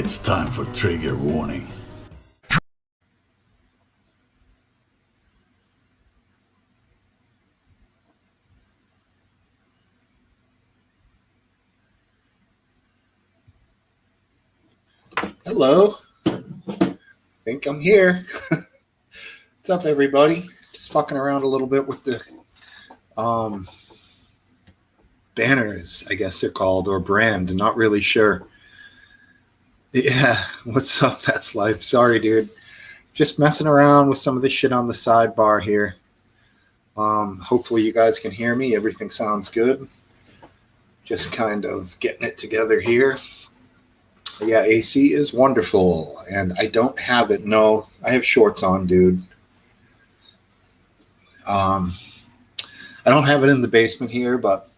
It's time for trigger warning. Hello. Think I'm here. What's up, everybody? Just fucking around a little bit with the banners, I guess they're called, or brand. Not really sure. Yeah, what's up? That's life. Sorry, dude. Just messing around with some of the shit on the sidebar here. Hopefully you guys can hear me. Everything sounds good. Just kind of getting it together here. Yeah, AC is wonderful, and I don't have it. No, I have shorts on, dude. I don't have it in the basement here, but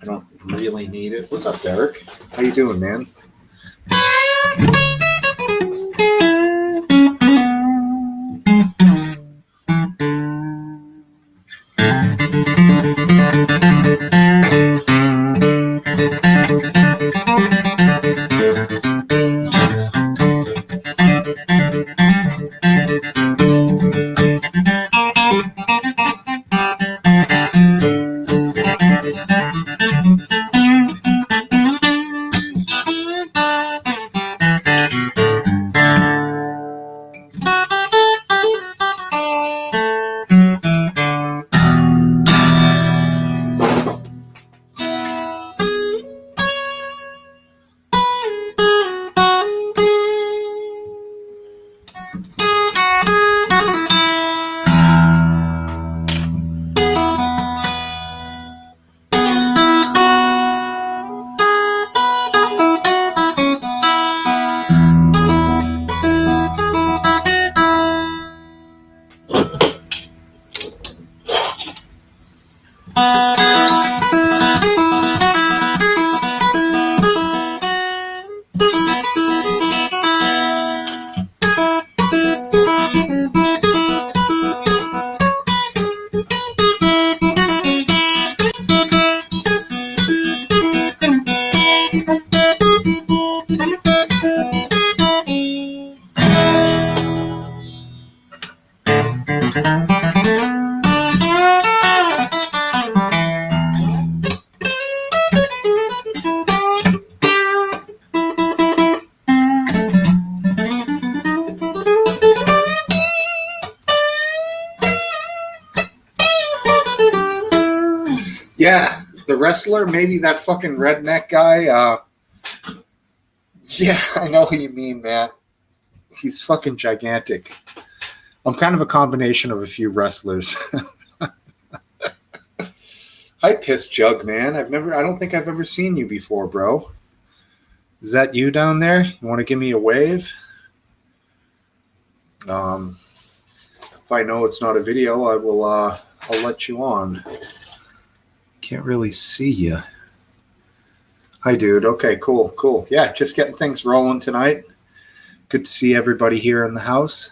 I don't really need it. What's up, Derek? How you doing, man? Yeah, the wrestler, maybe that fucking redneck guy. Yeah, I know who you mean, man. He's fucking gigantic. I'm kind of a combination of a few wrestlers. Hi, Piss Jug, man. I don't think I've ever seen you before, bro. Is that you down there? You want to give me a wave? If I know it's not a video, I will. I'll let you on. Can't really see you. Hi, dude. Okay, cool. Yeah, just getting things rolling tonight. Good to see everybody here in the house.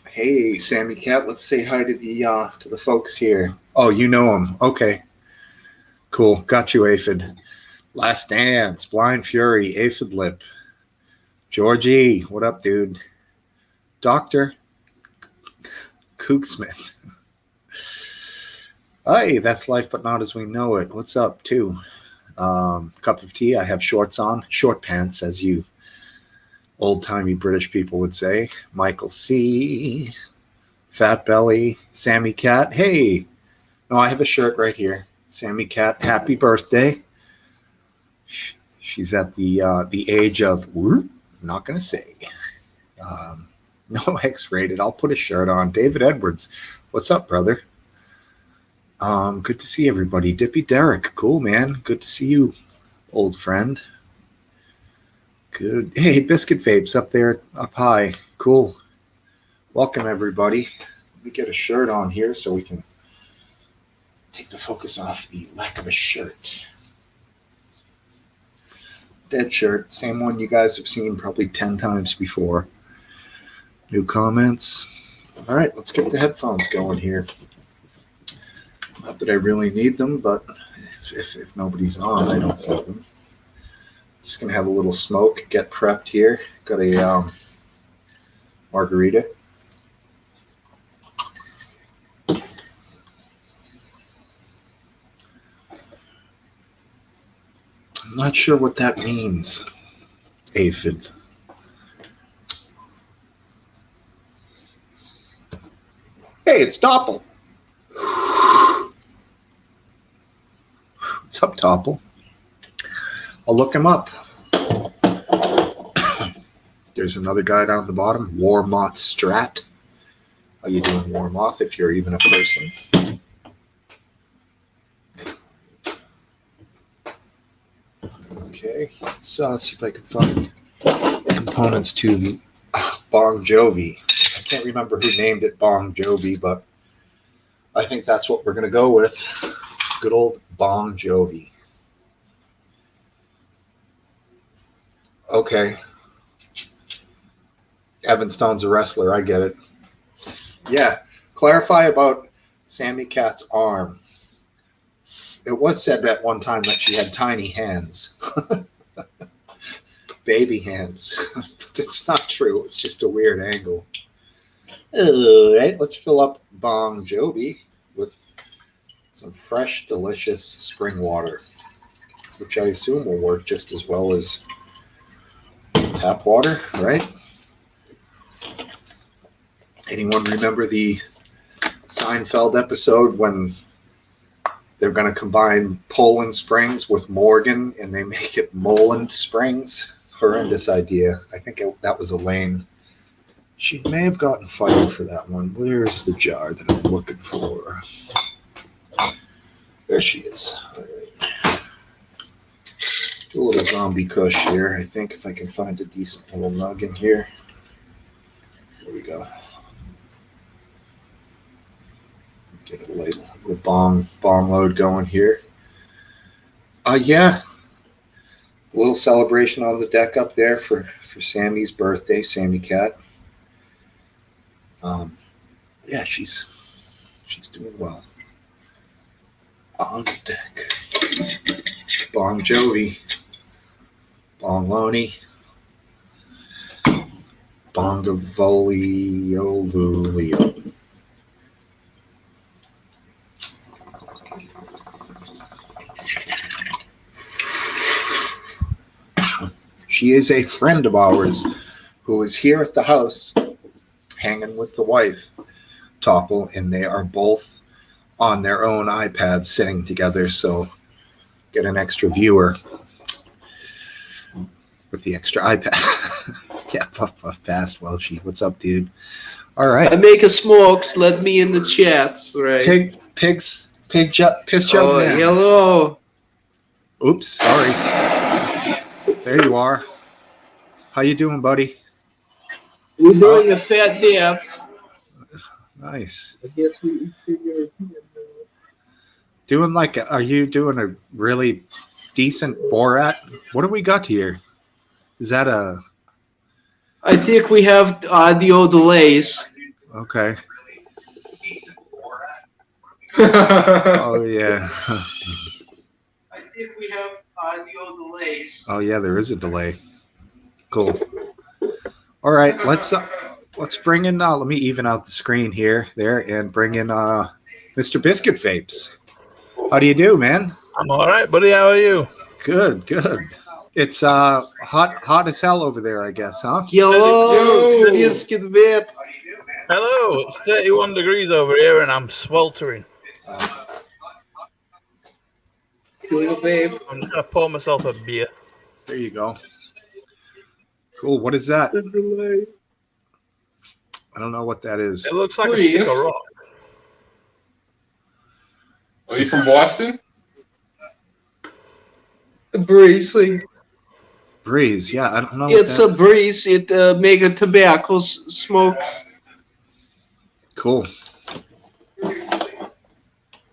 Hey, Sammy Cat. Let's say hi to the folks here. Oh, you know them. Okay, cool. Got you, Aphid. Last Dance, Blind Fury, Aphid Lip, Georgie. What up, dude? Doctor Cooksmith. Hey, that's life, but not as we know it. What's up, too? Cup of tea. I have shorts on. Short pants, as you old-timey British people would say. Michael C. Fat Belly. Sammy Cat. Hey. No, I have a shirt right here. Sammy Cat, happy birthday. She's at the age of, I'm not going to say. No X-rated. I'll put a shirt on. David Edwards. What's up, brother? Good to see everybody. Dippy Derek. Cool, man. Good to see you, old friend. Good. Hey, Biscuit Vapes up there, up high. Cool. Welcome, everybody. Let me get a shirt on here so we can take the focus off the lack of a shirt. Dead shirt. Same one you guys have seen probably 10 times before. New comments. All right, let's get the headphones going here. Not that I really need them, but if nobody's on, I don't need them. Just gonna have a little smoke, get prepped here. Got a margarita. I'm not sure what that means, aphid. Hey, it's Topple. What's up, Topple? I'll look him up. There's another guy down the bottom, Warmoth Strat. How you doing, Warmoth, if you're even a person? Okay, so let's see if I can find components to the Bon Jovi. I can't remember who named it Bon Jovi, but I think that's what we're going to go with. Good old Bon Jovi. Okay. Evan Stone's a wrestler. I get it. Yeah. Clarify about Sammy Cat's arm. It was said at one time that she had tiny hands. Baby hands. But that's not true. It was just a weird angle. All right. Let's fill up Bon Jovi with some fresh, delicious spring water, which I assume will work just as well as tap water, right? Anyone remember the Seinfeld episode when they're going to combine Poland Springs with Morgan and they make it Moland Springs? Horrendous idea. I think that was Elaine. She may have gotten fired for that one. Where's the jar that I'm looking for? There she is. All right. Do a little zombie kush here. I think if I can find a decent little nug in here. There we go. Get a little bong load going here. Yeah. A little celebration on the deck up there for Sammy's birthday, Sammy Cat. Yeah, she's doing well. On deck. Bon Jovi. Bong Loney. Bongavolio. She is a friend of ours who is here at the house hanging with the wife, Topple, and they are both on their own iPads sitting together, so get an extra viewer with the extra iPad. Yeah, Puff Past Welshie. What's up, dude? All right. I make a smokes. Let me in the chats, right? Piss jug man. Hello. Oops, sorry. There you are. How you doing, buddy? We're doing a fat dance. Nice. I guess we each figure it out. Are you doing a really decent Borat? What do we got here? Is that a... I think we have audio delays. Okay. Oh, yeah. I think we have audio delays. Oh, yeah, there is a delay. Cool. All right, let's bring in, let me even out the screen here, and bring in Mr. Biscuit Vapes. How do you do, man? I'm all right, buddy. How are you? Good. It's hot as hell over there, I guess, huh? Hello, Biscuit Vape. Hello. It's 31 degrees over here, and I'm sweltering. Doing a vape. I'm just going to pour myself a beer. There you go. Cool. What is that? I don't know what that is. It looks like a stick of rock. Are you from Boston? A breeze. Breeze. Yeah, I don't know. It's a breeze. It make a tobacco smokes. Cool.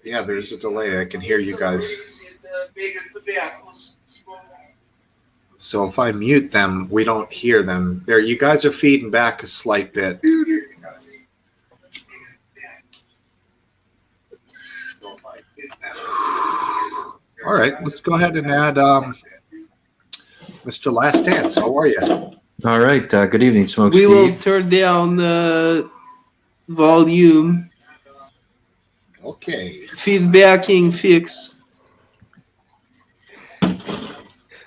Yeah, there's a delay. I can hear you guys. So if I mute them, we don't hear them. There, you guys are feeding back a slight bit. All right, let's go ahead and add Mr. Last Dance. How are you? All right. Good evening, Smokesteve. We will turn down the volume. Okay. Feedbacking fix.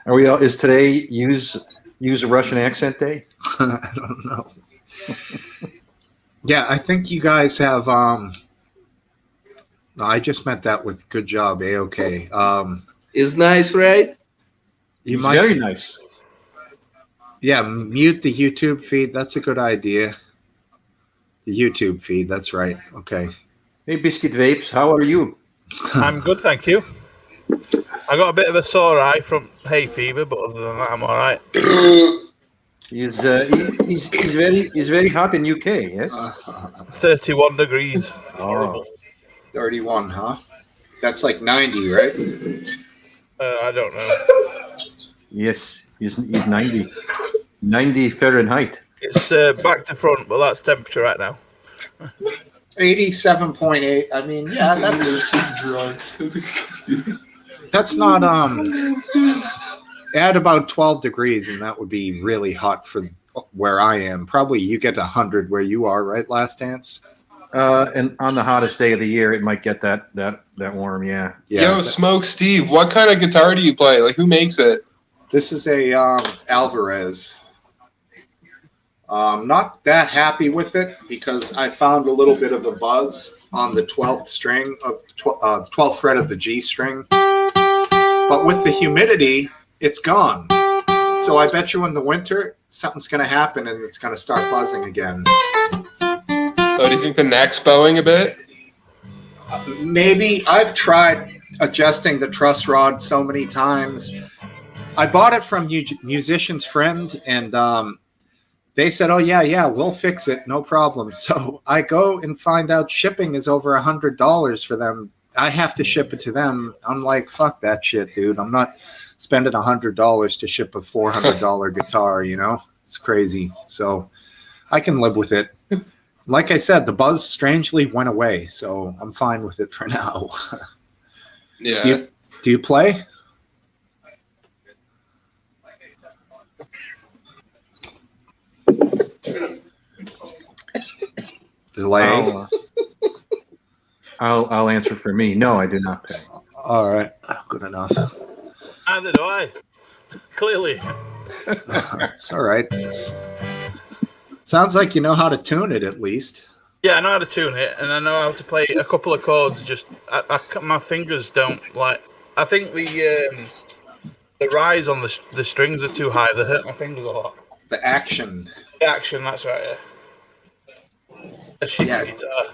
Are we? Is today use a Russian accent day? I don't know. Yeah, I think you guys have. No, I just meant that with good job. A-okay. Is nice, right? You It's might. very nice. Yeah, mute the YouTube feed. That's a good idea. The YouTube feed. That's right. Okay. Hey, Biscuit Vapes, how are you? I'm good, thank you. I got a bit of a sore eye from hay fever, but other than that, I'm all right. He's very hot in UK. Yes. 31 degrees. Horrible. 31, huh? That's like 90, right? I don't know. Yes. He's 90 Fahrenheit. It's back to front, but that's temperature right now. 87.8. I mean, yeah, that's not add about 12 degrees and that would be really hot for where I am. Probably you get 100 where you are, right? Last Dance. And on the hottest day of the year, it might get that warm. Yeah. Yo, Smokesteve, what kind of guitar do you play? Like, who makes it? This is a Alvarez. Not that happy with it because I found a little bit of a buzz on the 12th string of 12th fret of the G string, but with the humidity, it's gone. So I bet you in the winter something's going to happen and it's going to start buzzing again. Oh, do you think the neck's bowing a bit? Maybe. I've tried adjusting the truss rod so many times. I bought it from Musician's Friend, and they said, "Oh yeah, we'll fix it, no problem." So I go and find out shipping is over $100 for them. I have to ship it to them. I'm like, fuck that shit, dude. I'm not spending $100 to ship a $400 guitar. You know, it's crazy. So I can live with it. Like I said, the buzz strangely went away, so I'm fine with it for now. Yeah. Do you play? Delay. I'll answer for me. No, I do not pay. All right, good enough. Neither do I. Clearly. It's all right. Sounds like you know how to tune it at least. Yeah, I know how to tune it, and I know how to play a couple of chords. Just my fingers don't like. I think the rise on the strings are too high. They hurt my fingers a lot. The action. The action, that's right. Yeah. A shitty guitar.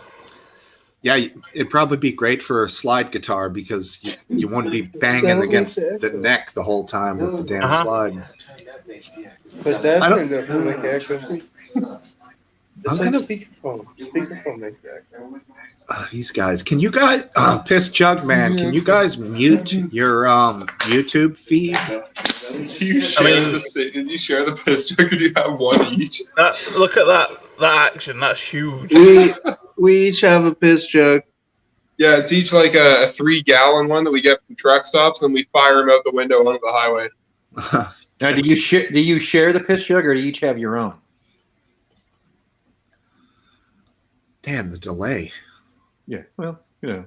Yeah, it'd probably be great for a slide guitar because you wouldn't be banging against the neck the whole time with the damn slide. But that's kind of like action. It's like speakerphone. Speakerphone makes that. These guys, can you guys, Piss Jug Man, can you guys mute your YouTube feed? Do you share the piss jug? Do you have one each? Look at that action. That's huge. We each have a piss jug. Yeah, it's each like a 3-gallon one that we get from truck stops, and we fire them out the window onto the highway. Now, do you share the piss jug, or do you each have your own? Damn, the delay. Yeah, well, you know.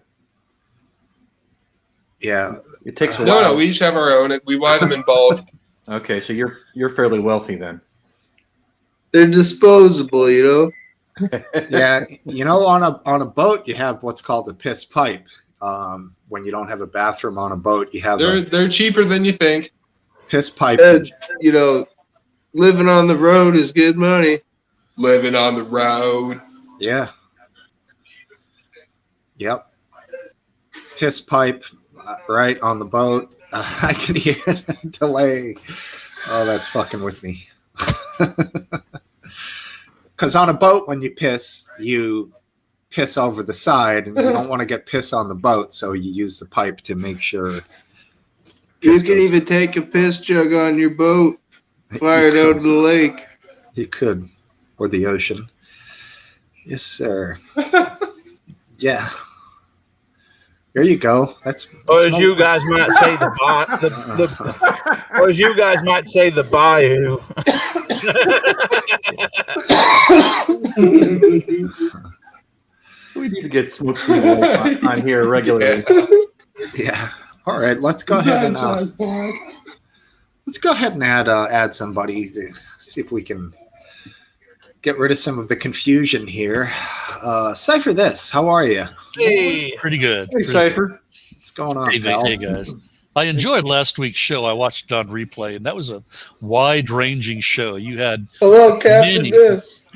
Yeah, it takes a while. No, we each have our own. We buy them in bulk. Okay, so you're fairly wealthy then. They're disposable, you know. Yeah, you know, on a boat you have what's called a piss pipe. When you don't have a bathroom on a boat, you have they're cheaper than you think. Piss pipe. And, you know, living on the road is good money. Living on the road. Yeah. Yep. Piss pipe, right on the boat. I can hear the delay. Oh, that's fucking with me. Because on a boat, when you piss over the side, and you don't want to get piss on the boat, so you use the pipe to make sure. You can even take a piss jug on your boat, fire it out of the lake. You could, or the ocean. Yes, sir. Yeah. There you go. That's Or as you guys might say, or as you guys might say, the bayou. We need to get Smokesteve on here regularly. Yeah. All right. Let's go ahead and add somebody to see if we can get rid of some of the confusion here. Cypher this. How are you? Hey. Pretty good. Hey, Cypher. What's going on, Hey, pal? hey, guys. I enjoyed last week's show. I watched it on replay, and that was a wide-ranging show. You had Hello, Captain many. This.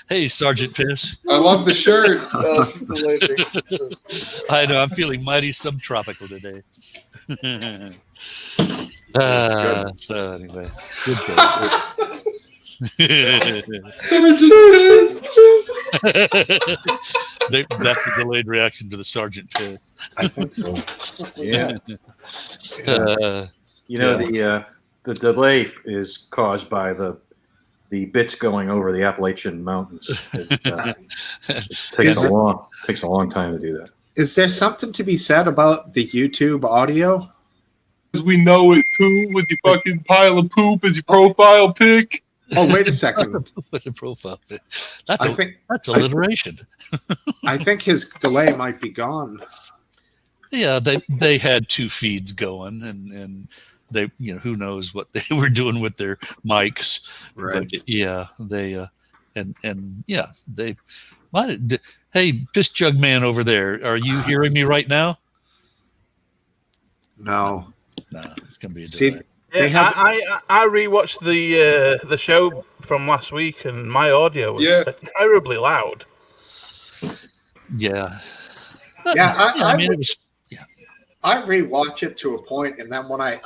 Hey, Sergeant Piss. I love the shirt. I know, I'm feeling mighty subtropical today. So anyway, good that's a delayed reaction to the Sergeant Piss. I think so. Yeah. The delay is caused by the bits going over the Appalachian Mountains. It takes a long time to do that. Is there something to be said about the YouTube audio? As we know it too, with your fucking pile of poop as your profile pic. Oh, wait a second. With a profile pic. That's alliteration. I think his delay might be gone. Yeah, they had two feeds going, and they, who knows what they were doing with their mics. Right. But yeah, they they might have. Hey, Piss Jug Man over there, are you hearing me right now? No. Nah, it's gonna be a See, delay. I rewatched the show from last week, and my audio was terribly loud. Yeah, Yeah. I mean, it was. I rewatch it to a point, and then when I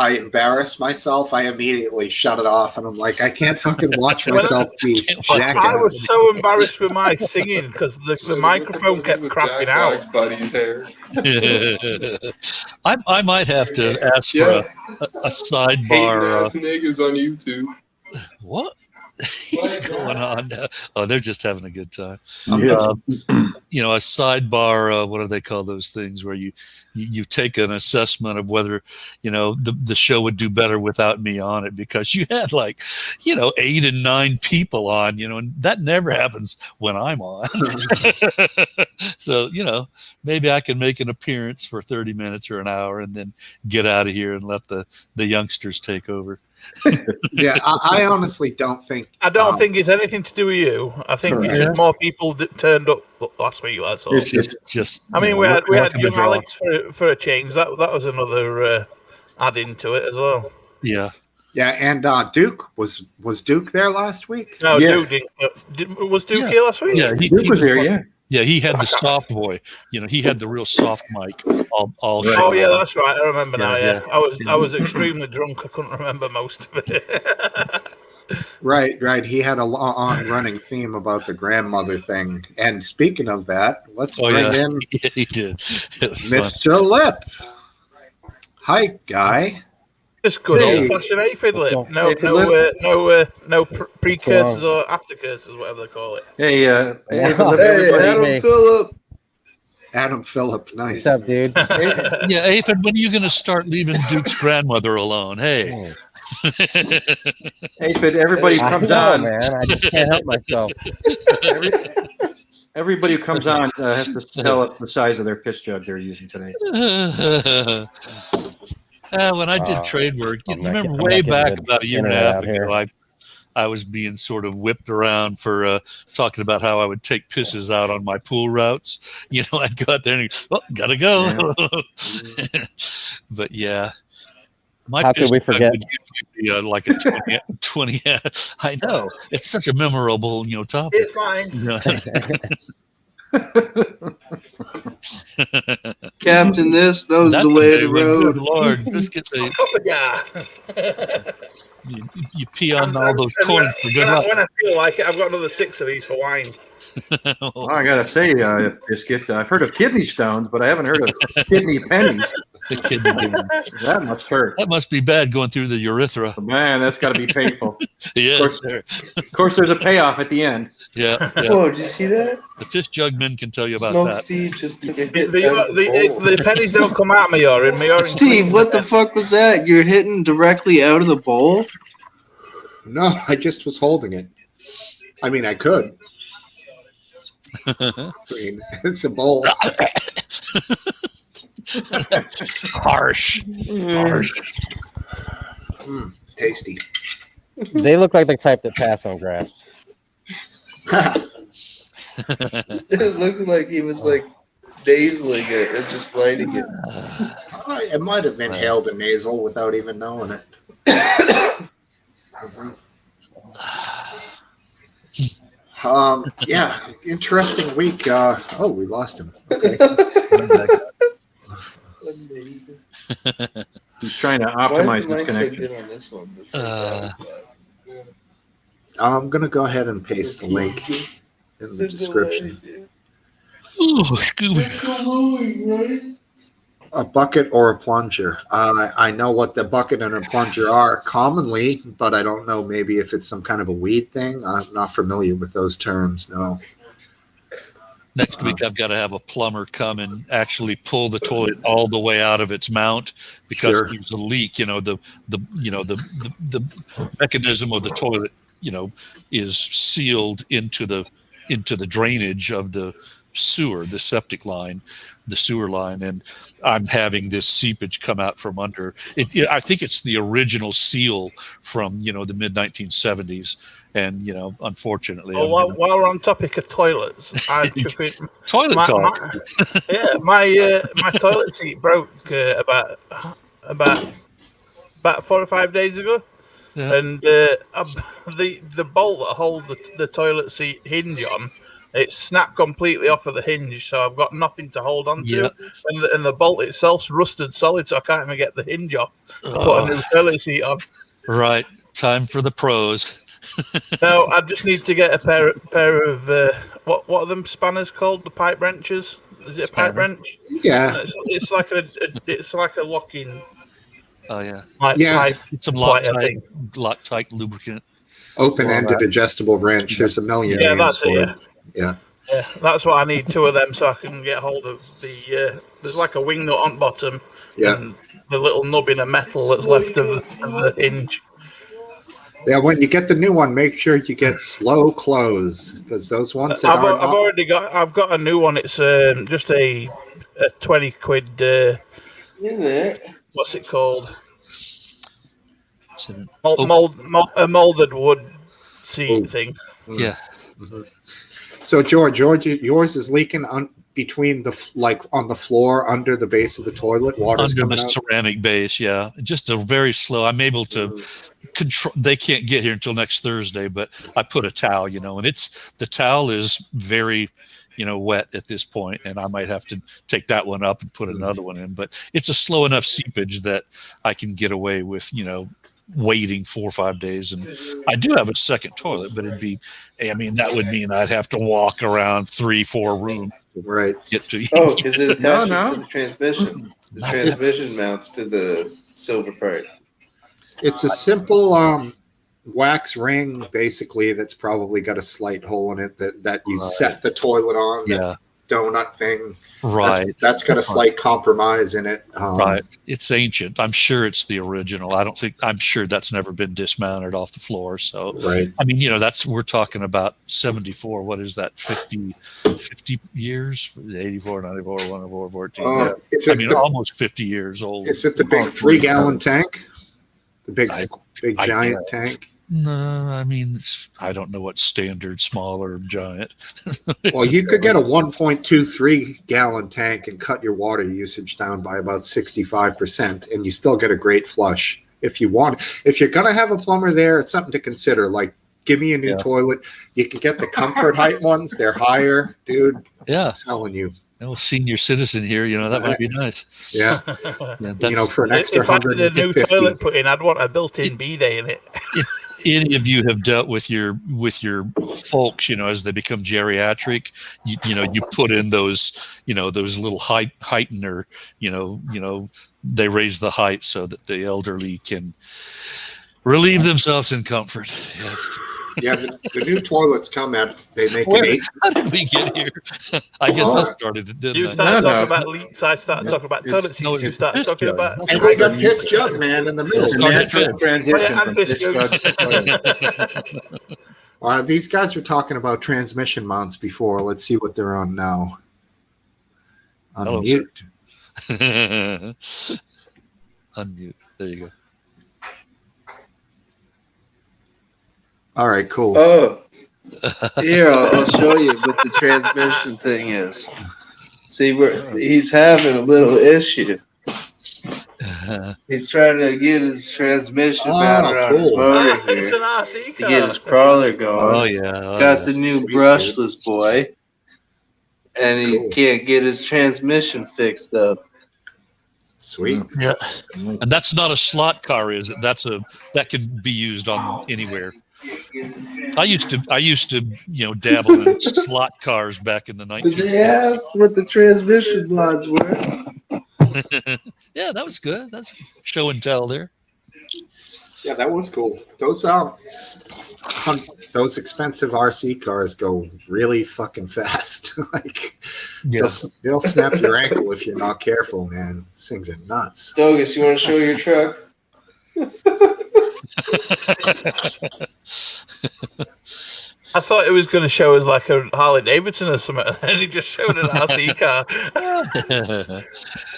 embarrass myself, I immediately shut it off, and I'm like, I can't fucking watch myself be jackass. I was so embarrassed with my singing because the microphone kept crapping out. Buddy's hair. I might have to ask for a sidebar. Hating ass niggas on YouTube. What is going on now? Oh, they're just having a good time. A sidebar. What do they call those things where you take an assessment of whether the show would do better without me on it, because you had 8 and 9 people on, and that never happens when I'm on. So maybe I can make an appearance for 30 minutes or an hour and then get out of here and let the youngsters take over. Yeah, I honestly don't think. I don't think it's anything to do with you. I think it's just more people turned up last week. That's all. It's just. I mean, we had young Alex for a change. That was another add-in to it as well. Yeah. Yeah, and Duke was Duke there last week? No, yeah. Duke was Duke here last week? Yeah, Duke was there. Yeah. Yeah, he had the soft voice. He had the real soft mic. All right. Oh yeah, that's right. I remember now. Yeah, yeah. I was extremely drunk. I couldn't remember most of it. Right. He had a on-running theme about the grandmother thing. And speaking of that, let's bring in yeah, he did. Mr. Fun. Lip. Hi, guy. Just good old-fashioned aphid lip. No precursors or aftercursors, whatever they call it. Hey, Adam Phillip. Adam Phillip, nice. What's up, dude? Yeah, Aphid, when are you going to start leaving Duke's grandmother alone? Hey. Aphid, everybody who comes on, man. I just can't help myself. Everybody who comes on has to tell us the size of their piss jug they're using today. When I did trade work, remember way back about a year and a half ago, I was being sort of whipped around for talking about how I would take pisses out on my pool routes. I'd go out there and gotta go. Yeah. But yeah. How could we forget? Would usually be like a 20. I know. It's such a memorable, topic. It's fine. Captain This knows the way of the road. Good Lord, just get you pee on all those coins for good luck. When I feel like it, I've got another 6 of these for wine. Well, I gotta say, Biscuit, I've heard of kidney stones, but I haven't heard of kidney pennies. The kidney damage. That must hurt. That must be bad going through the urethra. Man, that's got to be painful. Yes, Of course, there's a payoff at the end. yeah. Oh, did you see that? The fish jug men can tell you about that. Smokesteve just took a hit. The pennies don't come out of my urine. My urine Steve, what the fuck was that? You're hitting directly out of the bowl? No, I just was holding it. I mean, I could. I mean, it's a bowl. Harsh. Tasty. They look like the type that pass on grass. It looked like he was like nasally it and just lighting it. I might have inhaled a nasal without even knowing it. Yeah, interesting week. We lost him. Okay. He's trying to optimize this connection. On this one? I'm gonna go ahead and paste the link in the description. Ooh, Scooby. A bucket or a plunger. I know what the bucket and a plunger are commonly, but I don't know maybe if it's some kind of a weed thing. I'm not familiar with those terms. No. Next week, I've got to have a plumber come and actually pull the toilet all the way out of its mount because there's a leak. The mechanism of the toilet, is sealed into the drainage of the sewer, the septic line, the sewer line, and I'm having this seepage come out from under it. I think it's the original seal from the mid 1970s, and unfortunately. While we're on topic of toilets, toilet talk. My toilet seat broke about 4 or 5 days ago. Yeah. And the bolt that holds the toilet seat hinge on, it snapped completely off of the hinge, so I've got nothing to hold on to. Yep. And the bolt itself's rusted solid, so I can't even get the hinge off to put a new toilet seat on. Right. Time for the pros. No, I just need to get a pair of what are them spanners called? The pipe wrenches? Is it a pipe wrench? Yeah. It's like a locking. Oh yeah. Pipe, some Loctite lubricant. Open-ended adjustable wrench. There's a million names for it. Yeah, that's what I need. 2 of them so I can get hold of the. There's like a wing nut on bottom. Yeah. And the little nubbin of metal that's left of the hinge. Yeah, when you get the new one, make sure you get slow close because those ones that I've got a new one. It's just a 20 quid. What's it called? A molded wood seat thing. Yeah. Mm-hmm. So George, yours is leaking between on the floor under the base of the toilet. Water's under coming the out? Ceramic base. Yeah, just a very slow. I'm able to control. They can't get here until next Thursday, but I put a towel, and the towel is very, wet at this point, and I might have to take that one up and put another one in. But it's a slow enough seepage that I can get away with, waiting 4 or 5 days. And I do have a second toilet, but that would mean I'd have to walk around 3-4 rooms. Right. Get to because it attaches to the transmission. The transmission mounts to the silver part. It's a simple wax ring, basically, that's probably got a slight hole in it that you set the toilet on. Yeah. Donut thing. Right. That's got a slight compromise in it. Right. It's ancient. I'm sure it's the original. I'm sure that's never been dismounted off the floor. So, right. We're talking about 74. What is that? 50 years? 84, 94, 104, 14. Almost 50 years old. Is it the big 3-gallon tank? The big giant tank? No, I don't know what's standard, small or giant. Well, you could get a 1.23 gallon tank and cut your water usage down by about 65%, and you still get a great flush if you want. If you're going to have a plumber there, it's something to consider. Like, give me a new toilet. You can get the comfort height ones. They're higher, dude. Yeah. I'm telling you. Senior citizen here, that might be nice. Yeah. That's, for an extra if I did a new 150. toilet put in, I'd want a built-in bidet in it. any of you have dealt with your folks, as they become geriatric, you put in those little heightener, they raise the height so that the elderly can relieve themselves in comfort. Yes. Yeah, the new toilets come out. They make an 8. How did we get here? I guess I started it, didn't You I? started talking about leaks. I started talking about toilet seats. You started talking about. And we got piss jug, man, in the middle. These guys were talking about transmission mounts before. Let's see what they're on now. Unmute. Unmute. There you go. All right, cool. Oh, here, I'll show you what the transmission thing is. See, he's having a little issue. He's trying to get his transmission mounted on his motor here It's an RC to car. get his crawler going. Oh, yeah. Got the new brushless boy, and he can't get his transmission fixed up. Sweet. Yeah. And that's not a slot car, is it? That can be used on anywhere. I used to dabble in slot cars back in the 1960s. Did they ask what the transmission mods were? Yeah, that was good. That's show and tell there. Yeah, that was cool. Those expensive RC cars go really fucking fast. They'll snap your ankle if you're not careful, man. These things are nuts. Dogus, you want to show your truck? I thought it was going to show us like a Harley Davidson or something, and he just showed an RC car.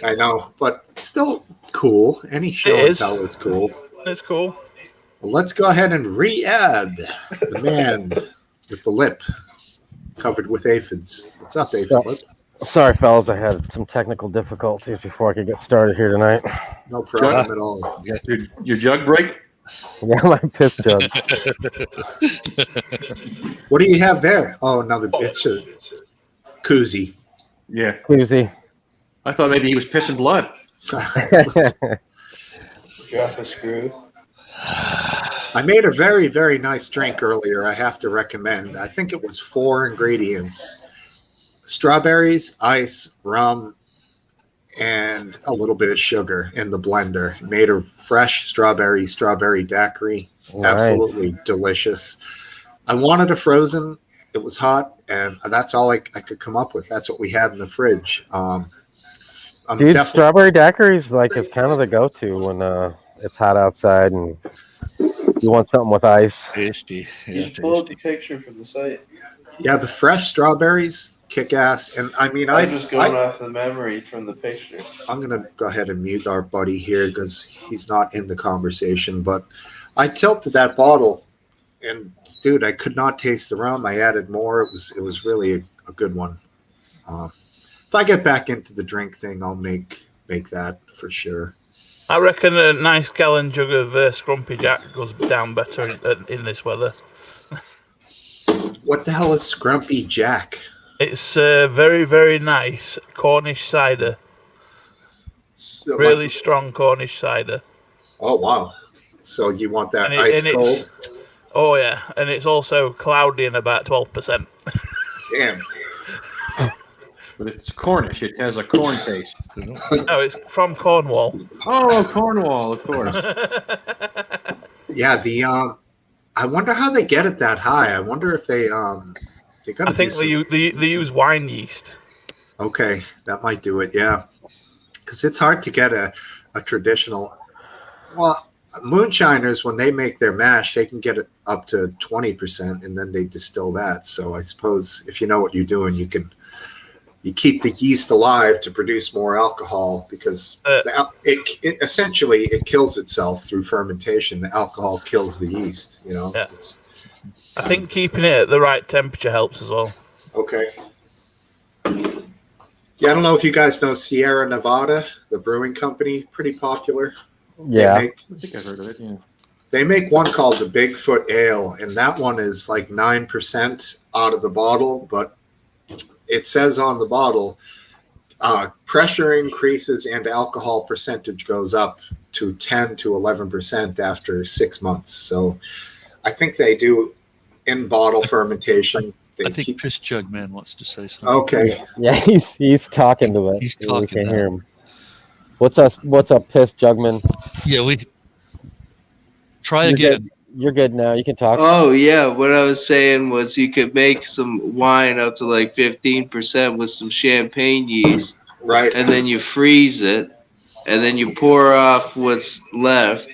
I know, but still cool. Any show and tell is cool. It's cool. Well, let's go ahead and re-add the man with the lip covered with aphids. What's up, aphid lip? Sorry, fellas, I had some technical difficulties before I could get started here tonight. No problem at all. Your jug break? Yeah, my piss jug. What do you have there? Oh, it's a koozie. Yeah. Koozie. I thought maybe he was pissing blood. Drop a screw. I made a very, very nice drink earlier. I have to recommend. I think it was 4 ingredients: strawberries, ice, rum, and a little bit of sugar in the blender. Made a fresh strawberry daiquiri. Nice. Absolutely delicious. I wanted a frozen. It was hot, and that's all I could come up with. That's what we had in the fridge. Dude, strawberry daiquiri is it's kind of the go-to when it's hot outside and you want something with ice. Tasty. Yeah, just pull up the picture from the site. Yeah, the fresh strawberries, kick ass. And I mean, I'm just going off the memory from the picture. I'm going to go ahead and mute our buddy here because he's not in the conversation. But I tilted that bottle, and dude, I could not taste the rum. I added more. It was really a good one. If I get back into the drink thing, I'll make that for sure. I reckon a nice gallon jug of Scrumpy Jack goes down better in this weather. What the hell is Scrumpy Jack? It's very, very nice Cornish cider. So, really strong Cornish cider. Oh, wow. So you want that ice cold? Oh, yeah. And it's also cloudy and about 12%. Damn. But it's Cornish. It has a corn taste. No, it's from Cornwall. Oh, Cornwall, of course. Yeah, I wonder how they get it that high. I wonder if they I think they use wine yeast. Okay, that might do it. Yeah, because it's hard to get a traditional. Well, moonshiners, when they make their mash, they can get it up to 20%, and then they distill that. So I suppose if you know what you're doing, you keep the yeast alive to produce more alcohol because it essentially kills itself through fermentation. The alcohol kills the yeast. Yeah. I think keeping it at the right temperature helps as well. Okay. Yeah, I don't know if you guys know Sierra Nevada, the brewing company, pretty popular. Yeah. I think I heard of it, yeah. They make one called the Bigfoot Ale, and that one is like 9% out of the bottle, but it says on the bottle, pressure increases and alcohol percentage goes up to 10 to 11% after 6 months. So I think they do in bottle fermentation. I think Piss Jug Man wants to say something. Okay. Yeah, he's talking to us. He's We talking can't now. hear him. What's up, Piss Jugman? Yeah, we try You're again. good. You're good now. You can talk. Oh yeah, what I was saying was you could make some wine up to like 15% with some champagne yeast, Right. and then you freeze it, and then you pour off what's left,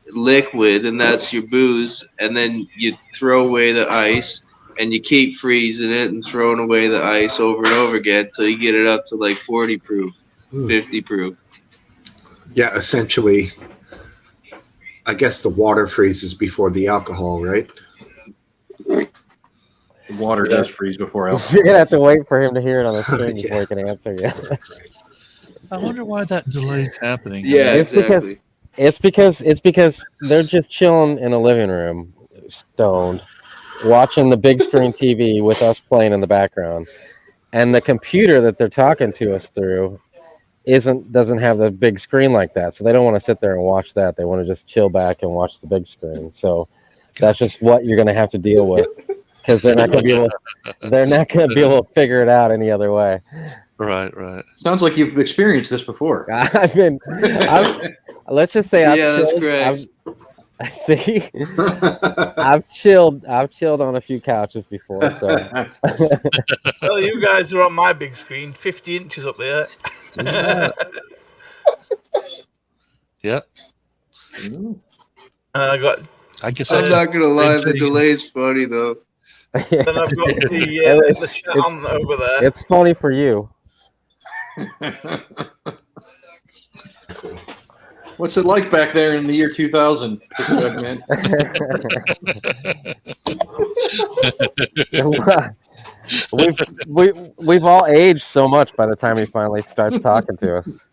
liquid, and that's your booze, and then you throw away the ice, and you keep freezing it and throwing away the ice over and over again until you get it up to like 40 proof, 50 proof. Yeah, essentially, I guess the water freezes before the alcohol, right? The water does freeze before alcohol. You're gonna have to wait for him to hear it on the screen before he can answer you. I wonder why that delay is happening. Yeah, exactly. It's because they're just chilling in a living room, stoned, watching the big screen TV with us playing in the background, and the computer that they're talking to us through doesn't have the big screen like that, so they don't want to sit there and watch that. They want to just chill back and watch the big screen. So that's just what you're going to have to deal with, because they're not going to be able to figure it out any other way. Right. Sounds like you've experienced this before. Let's just say that's great. See, I've chilled on a few couches before. So, well, you guys are on my big screen, 50 inches up there. Yeah. I guess I'm not gonna lie, the delay's funny though. Then I've got the Sean over there. It's funny for you. What's it like back there in the year 2000? We've all aged so much by the time he finally starts talking to us.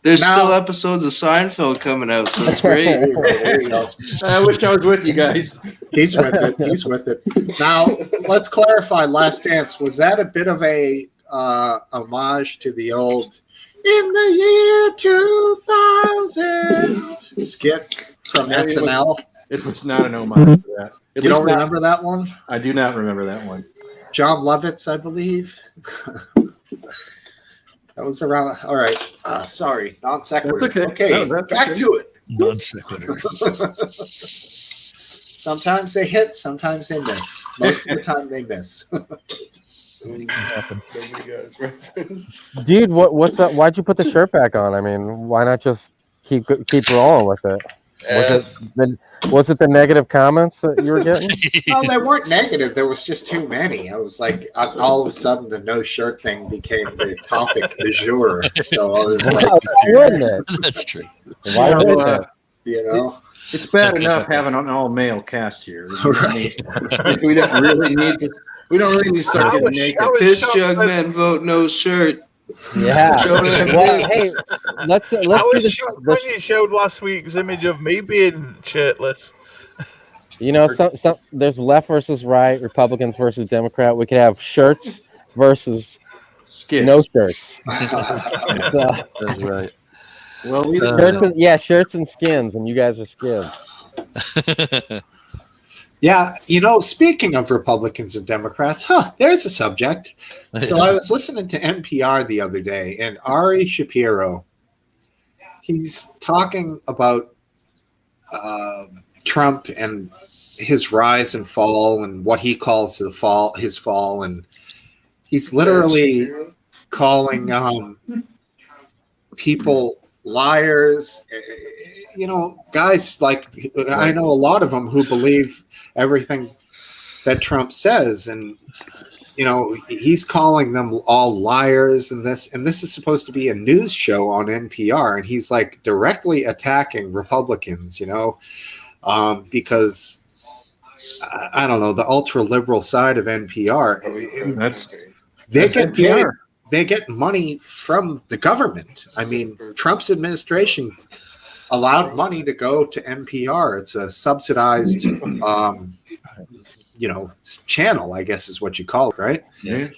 There's still episodes of Seinfeld coming out, so it's great. There you go. I wish I was with you guys. He's with it. Now, let's clarify Last Dance. Was that a bit of a homage to the old "In the Year 2000" skit from SNL? It was not an homage to that. You don't remember that one? I do not remember that one. John Lovitz, I believe. That was around. All right. Sorry. Non sequitur. That's okay. Okay. No, that's back okay. to it. Non sequitur. Sometimes they hit, sometimes they miss. Most of the time they miss. It can happen. Dude, what's up? Why'd you put the shirt back on? I mean, why not just keep rolling with it? Was it the negative comments that you were getting? Well, they weren't negative. There was just too many. I was like, all of a sudden, the no shirt thing became the topic du jour. So I was like, why wouldn't it? That's true. Why wouldn't it? You know, it's bad enough having an all-male cast here. Right. We don't really need to. We don't really need to start getting naked. Piss Jug Man vote no shirt. Yeah. Well, hey, let's do this. When you showed last week's image of me being shirtless. You know, some there's left versus right, Republicans versus Democrat. We could have shirts versus skins. No shirts. That's right. Well, shirts and skins, and you guys are skins. Yeah, you know, speaking of Republicans and Democrats, there's a subject. So I was listening to NPR the other day, and Ari Shapiro, he's talking about Trump and his rise and fall and what he calls his fall, and he's literally calling people liars. You know, guys like, I know a lot of them who believe everything that Trump says, and you know, he's calling them all liars, and this is supposed to be a news show on NPR, and he's like directly attacking Republicans, you know, because I don't know, the ultra liberal side of NPR, they get money from the government. I mean, Trump's administration allowed money to go to NPR. It's a subsidized, channel, I guess is what you call it, right? Yeah.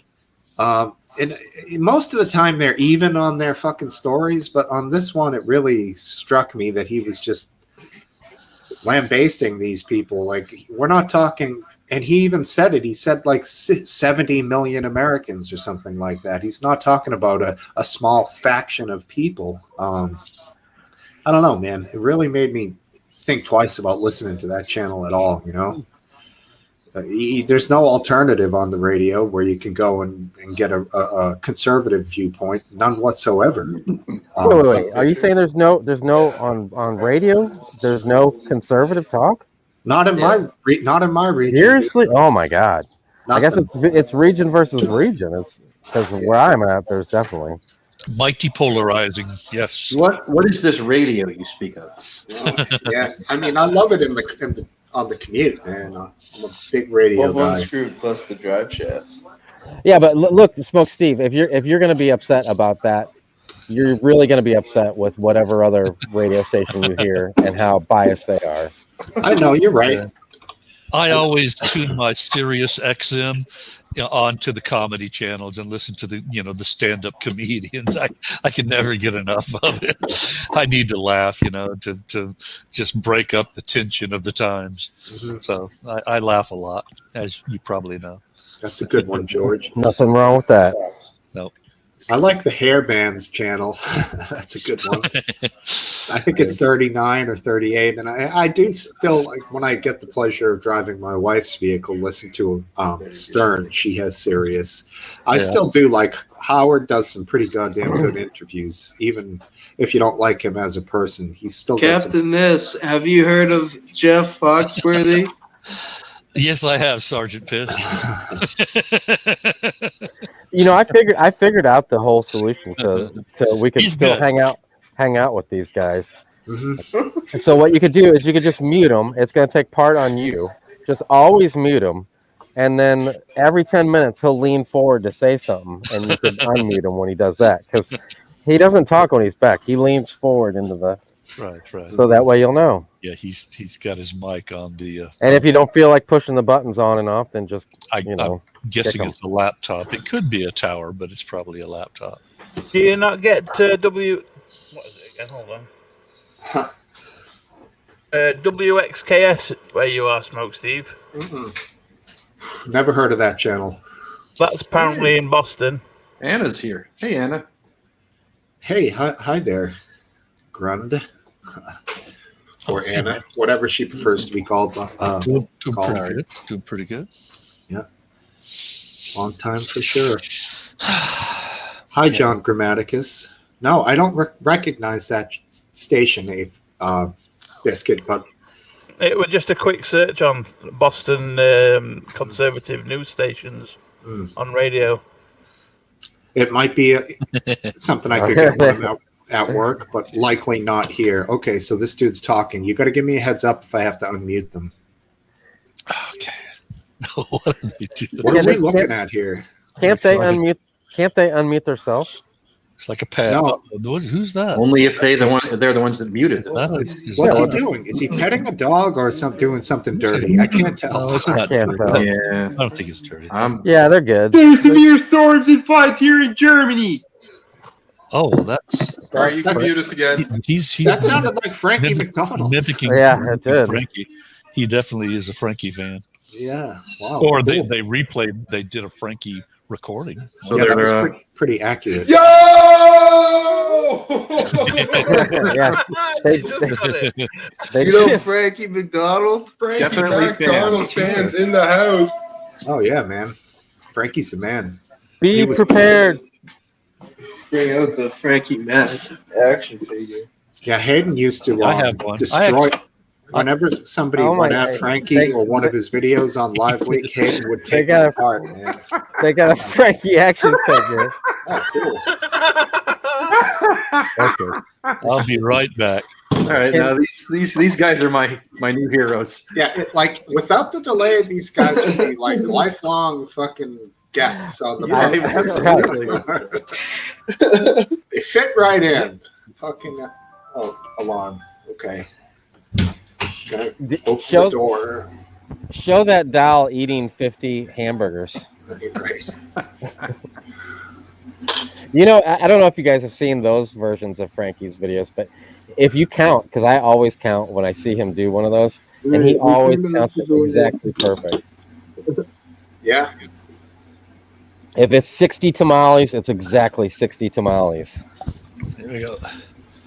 And most of the time they're even on their fucking stories, but on this one, it really struck me that he was just lambasting these people. Like, we're not talking, and he even said it. He said like 70 million Americans or something like that. He's not talking about a small faction of people. I don't know, man. It really made me think twice about listening to that channel at all, you know? There's no alternative on the radio where you can go and get a conservative viewpoint. None whatsoever. Wait. Are you saying there's no on radio? There's no conservative talk? Not in my region. Seriously? Oh my God! Nothing. I guess it's region versus region. It's because where I'm at, there's definitely mighty polarizing. Yes. What is this radio you speak of? Yeah, I mean, I love it on the commute, man. I'm a big radio guy. One screw plus the drive shafts. Yeah, but look, Smokesteve, if you're going to be upset about that, you're really going to be upset with whatever other radio station you hear and how biased they are. I know, you're right. I always tune my Sirius XM onto the comedy channels and listen to the the stand-up comedians. I can never get enough of it. I need to laugh, to just break up the tension of the times. Mm-hmm. So I laugh a lot, as you probably know. That's a good one, George. Nothing wrong with that. No. I like the hair bands channel. That's a good one. I think it's 39 or 38, and I do still, like, when I get the pleasure of driving my wife's vehicle, listen to Stern. She has Sirius. I still do like Howard. Does some pretty goddamn good interviews, even if you don't like him as a person. He's still Captain. Have you heard of Jeff Foxworthy? Yes, I have, Sergeant Piss. I figured out the whole solution so we could still hang out with these guys. Mm-hmm. And so what you could do is you could just mute them. It's going to take part on you. Just always mute him, and then every 10 minutes he'll lean forward to say something, and you can unmute him when he does that, because he doesn't talk when he's back. He leans forward into the right. So that way you'll know. Yeah, he's got his mic on the. And if you don't feel like pushing the buttons on and off, then just I'm guessing it's a laptop. It could be a tower, but it's probably a laptop. Do you not get W? What is it again? Hold on. WXKS where you are, Smokesteve? Mm-hmm. Never heard of that channel. That's apparently in Boston. Anna's here. Hey, Anna. Hey, hi there, Grund. Or Anna, whatever she prefers to be called. Doing pretty good. Yeah. Long time for sure. Hi, John Grammaticus. No, I don't recognize that station, Biscuit, but it was just a quick search on Boston conservative news stations on radio. It might be something I could get one out at work, but likely not here. Okay, so this dude's talking. You got to give me a heads up if I have to unmute them. Okay. What are they doing? What are we looking at here? Can't they unmute themselves? It's like a pet. No. Who's that? Only if they're the ones that muted. What's he doing? Is he petting a dog or doing something dirty? I can't tell. No, it's not dirty. Yeah. I don't think it's dirty. Yeah, they're good. There's severe storms and floods here in Germany. Oh, well, that's. All right, you can mute us again. He's that sounded like Frankie McDonald. Mimicking it did. Frankie. He definitely is a Frankie fan. Yeah. Wow. Or cool. they replayed. They did a Frankie recording. So yeah, that was pretty accurate. Yo! Yeah. They Frankie McDonald. Frankie Definitely McDonald fans in the house. Oh yeah, man. Frankie's the man. Be prepared. Bring out the Frankie Mac action figure. Yeah, Hayden used to I have one. destroy. Whenever somebody went at Frankie or one of his videos on Live Week, Hayden would take it apart, man. They got a Frankie action figure. Oh, cool. Okay. I'll be right back. All right, now these guys are my new heroes. Yeah, without the delay, these guys would be like lifelong fucking guests on the podcast. They fit right in. Fucking alarm. Okay. Gotta open the door. Show that doll eating 50 hamburgers. That'd be great. You know, I don't know if you guys have seen those versions of Frankie's videos, but if you count, because I always count when I see him do one of those, and he always counts it exactly perfect. Yeah. If it's 60 tamales, it's exactly 60 tamales. There we go.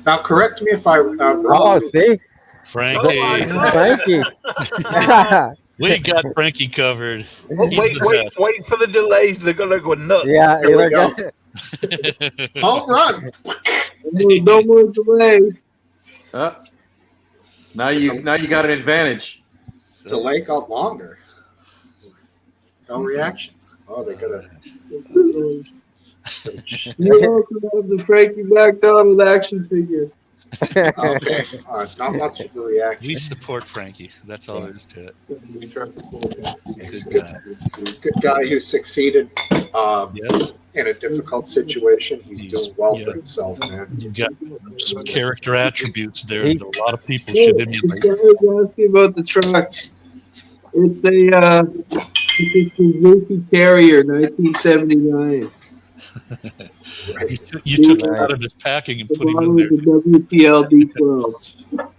Now, correct me if I'm Oh, wrong. see? Frankie. Frankie. We got Frankie covered. Wait for the delays. They're gonna go nuts. Yeah, Here we they're go. good. Home run. No more delay. Now you got an advantage. Delay got longer. No reaction. Oh, they're gonna. You also have the Frankie McDonald action figure. Okay. Not much of a reaction. We support Frankie. That's all there is to it. He's a good guy who succeeded Yes. in a difficult situation. He's doing well for himself, man. You've got some character attributes there that a lot of people should emulate. Asking about the truck. It's a Suzuki Carrier, 1979. You took it out of his packing and put him in there. The WPL D12.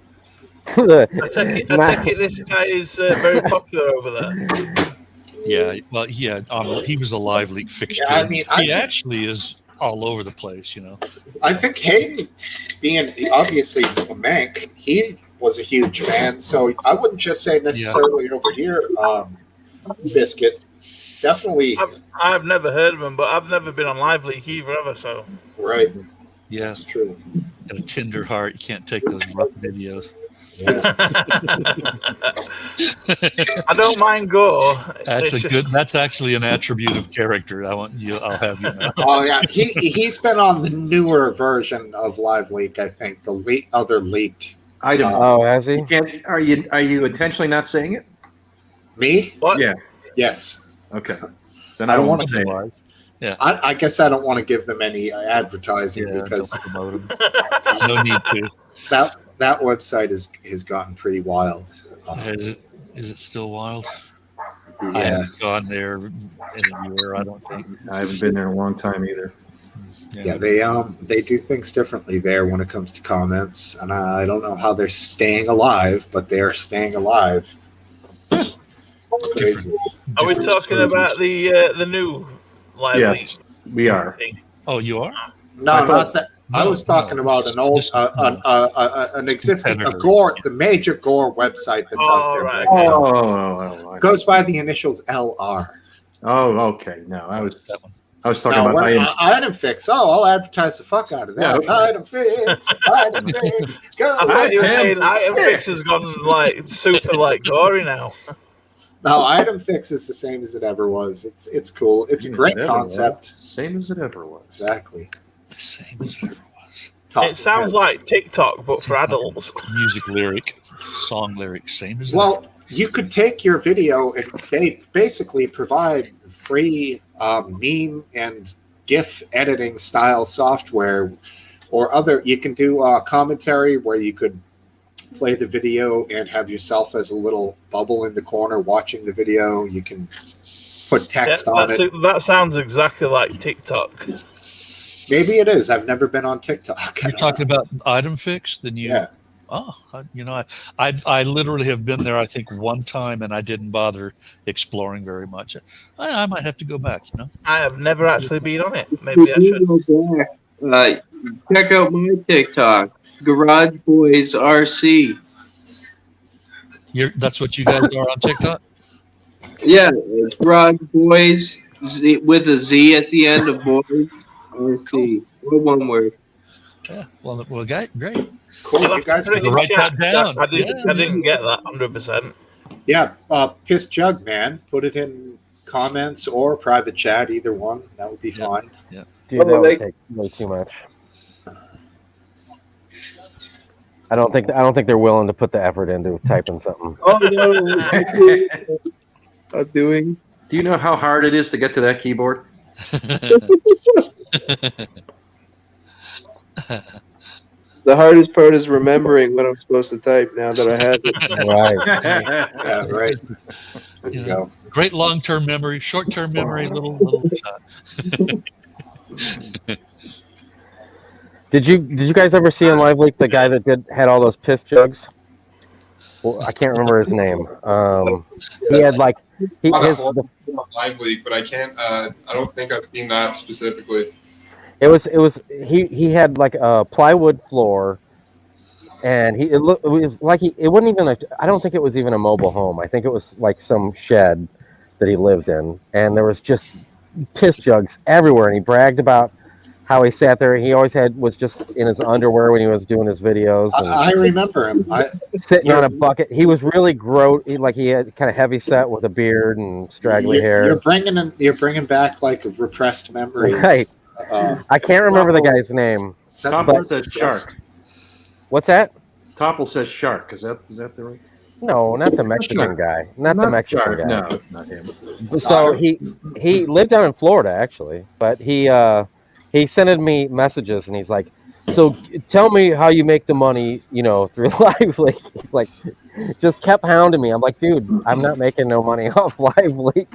I take it this guy is very popular over there. Yeah, well, he was a live leak fixture. Yeah, I mean, he actually is all over the place, you know. I think Hayden, being obviously a Mank, he was a huge fan. So I wouldn't just say necessarily over here, Biscuit. Definitely. I've never heard of him, but I've never been on Live Leak either, ever. So right. Yeah, that's true. Got a tender heart. You can't take those rough videos. Yeah. I don't mind gore. That's actually an attribute of character. I'll have you know. Oh yeah, he's been on the newer version of Live Leak. I think the other leaked. I don't. Oh, has he? Are you intentionally not saying it? Me? What? Yeah. Yes. Okay. Then I don't want to say it. Yeah. I guess I don't want to give them any advertising because don't promote them. No need to. That website has gotten pretty wild. Is it still wild? Yeah. I haven't gone there in a year, I don't think. I haven't been there in a long time either. Yeah, they do things differently there when it comes to comments, and I don't know how they're staying alive, but they are staying alive. Crazy. Are we talking about the new Live Yeah, Leak? we are. Oh, you are? No, not that. I was talking about an old, an existing, Gore, the major Gore website that's out there right now. Oh, Goes by the initials LR. Oh, okay. No, I was talking No, about item fix. Oh, I'll advertise the fuck out of that. Yeah, okay. Item fix. Item fix. Go. I thought you were saying Item Fix has gone like super like gory now. No, Item Fix is the same as it ever was. It's cool. It's a great concept. Same as it ever was. Exactly. The same as it ever was. It sounds like TikTok, but for adults. Music lyric, song lyric, same as Well, you could take your video and they basically provide free meme and GIF editing style software or other. You can do commentary where you could play the video and have yourself as a little bubble in the corner watching the video. You can put text on it. That sounds exactly like TikTok. Maybe it is. I've never been on TikTok. You're talking about Item Fix? Then you. Yeah. Oh, I literally have been there. I think one time, and I didn't bother exploring very much. I might have to go back. You know. I have never actually been on it. Maybe I should. Check out my TikTok, Garage Boys RC. That's what you guys are on TikTok? Yeah, Garage Boys with a Z at the end of boys. RC. Cool. One word. Yeah. Well, great. Cool. You guys can write that down. I didn't get that 100%. Yeah, Piss Jug Man. Put it in comments or private chat, either one. That would be fine. Yeah. Dude, that would take way too much. I don't think they're willing to put the effort into typing something. Oh no! I'm doing. Do you know how hard it is to get to that keyboard? The hardest part is remembering what I'm supposed to type now that I have it. Right. Yeah, right. There you go. Great long-term memory, short-term memory, little shot. Did you guys ever see on Live Leak the guy that had all those piss jugs? Well, I can't remember his name. He had like Live Leak, but I can't. I don't think I've seen that specifically. He had like a plywood floor, and it was like it wasn't even I don't think it was even a mobile home. I think it was like some shed that he lived in, and there was just piss jugs everywhere. And he bragged about how he sat there. He always was just in his underwear when he was doing his videos. And I remember him. Sitting on a bucket. He was really gross. He had kind of heavy set with a beard and straggly hair. You're bringing back like repressed memories. Right. I can't remember the guy's name. Topple says shark. What's that? Topple says shark. Is that the right? No, not the Mexican guy. Not the Mexican shark. guy. No, it's not him. So he lived down in Florida actually, but he sent me messages and he's like, so tell me how you make the money, through Live Leak. He's like, just kept hounding me. I'm like, dude, I'm not making no money off Live Leak.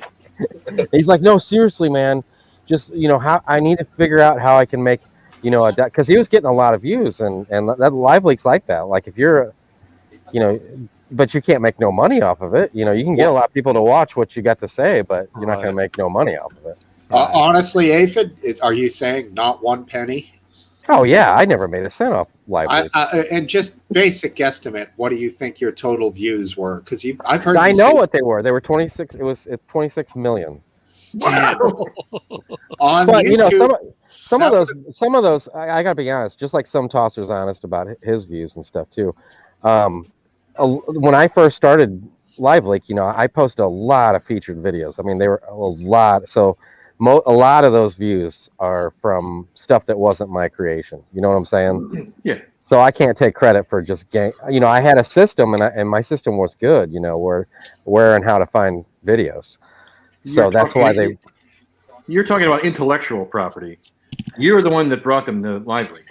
He's like, no, seriously, man. Just, how I need to figure out how I can make, because he was getting a lot of views and that Live Leak's like that. Like if you're, but you can't make no money off of it. You can get a lot of people to watch what you got to say, but you're not going to make no money off of it. Honestly, Aphid, are you saying not one penny? Oh yeah, I never made a cent off Live Leak. And just basic guesstimate, what do you think your total views were? Because I've heard. I know what they were. They were 26. It was 26 million. Wow. But YouTube, some of those, I gotta be honest. Just like some Tosser's honest about his views and stuff too. When I first started Live Leak, I posted a lot of featured videos. I mean, they were a lot. So. A lot of those views are from stuff that wasn't my creation. You know what I'm saying? Yeah. So I can't take credit for just I had a system and my system was good. Where and how to find videos. So that's why You're talking about intellectual property. You're the one that brought them to Live Leak.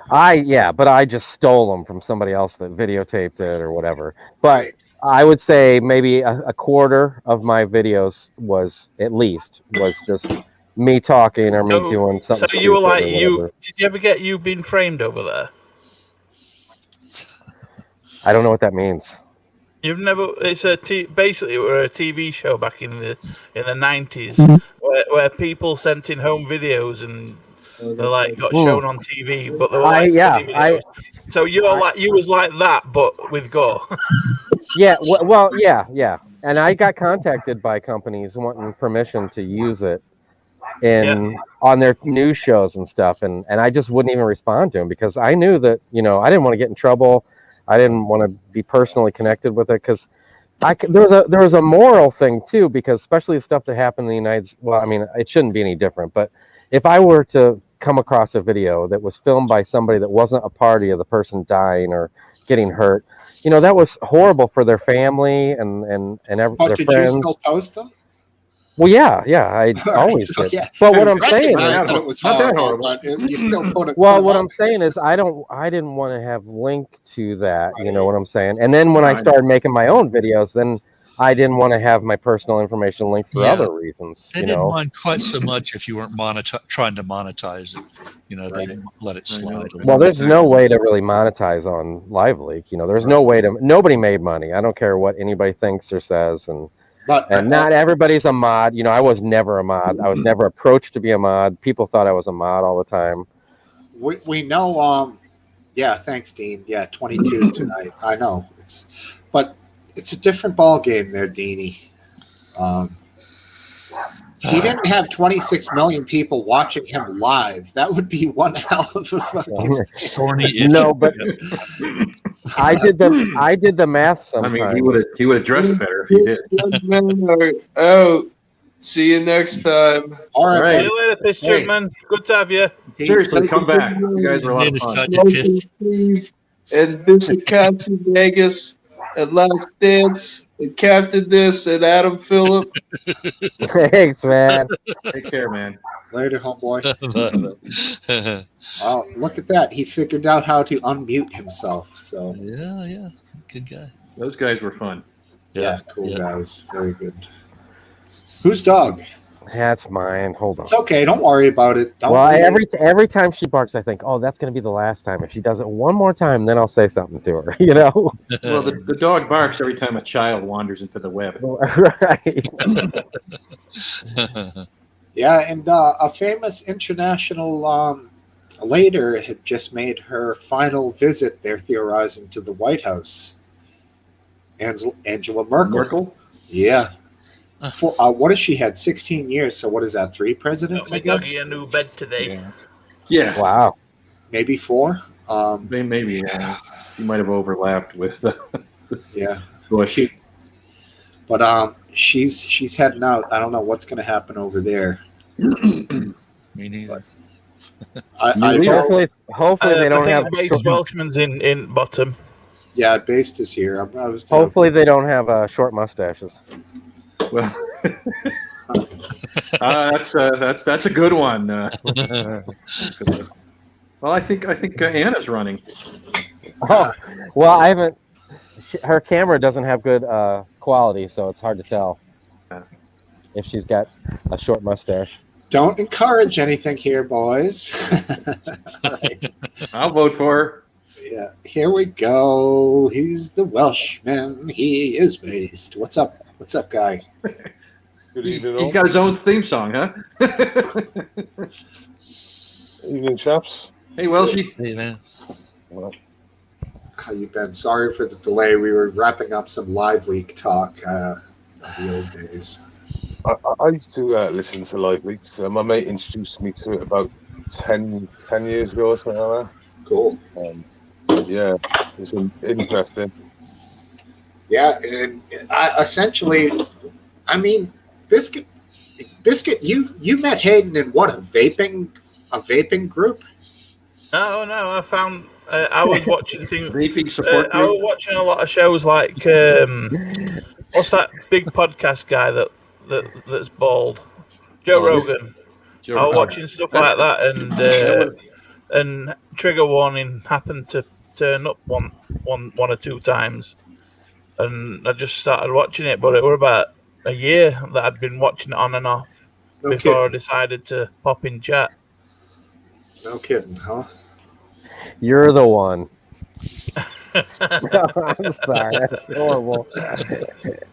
But I just stole them from somebody else that videotaped it or whatever. But I would say maybe a quarter of my videos was just me talking or me doing something. So you were like, did you ever get You Been Framed over there? I don't know what that means. You've never? It's basically we're a TV show back in the 90s where people sent in home videos and they got shown on TV, but they were so you was like that, but with gore. Yeah, well, yeah. And I got contacted by companies wanting permission to use it on their news shows and stuff, and I just wouldn't even respond to them because I knew that I didn't want to get in trouble. I didn't want to be personally connected with it because there was a moral thing too, because especially the stuff that happened in the United States. Well, I mean, it shouldn't be any different, but if I were to come across a video that was filmed by somebody that wasn't a party of the person dying or getting hurt, that was horrible for their family and their friends. Did you still post them? Well, yeah, I always did. Yeah. But what I'm saying is, it was horrible, but you still put it. Well, what I'm saying is, I didn't want to have link to that. You know what I'm saying? And then when I started making my own videos, then I didn't want to have my personal information linked for other reasons. They didn't mind quite so much if you weren't trying to monetize it. They let it slide. Well, there's no way to really monetize on Live Leak. There's no way to. Nobody made money. I don't care what anybody thinks or says, and not everybody's a mod. I was never a mod. I was never approached to be a mod. People thought I was a mod all the time. We know. Yeah, thanks, Dean. Yeah, 22 tonight. I know but. It's a different ball game there, Deanie. He didn't have 26 million people watching him live. That would be one hell of a thorny. No, but I did the math sometimes. I mean, he would have dressed better if he did. Oh, see you next time. All right. See you later, Piss Chipman. Good to have you. Seriously, come back. You guys were a lot of fun. And this is Cassie Vegas. And Last Dance, and Captain This, and Adam Phillip. Thanks, man. Take care, man. Later, homeboy. Oh, look at that. He figured out how to unmute himself. So Yeah. Good guy. Those guys were fun. Yeah, cool guys. Very good. Whose dog? That's mine. Hold on. It's okay. Don't worry about it. Don't Well, worry. every time she barks, I think, oh, that's going to be the last time. If she does it one more time, then I'll say something to her, you know? Well, the dog barks every time a child wanders into the web. Right. Yeah, and a famous international leader had just made her final visit, they're theorizing, to the White House. Angela Merkel. Merkel? Yeah. For, what has she had? 16 years. So what is that? 3 presidents, I guess? A new bed today. Yeah. Wow. Maybe 4. Maybe. She might have overlapped with yeah. Bush. But she's heading out. I don't know what's going to happen over there. Me neither. Hopefully they don't have. Base Welshman's in bottom. Yeah, Based is here. Hopefully they don't have short mustaches. Well, that's a good one. Well, I think Anna's running. Oh, well, I haven't. Her camera doesn't have good quality, so it's hard to tell if she's got a short mustache. Don't encourage anything here, boys. Right. I'll vote for her. Yeah, here we go. He's the Welshman. He is Based. What's up? What's up, guy? Good evening, He's got his own theme song, huh? Evening, chaps. Hey, Welshie. Hey, man. How you been? Sorry for the delay. We were wrapping up some Live Leak talk the old days. I used to listen to Live Leaks. My mate introduced me to it about 10 years ago or something like that. Cool. And yeah, it was interesting. Yeah, and essentially, I mean, Biscuit, you met Hayden in what, a vaping group? No, I found I was watching things. Vaping support I was watching a lot of shows like what's that big podcast guy that's bald? Joe Rogan. I was watching stuff like that, and Trigger Warning happened to turn up one or 2 times. And I just started watching it, but it was about a year that I'd been watching it on and off before I decided to pop in chat. No kidding, huh? You're the one. I'm sorry, that's horrible.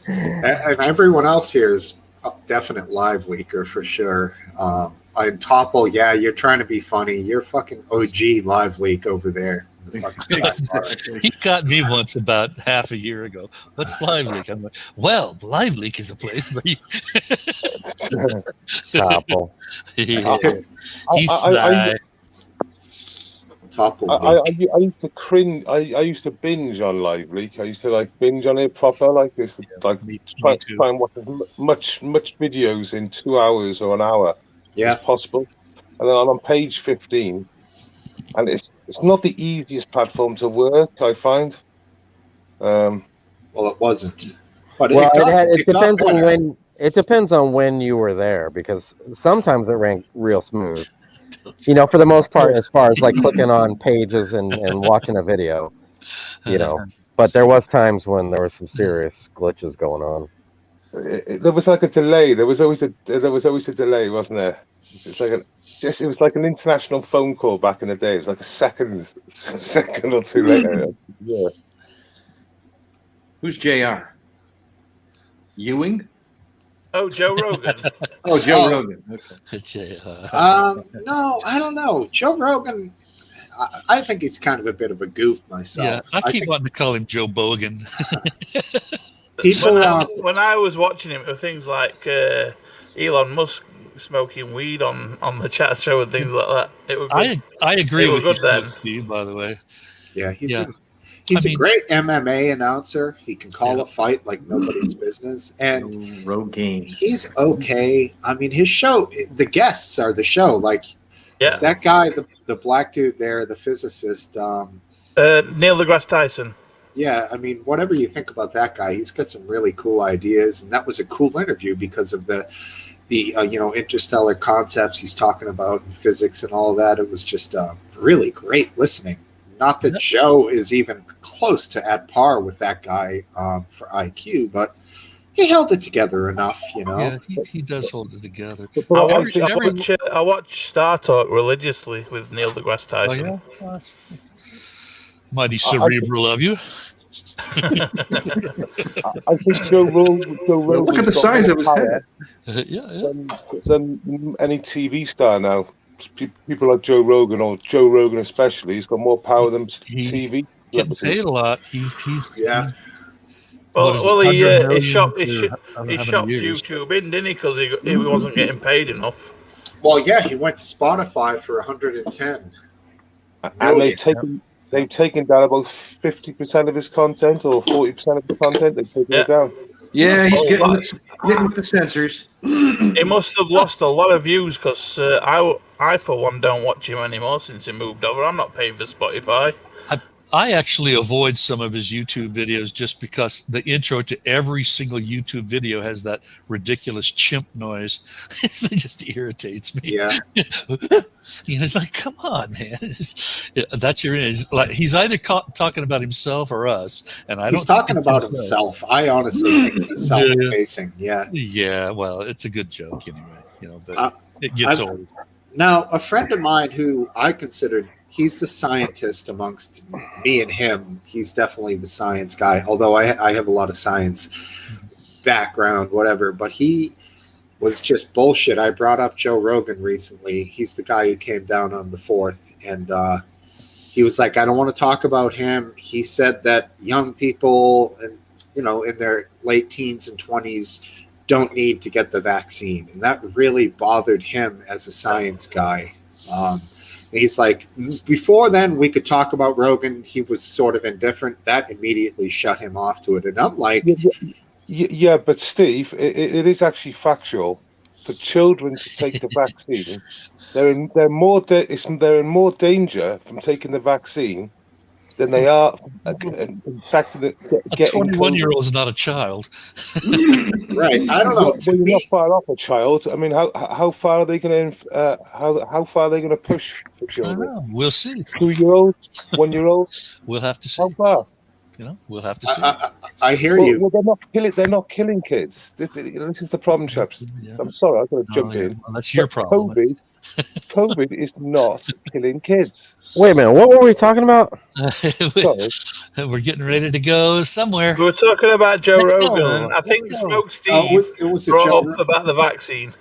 And everyone else here is a definite Live Leaker for sure. And Topple, yeah, you're trying to be funny. You're fucking OG Live Leak over there. He got me once about half a year ago. What's Live Leak? I'm like, well, Live Leak is a place where you. Topple. He's sly. I used to cringe. I used to binge on Live Leak. I used to binge on it proper. Like this, try and watch as much videos in 2 hours or an hour as possible. And then I'm on page 15. And it's not the easiest platform to work, I find. Well, it wasn't. But it depends on when. It depends on when you were there, because sometimes it ran real smooth. You know, for the most part, as far as clicking on pages and watching a video, you know. But there was times when there were some serious glitches going on. There was a delay. There was always a delay, wasn't there? It was like an international phone call back in the day. It was like a second or 2 later. Yeah. Who's JR? Ewing? Oh, Joe Rogan. Joe Rogan. Okay. No, I don't know. Joe Rogan, I think he's kind of a bit of a goof myself. Yeah, I keep wanting to call him Joe Bogan. When I was watching him, it were things like Elon Musk smoking weed on the chat show and things like that. It was good. I agree with you, then. Steve, by the way. Yeah, he's a great MMA announcer. He can call a fight like nobody's business. And Rogaine. He's okay. I mean, his show, the guests are the show. That guy, the black dude there, the physicist. Neil deGrasse Tyson. Yeah, I mean, whatever you think about that guy, he's got some really cool ideas. And that was a cool interview because of the interstellar concepts he's talking about and physics and all that. It was just really great listening. Not that Joe is even close to at par with that guy for IQ, but he held it together enough, you know. Yeah, he does hold it together. I watch Star Talk religiously with Neil deGrasse Oh Tyson. yeah, well, that's mighty cerebral of you. I think Joe Rogan. Look at the size of his head. Than any TV star now. People like Joe Rogan, or Joe Rogan especially, he's got more power than TV. Getting paid a lot. He's Well, he shot years. YouTube in, didn't he? Because he wasn't getting paid enough. Well, yeah, he went to Spotify for 110. And they've taken down about 50% of his content, or 40% of the content. They've taken it down. Yeah, he's getting with the censors. He must have lost a lot of views because I, for one, don't watch him anymore since he moved over. I'm not paying for Spotify. I actually avoid some of his YouTube videos just because the intro to every single YouTube video has that ridiculous chimp noise. It just irritates me. Yeah. It's like, come on, man. That's your. Like he's either talking about himself or us, and he's talking about himself. I honestly think he's self-facing. Yeah. Yeah. Well, it's a good joke anyway. But it gets old. Now, a friend of mine who I considered. He's the scientist amongst me and him. He's definitely the science guy, although I have a lot of science background, whatever. But he was just bullshit. I brought up Joe Rogan recently. He's the guy who came down on the 4th. And he was like, I don't want to talk about him. He said that young people, in their late teens and 20s don't need to get the vaccine. And that really bothered him as a science guy. He's like, before then, we could talk about Rogan. He was sort of indifferent. That immediately shut him off to it. And I'm like... Yeah, but Steve, it is actually factual. For children to take the vaccine, they're in more danger from taking the vaccine than they are, in fact, getting 21-year-old is not a child. Right. I don't know. Well, you're not far off a child. I mean, how far are they going to how far are they going to push for children? We'll see. 2-year-olds, 1-year-olds. We'll have to see. How far? We'll have to see. I hear you. Well, they're not killing kids. This is the problem, chaps. Yeah. I'm sorry, I've got to jump in. Well, that's your problem. COVID is not killing kids. Wait a minute, what were we talking about? We're getting ready to go somewhere. We were talking about Joe Rogan. I think Smokesteve it was brought up about the vaccine.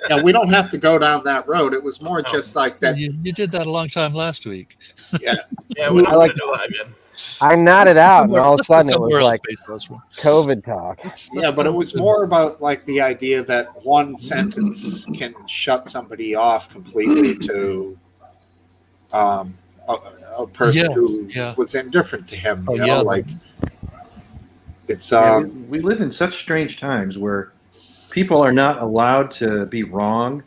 Yeah, we don't have to go down that road. It was more just like that. You did that a long time last week. Yeah. Yeah, we're not going to do that again. I nodded out, and all of a sudden it was like COVID talk. Yeah, but it was more about like the idea that one sentence can shut somebody off completely to a person who was indifferent to him. Like it's we live in such strange times where people are not allowed to be wrong.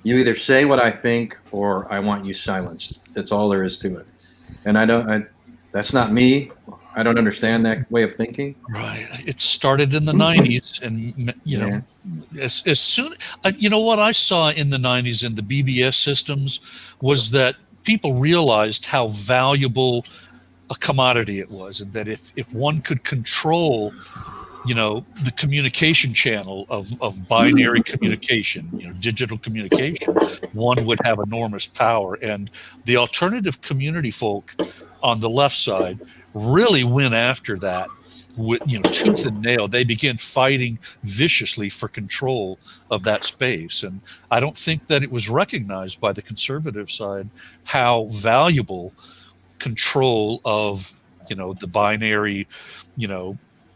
You either say what I think or I want you silenced. That's all there is to it. And that's not me. I don't understand that way of thinking. Right. It started in the 90s. And, as soon, what I saw in the 90s in the BBS systems was that people realized how valuable a commodity it was. And that if one could control, the communication channel of binary communication, digital communication, one would have enormous power. And the alternative community folk on the left side really went after that with tooth and nail. They began fighting viciously for control of that space. And I don't think that it was recognized by the conservative side how valuable control of the binary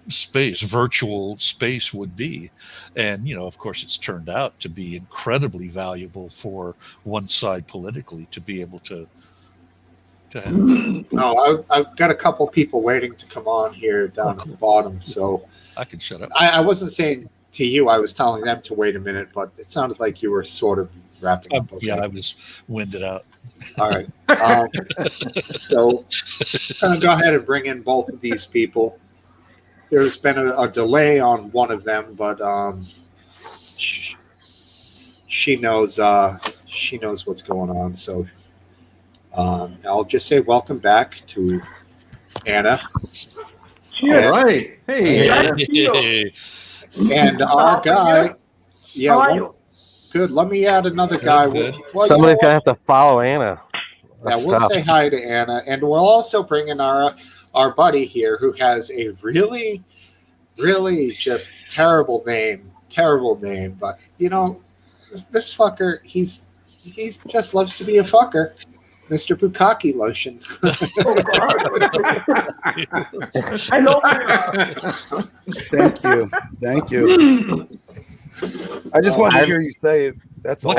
space, virtual space would be. And of course it's turned out to be incredibly valuable for one side politically to be able to go ahead. No, I've got a couple people waiting to come on here down at the bottom, so I can shut up. I wasn't saying to you, I was telling them to wait a minute, but it sounded like you were sort of wrapping up. Okay. Yeah, I was winded out. All right. So I'm going to go ahead and bring in both of these people. There's been a delay on one of them, but she knows what's going on. So I'll just say welcome back to Anna. Yeah, right. Hey. And our guy, yeah, How are one- you? good. Let me add another guy with. Well, Somebody's you know gonna have to follow Anna. yeah, That's we'll tough. say hi to Anna, and we'll also bring in our buddy here who has a really, really just terrible name. But you know, this fucker, he's just loves to be a fucker. Mr. Bukaki lotion. I know. Thank you. I just wanted to hear you say it. That's all.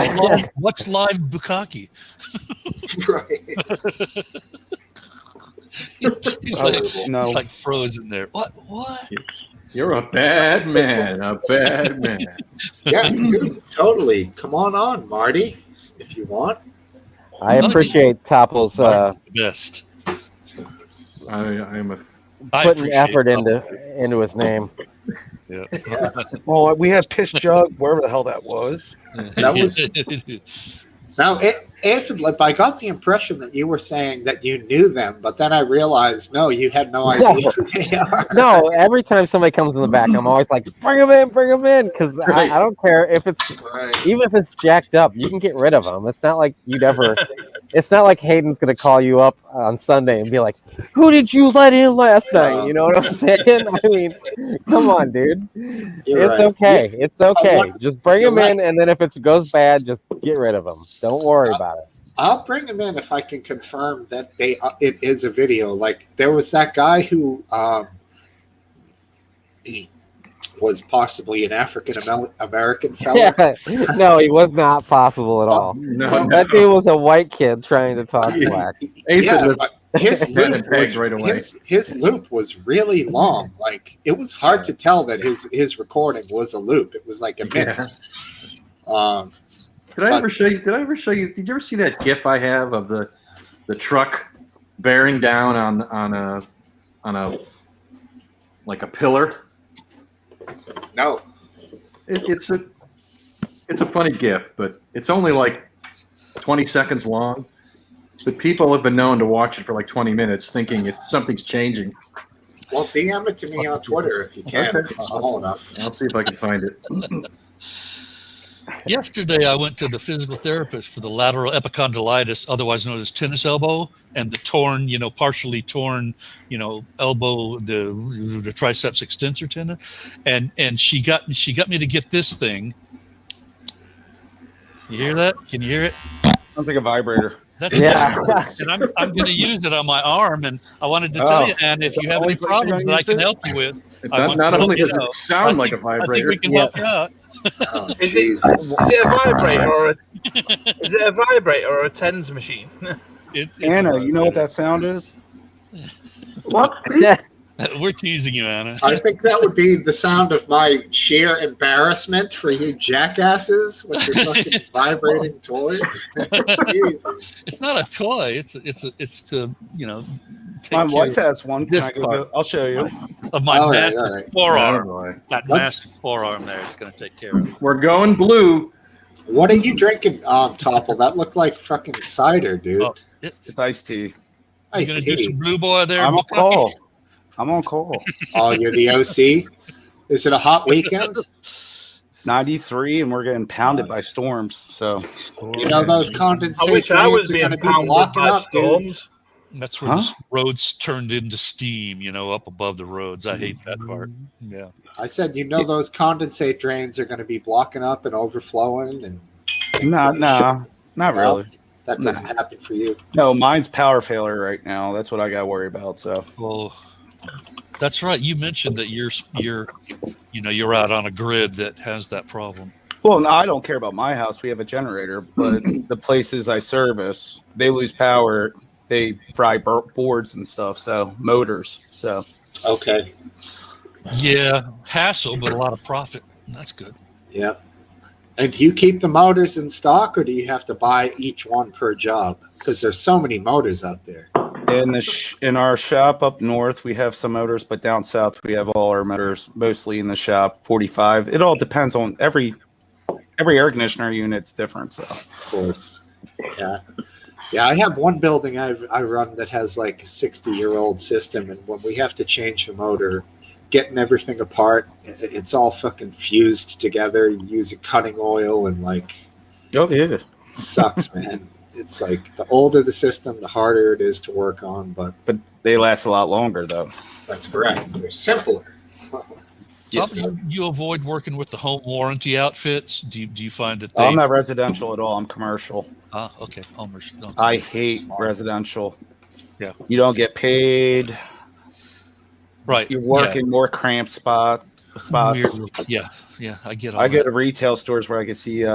What's live bukkake? Right. He's like frozen there. What? You're a bad man. A bad man. Yeah, dude, totally. Come on, Marty, if you want. I appreciate Topple's best. I'm putting effort into his name. Yeah. Well, we had Piss Jug, wherever the hell that was. That was. Now, if I got the impression that you were saying that you knew them, but then I realized, no, you had no idea who they are. No, every time somebody comes in the back, I'm always like, bring them in, because I don't care if it's, even if it's jacked up, you can get rid of them. It's not like it's not like Hayden's going to call you up on Sunday and be like, who did you let in last night? You know what I'm saying? I mean, come on, dude. It's okay. It's okay. Just bring them in, and then if it goes bad, just get rid of them. Don't worry about it. I'll bring them in if I can confirm that it is a video. Like there was that guy who he was possibly an African American fella. Yeah. No, he was not possible at all. No. That dude was a white kid trying to talk black. Yeah, but his loop was right away. His loop was really long. Like it was hard to tell that his recording was a loop. It was like a minute. Did I ever show you? Did you ever see that GIF I have of the truck bearing down on a like a pillar? No. It's a funny GIF, but it's only like 20 seconds long. But people have been known to watch it for like 20 minutes, thinking something's changing. Well, DM it to me on Twitter if you can. Okay. If it's small enough. I'll see if I can find it. Yesterday, I went to the physical therapist for the lateral epicondylitis, otherwise known as tennis elbow, and the torn, partially torn, elbow, the triceps extensor tendon, and she got me to get this thing. You hear that? Can you hear it? Sounds like a vibrator. That's and I'm going to use it on my arm, and I wanted to tell you, and if you have any problems that I can help you with, not only does it sound like a vibrator, I think we can help you out. Is it a vibrator or a tens machine? It's Anna, you know what that sound is? What? We're teasing you, Anna. I think that would be the sound of my sheer embarrassment for you jackasses with your fucking vibrating toys. Jesus. It's not a toy. It's to take My wife care has one. Can I go? I'll show you. of my All right, massive all right. forearm. Oh, boy. That massive forearm there is going to take care of it. We're going blue. What are you drinking, Topple? That looked like fucking cider, dude. Oh, It's iced tea. you Iced going to do tea. some blue boy there? I'm on Bukkake? call. I'm on call. Oh, you're the OC? Is it a hot weekend? It's 93, and we're getting pounded by storms. So You know those condensate I wish I was drains are being going to be pounded blocking by up, dude. storms. That's where the roads turned into steam, up above the roads. I hate that part. Yeah. I said, those condensate drains are going to be blocking up and overflowing, and not really. that doesn't happen for you. No, mine's power failure right now. That's what I got to worry about. So Well, that's right. You mentioned that you're out on a grid that has that problem. well, no, I don't care about my house. We have a generator, but the places I service, they lose power. They fry boards and stuff. So motors. So Okay. Yeah, hassle, but a lot of profit. That's good. Yeah. And do you keep the motors in stock, or do you have to buy each one per job? Because there's so many motors out there. in our shop up north, we have some motors, but down south, we have all our motors mostly in the shop. 45. It all depends on every air conditioner unit's different. So Of course. Yeah. Yeah, I have one building I run that has like a 60-year-old system, and when we have to change the motor getting everything apart. It's all fucking fused together. You use a cutting oil and like, Oh yeah, it sucks, man. It's like the older the system, the harder it is to work on. But they last a lot longer though. that's correct. They're simpler. Yes. You avoid working with the home warranty outfits. Do you find that they? I'm not residential at all. I'm commercial. Ah, okay. Homer's. Okay. I hate residential. Yeah. You don't get paid. Right. You're working more cramped spots. Weird. Yeah. I get all I go that. to retail stores where I can see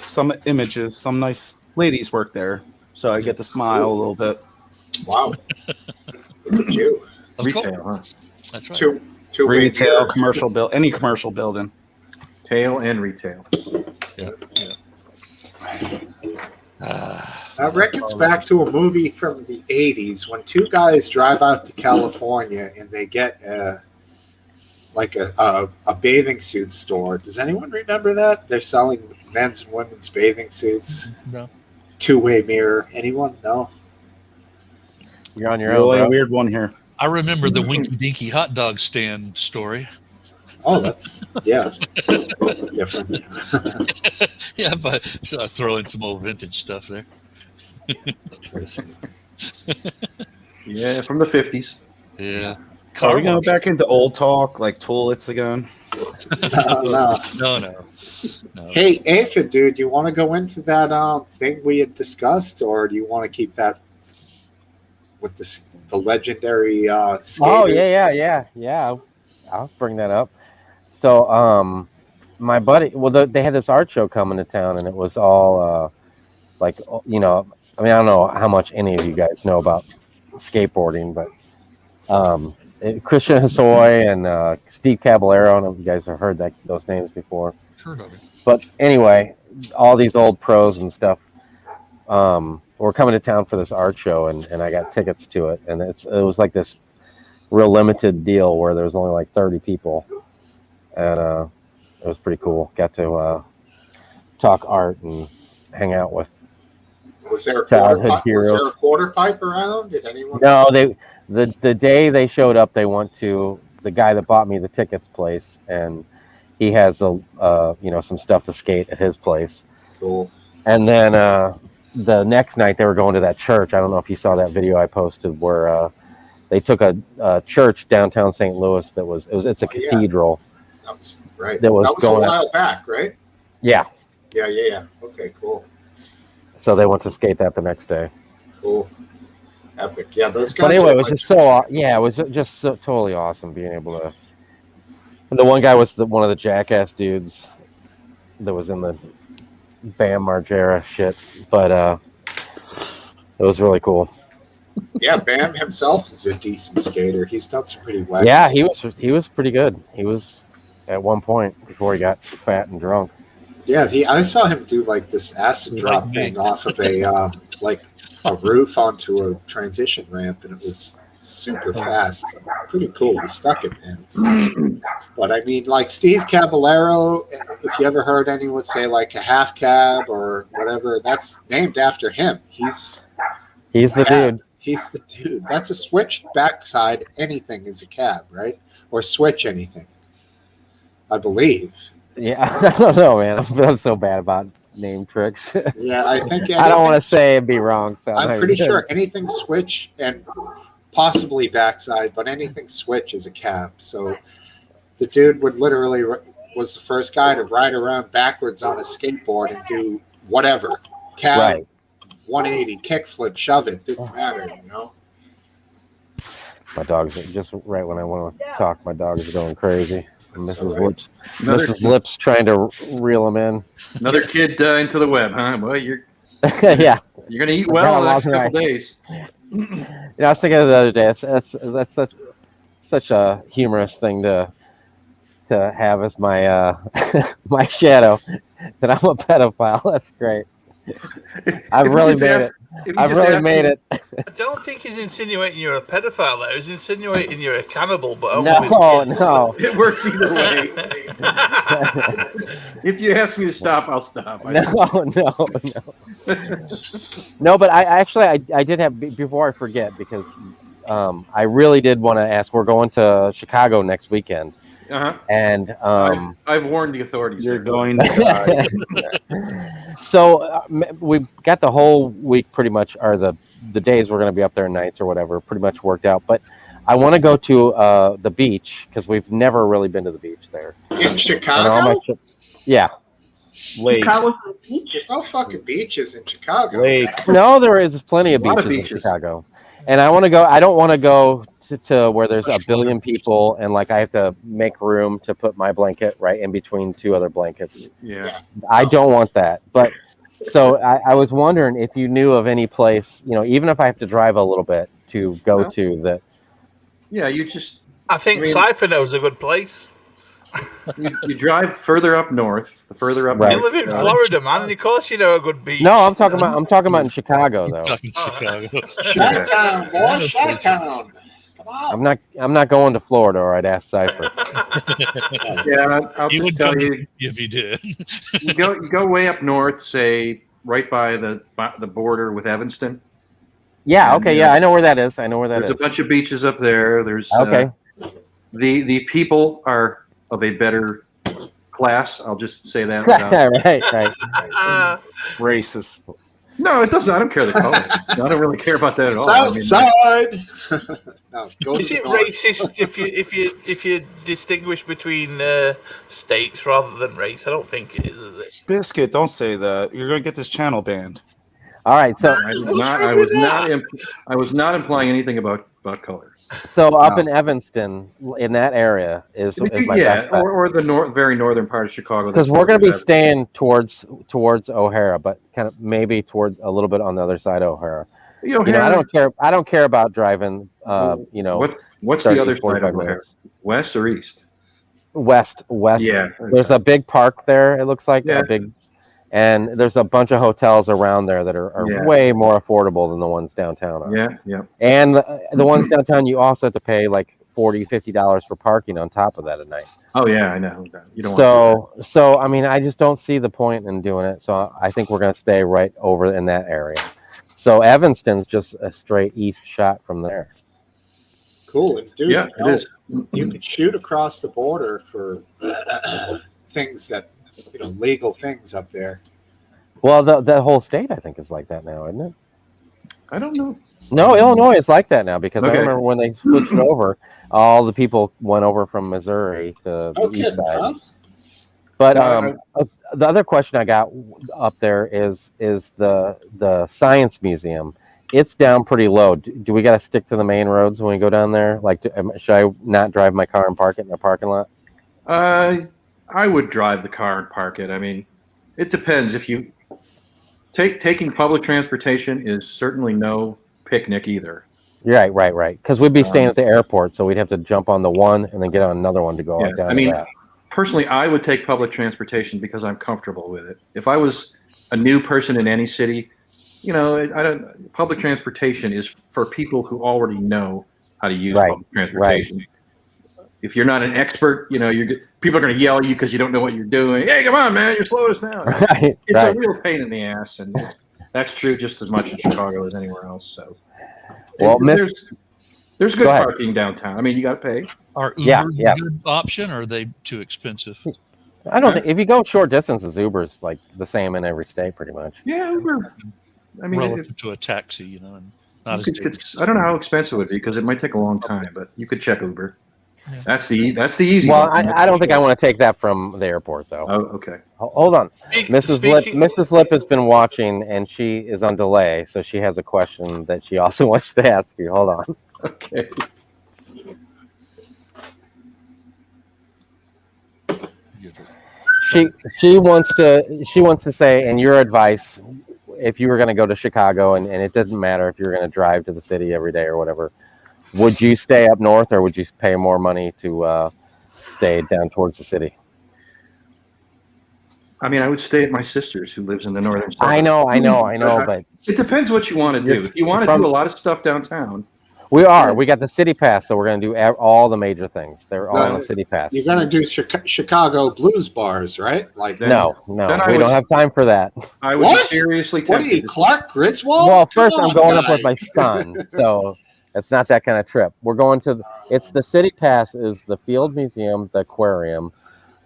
some images. Some nice ladies work there, so I get to smile a little bit. Wow. Look at you. Of Retail, course. huh? That's right. Two Retail, commercial any commercial building. Tail and retail. Yeah. That reckons back to a movie from the 80s when two guys drive out to California and they get a bathing suit store. Does anyone remember that? They're selling men's and women's bathing suits. No. Two-way mirror. Anyone? No? You're on your You're own, only a bro. weird one here. I remember the Winky Dinky hot dog stand story. Oh, that's, yeah. Different. Yeah, but so I throw in some old vintage stuff there. Interesting. Yeah, from the 50s. Yeah. Are we going back into old talk, like toilets again? No. No. Hey, Aphid, dude, you want to go into that thing we had discussed, or do you want to keep that with the legendary skaters? Oh yeah. I'll bring that up. So, my buddy, they had this art show coming to town, and it was all like, you know, I mean, I don't know how much any of you guys know about skateboarding, but Christian Hosoi and Steve Caballero, I don't know if you guys have heard those names before. Heard of it. But anyway, all these old pros and stuff were coming to town for this art show, and I got tickets to it, and it was like this real limited deal where there was only like 30 people, and it was pretty cool. Got to talk art and hang out with Was there a childhood heroes. Was there a quarter pipe around? Did anyone? No, the day they showed up, they went to the guy that bought me the tickets place, and he has some stuff to skate at his place. Cool. And then the next night they were going to that church. I don't know if you saw that video I posted where they took a church downtown St. Louis it's a cathedral. Yeah. That was right. That was a while back, right? Yeah. Yeah. Okay, cool. So they went to skate that the next day. Cool. Epic. Yeah, those guys. But anyway, it was just it was just so totally awesome being able to. And the one guy was one of the jackass dudes that was in the Bam Margera shit, but it was really cool. Yeah, Bam himself is a decent skater. He's done some pretty wacky. Yeah, he was pretty good. He was at one point before he got fat and drunk. Yeah, I saw him do like this acid drop thing off of a roof onto a transition ramp, and it was super fast. Pretty cool. He stuck it, man. But I mean, like Steve Caballero, if you ever heard anyone say like a half cab or whatever, that's named after him. He's the dude. He's the dude. That's a switch backside. Anything is a cab, right? Or switch anything, I believe. Yeah, I don't know, man. I'm so bad about name tricks. Yeah, I think I don't want to say and be wrong. So I'm pretty sure anything switch and possibly backside, but anything switch is a cab. So the dude was the first guy to ride around backwards on a skateboard and do whatever. Cab, right. 180, kickflip, shove it. Didn't matter, you know? My dog's just right when I want to talk, my dog is going crazy. Mrs. Lips trying to reel him in. Another kid into the web, huh? Well, you're yeah. You're gonna eat well in the next couple days. I was thinking of the other day. That's such a humorous thing to have as my my shadow. That I'm a pedophile. That's great. I've really made it. I've really made it. I don't think he's insinuating you're a pedophile there. He's insinuating you're a cannibal, but no. It works either way. If you ask me to stop, I'll stop. No, but I did have, before I forget, because I really did want to ask. We're going to Chicago next weekend, and I've warned the authorities. You're going to die. So we've got the whole week pretty much, or the days we're going to be up there, nights or whatever, pretty much worked out. But I want to go to the beach because we've never really been to the beach there. In Chicago? Yeah. Lake. There's no fucking beaches in Chicago. Lake. No, there is plenty of beaches in Chicago. And I want to go. I don't want to go to where there's a billion people and like I have to make room to put my blanket right in between two other blankets. Yeah. I don't want that. But so I was wondering if you knew of any place, even if I have to drive a little bit to go to that. Yeah, you just. I think Cypher is a good place. You drive further up north. The further up. Right. You live in Florida, man. Of course, you know a good beach. No, I'm talking about in Chicago though. Chicago. Chi-town, boy, Chi-town. Come on. I'm not going to Florida, or I'd ask Cypher. Yeah, I'll He just would tell come you. if he did. You go way up north, say right by the border with Evanston. Yeah. Okay. Yeah, I know where that is. There's a bunch of beaches up there. There's okay. The people are of a better class. I'll just say that. right. Racist. No, it doesn't. I don't care the color. I don't really care about that at all. South side. No, go Is to it the north. racist if you distinguish between states rather than race? I don't think it is it? Biscuit, don't say that. You're going to get this channel banned. All right. So I was not implying anything about color. So up in Evanston, in that area, is my best bet. or the very northern part of Chicago. Because we're going to be staying towards O'Hara, but kind of maybe towards a little bit on the other side of O'Hara. I don't care about driving. What's the other side of O'Hara? West or east? West. Yeah. There's a big park there. It looks like a big. And there's a bunch of hotels around there that are way more affordable than the ones downtown. Yeah. And the ones downtown, you also have to pay like $40, $50 for parking on top of that at night. Oh yeah, I know. You don't. So I mean, I just don't see the point in doing it. So I think we're going to stay right over in that area. So Evanston's just a straight east shot from there. Cool, and dude. Yeah, it is. You can shoot across the border for things that legal things up there. Well, the whole state I think is like that now, isn't it? I don't know. No, Illinois is like that now because I remember when they switched over, all the people went over from Missouri to the east side. Huh? But the other question I got up there is the Science Museum. It's down pretty low. Do we got to stick to the main roads when we go down there? Like, should I not drive my car and park it in the parking lot? I would drive the car and park it. I mean, it depends. If you taking public transportation is certainly no picnic either. Right. Because we'd be staying at the airport, so we'd have to jump on the one and then get on another one to go down. I mean, to that. Personally, I would take public transportation because I'm comfortable with it. If I was a new person in any city, public transportation is for people who already know how to use public transportation. Right. If you're not an expert, people are going to yell at you because you don't know what you're doing. Hey, come on, man, you're slowing us down. It's a real pain in the ass, and that's true just as much in Chicago as anywhere else. So, well, there's good parking downtown. I mean, you got to pay. Are Uber a good option, or are they too expensive? I don't think if you go short distances, Uber's like the same in every state, pretty much. Yeah, Uber. I mean, relative to a taxi, and not as dangerous. I don't know how expensive it would be because it might take a long time, but you could check Uber. Yeah. That's the easy one. Well, I don't think I want to take that from the airport, though. Oh, okay. Hold on. Mrs. Lip has been watching, and she is on delay, so she has a question that she also wants to ask you. Hold on. Okay. She wants to say, in your advice, if you were going to go to Chicago, and it doesn't matter if you're going to drive to the city every day or whatever, would you stay up north or would you pay more money to stay down towards the city? I mean, I would stay at my sister's who lives in the northern suburbs. I know, but it depends what you want to do. If you want to do a lot of stuff downtown. We got the city pass, so we're going to do all the major things. They're all on the city pass. You're going to do Chicago blues bars, right? Like no, we don't have time for that. I was seriously tempted. What are you, Clark Griswold? Well, first I'm going up with my son, so It's not that kind of trip. We're going to. It's the city pass is the Field Museum, the aquarium,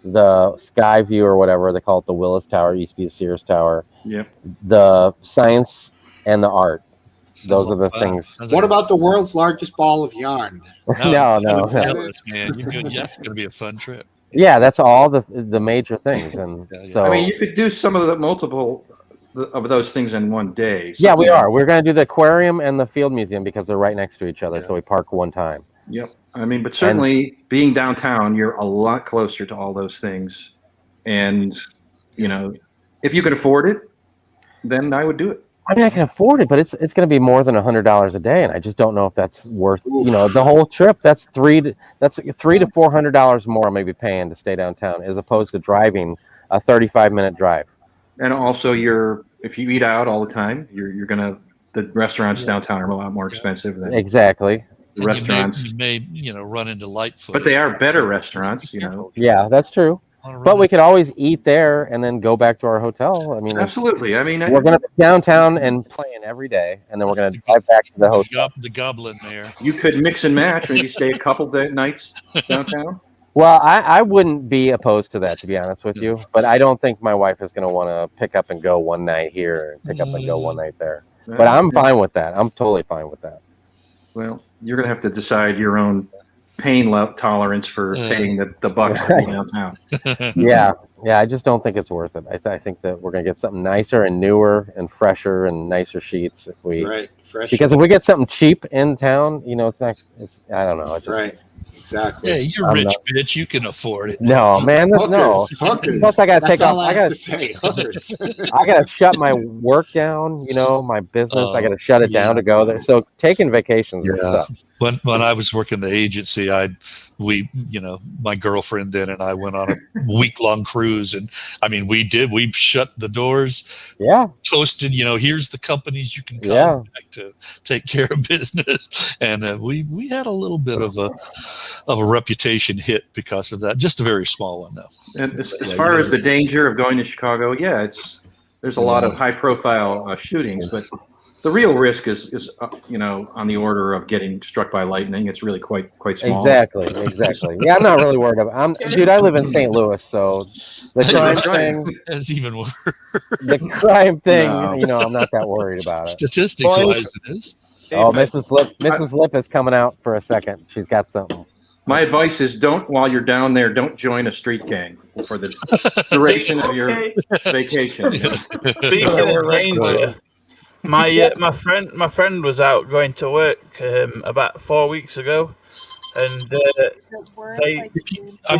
the Sky View or whatever they call it, the Willis Tower. It used to be the Sears Tower. Yep. The science and the art. Those are the things. What about the world's largest ball of yarn? No. Man, that's going to be a fun trip. Yeah, that's all the major things, and so I mean, you could do some of the multiple of those things in one day. Yeah, we are. We're going to do the aquarium and the Field Museum because they're right next to each other, so we park one time. Yep. I mean, but certainly being downtown, you're a lot closer to all those things, and if you can afford it, then I would do it. I mean, I can afford it, but it's going to be more than $100 a day, and I just don't know if that's worth. The whole trip. That's $300 to $400 more I may be paying to stay downtown, as opposed to driving a 35-minute drive. And also, if you eat out all the time, the restaurants downtown are a lot more expensive than exactly. The restaurants. You may run into Lightfoot, but they are better restaurants. Yeah, that's true. But we could always eat there and then go back to our hotel. I mean, absolutely. I mean, we're going to be downtown and playing every day, and then we're going to drive back to the hotel. The Goblin there. You could mix and match. Maybe stay a couple nights downtown. Well, I wouldn't be opposed to that, to be honest with you. But I don't think my wife is going to want to pick up and go one night here and pick up and go one night there. But I'm fine with that. I'm totally fine with that. Well, you're going to have to decide your own pain tolerance for paying the bucks to be downtown. Yeah, I just don't think it's worth it. I think that we're going to get something nicer and newer and fresher and nicer sheets if we because if we get something cheap in town, it's not. I don't know. Exactly. Yeah, you're rich, bitch. You can afford it. No, man. Hookers. Plus, I got to take off. I got to say, hookers. I got to shut my work down. My business. I got to shut it down to go there. So taking vacations sucks. When I was working the agency, my girlfriend then and I went on a week-long cruise, and I mean, we shut the doors. Yeah. Posted, here's the companies you can contact to take care of business, and we had a little bit of a reputation hit because of that. Just a very small one, though. And as far as the danger of going to Chicago, there's a lot of high-profile shootings, but the real risk is on the order of getting struck by lightning. It's really quite small. Exactly. Yeah, I'm not really worried about it. Dude, I live in St. Louis, so the crime thing is even worse. The crime thing, I'm not that worried about it. Statistics-wise, it is. Oh, Mrs. Lip is coming out for a second. She's got something. My advice is while you're down there, don't join a street gang for the duration of your vacation. Speaking of danger, my friend was out going to work about 4 weeks ago, and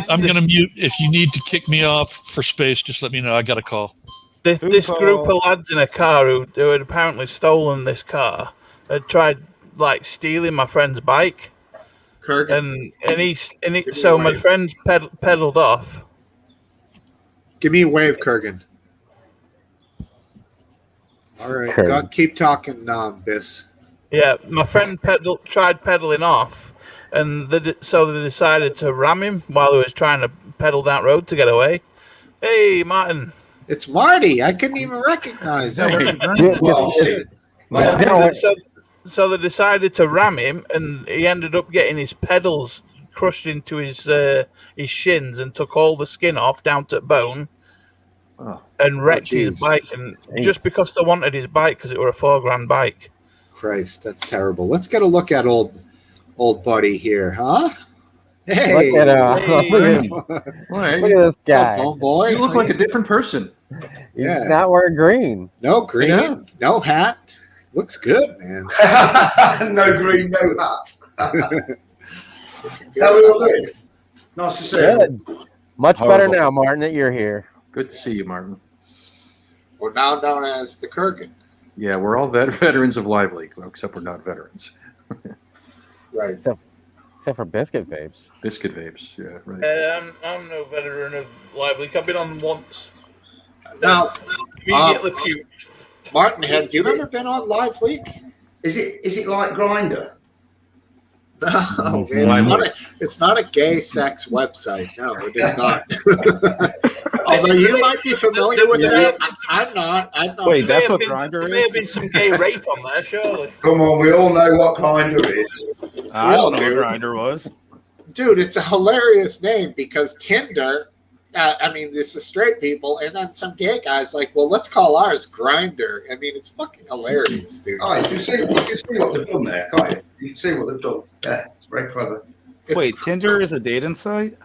I'm going to mute. If you need to kick me off for space, just let me know. I got a call. This group of lads in a car who had apparently stolen this car had tried stealing my friend's bike. Kurgan. So my friend pedaled off. Give me a wave, Kurgan. All right, keep talking, Biss. Yeah, my friend tried pedaling off, and so they decided to ram him while he was trying to pedal down road to get away. Hey, Martin. It's Marty. I couldn't even recognize him. So they decided to ram him, and he ended up getting his pedals crushed into his shins and took all the skin off down to bone, and wrecked his bike. And just because they wanted his bike, because it were a $4,000 bike. Christ, that's terrible. Let's get a look at old buddy here, huh? Hey, look at this guy. What's up, homeboy? You look like a different person. Yeah, he's not wearing green. No green, no hat. Looks good, man. No green, no hat. How are we all doing? Nice to see you. Much better now, Martin, that you're here. Good to see you, Martin. We're now known as the Kurgan. Yeah, we're all veterans of Live Leak, except we're not veterans. Right. Except for Biscuit Vapes. Biscuit Vapes, yeah, right. I'm no veteran of Live Leak. I've been on once. Now, immediately puked. Martin, have you ever been on Live Leak? Is it like Grindr? No, it's not a gay sex website. No, it is not. Although you might be familiar with that, I'm not. Wait, that's what There Grindr may have is? been some gay rape on there, surely. Come on, we all know what Grindr is. I don't know what Grindr was. Dude, it's a hilarious name because Tinder. I mean, this is straight people, and then some gay guys like, well, let's call ours Grinder. I mean, it's fucking hilarious, dude. Oh, you can see what they've done there, can't you? You can see what they've done. Yeah, it's very clever. Wait, Tinder is a dating site?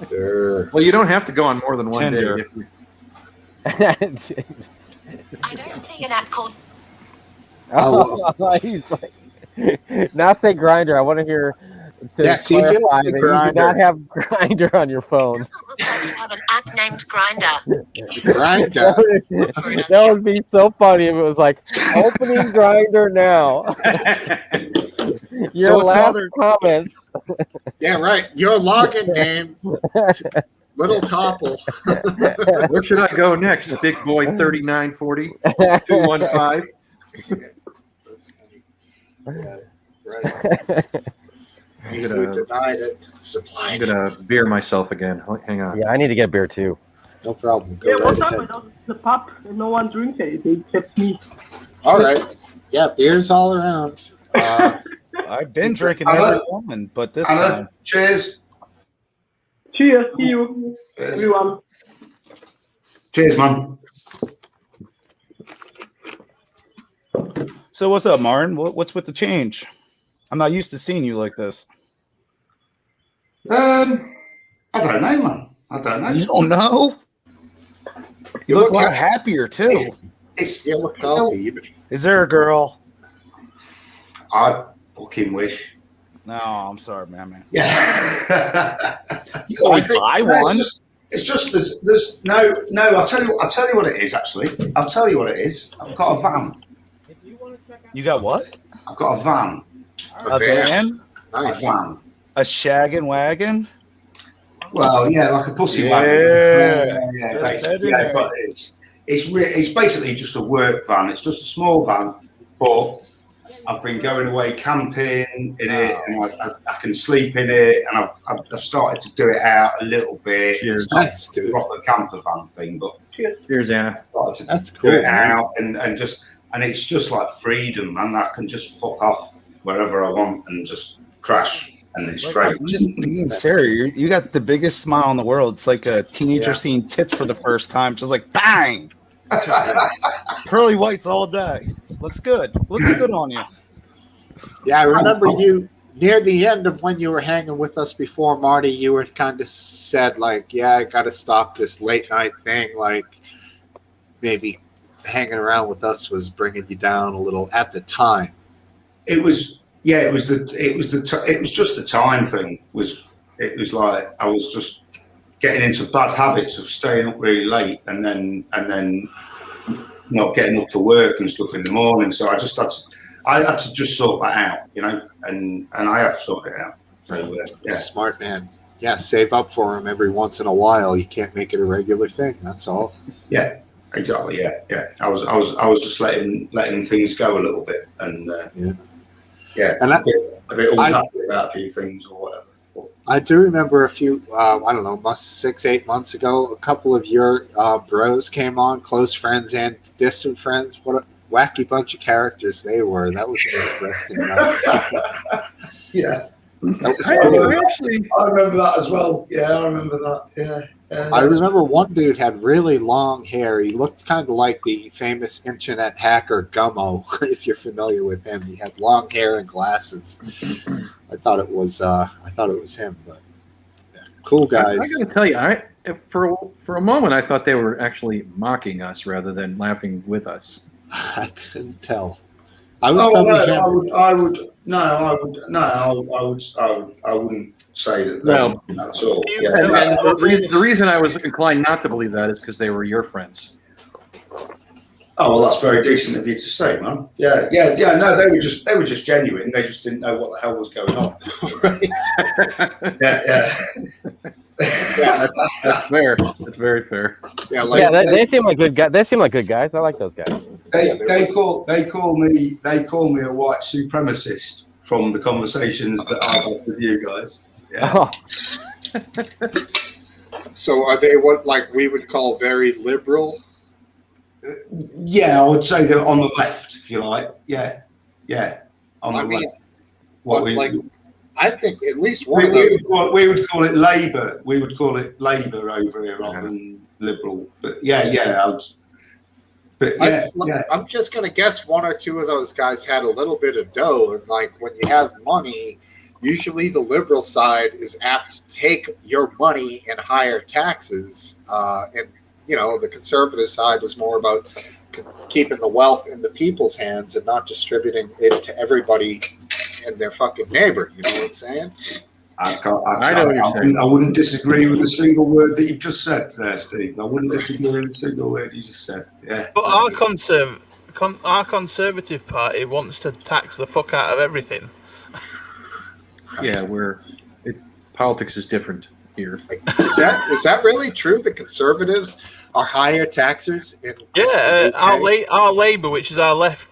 Sure. Well, you don't have to go on more than one Tinder. day. I don't see an app called. He's like, now say Grinder. I want to hear. To Yeah, see, if you clarify don't that Grindr. you do not have Grinder on your phone. Doesn't look like you have an app named Grinder. Grinder. That would be so funny if it was like opening Grinder now. Your So it's last another- comments. Yeah, right. Your login name, Little Topple. Where should I go next? Big boy 3940 215. Right. I'm Who gonna, denied it? I'm Supplied. gonna beer myself again. Hang on. Yeah, I need to get beer too. No problem. Go Yeah, right one time ahead. I was in the pub and no one drinks it. Except me. All right. Yeah, beer's all around. I've been drinking every woman, but this time. Cheers. Cheers to you, everyone. Cheers, man. So what's up, Martin? What's with the change? I'm not used to seeing you like this. I don't know, man. I don't know. You don't know? You look a lot happier too. It's You look healthy. Is there a girl? I fucking wish. No, I'm sorry, man. Yeah. You always buy one. It's just there's no. I'll tell you what it is. Actually, I'll tell you what it is. I've got a van. You got what? I've got a van. A van? Nice. A van. A shaggin' wagon? Well, yeah, like a pussy Yeah. wagon. Yeah, Get basically, that in yeah, but it's basically just a work van. It's just a small van, but I've been going away camping in it, and I can sleep in it, and I've started to do it out a little bit. Cheers. It's not Nice, dude. a proper camper van thing, but Cheers, Anna. started to That's do cool. it out, and it's just like freedom, man. I can just fuck off wherever I want and just crash, and it's great. Just being serious, you got the biggest smile in the world. It's like a teenager Yeah. seeing tits for the first time. Just like bang, just pearly whites all day. Looks good. Looks good on you. Yeah, I remember you near the end of when you were hanging with us before, Marty. You were kind of said like, "Yeah, I got to stop this late night thing." Like, maybe hanging around with us was bringing you down a little at the time. It was just the time thing. It was like I was just getting into bad habits of staying up really late and then not getting up for work and stuff in the morning. So I had to just sort that out, you know, and I have to sort it out. So yeah, Smart man. Yeah, save up for him every once in a while. You can't make it a regular thing. That's all. yeah, exactly. Yeah. I was just letting things go a little bit, and And I- a bit unhappy about a few things or whatever. I do remember a few, I don't know, 6-8 months ago, a couple of your bros came on, close friends and distant friends. What a wacky bunch of characters they were. That was an interesting night. Yeah. That was cool. I remember that as well. Yeah, I remember that. Yeah. I remember one dude had really long hair. He looked kind of like the famous internet hacker Gummo, if you're familiar with him. He had long hair and glasses. I thought it was him, but yeah. Cool guys. I gotta tell you, for a moment I thought they were actually mocking us rather than laughing with us. I couldn't tell. I was I wouldn't say that. Well, that's all. And the reason I was inclined not to believe that is because they were your friends. Oh well, that's very decent of you to say, man. Yeah. No, they were just genuine. They just didn't know what the hell was going on. Yeah. Yeah, that's fair. That's very fair. Yeah, like, yeah, they seem like good guys. They seem like good guys. I like those guys. They call me a white supremacist from the conversations that I've had with you guys. Yeah. Oh, So are they what like we would call very liberal? Yeah, I would say they're on the left, if you like. Yeah, on the left. I think at least one of those. We would call it Labour. We would call it Labour over here rather than Liberal. But I'm just going to guess one or two of those guys had a little bit of dough. And like when you have money, usually the liberal side is apt to take your money and higher taxes. And, the conservative side is more about keeping the wealth in the people's hands and not distributing it to everybody and their fucking neighbor. You know what I'm saying? I wouldn't disagree with a single word that you've just said there, Steve. I wouldn't disagree with a single word you just said. Yeah. But our Conservative Party wants to tax the fuck out of everything. Yeah, politics is different here. Is that really true? The Conservatives are higher taxers in our Labour, which is our left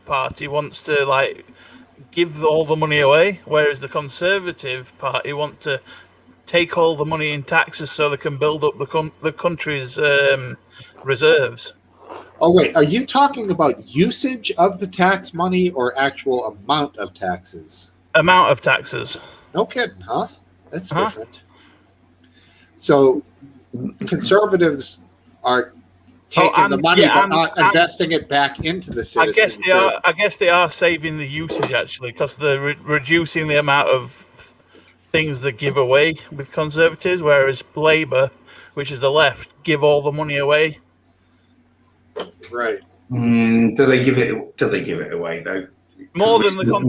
party, wants to give all the money away, whereas the Conservative Party want to take all the money in taxes so they can build up the country's reserves. Oh wait, are you talking about usage of the tax money or actual amount of taxes? Amount of taxes. No kidding, huh? That's different. So conservatives are taking the money but not investing it back into the citizens. I guess they are saving the usage actually, because they're reducing the amount of things they give away with Conservatives, whereas Labour, which is the left, give all the money away. Right. Do they give it away though? More than the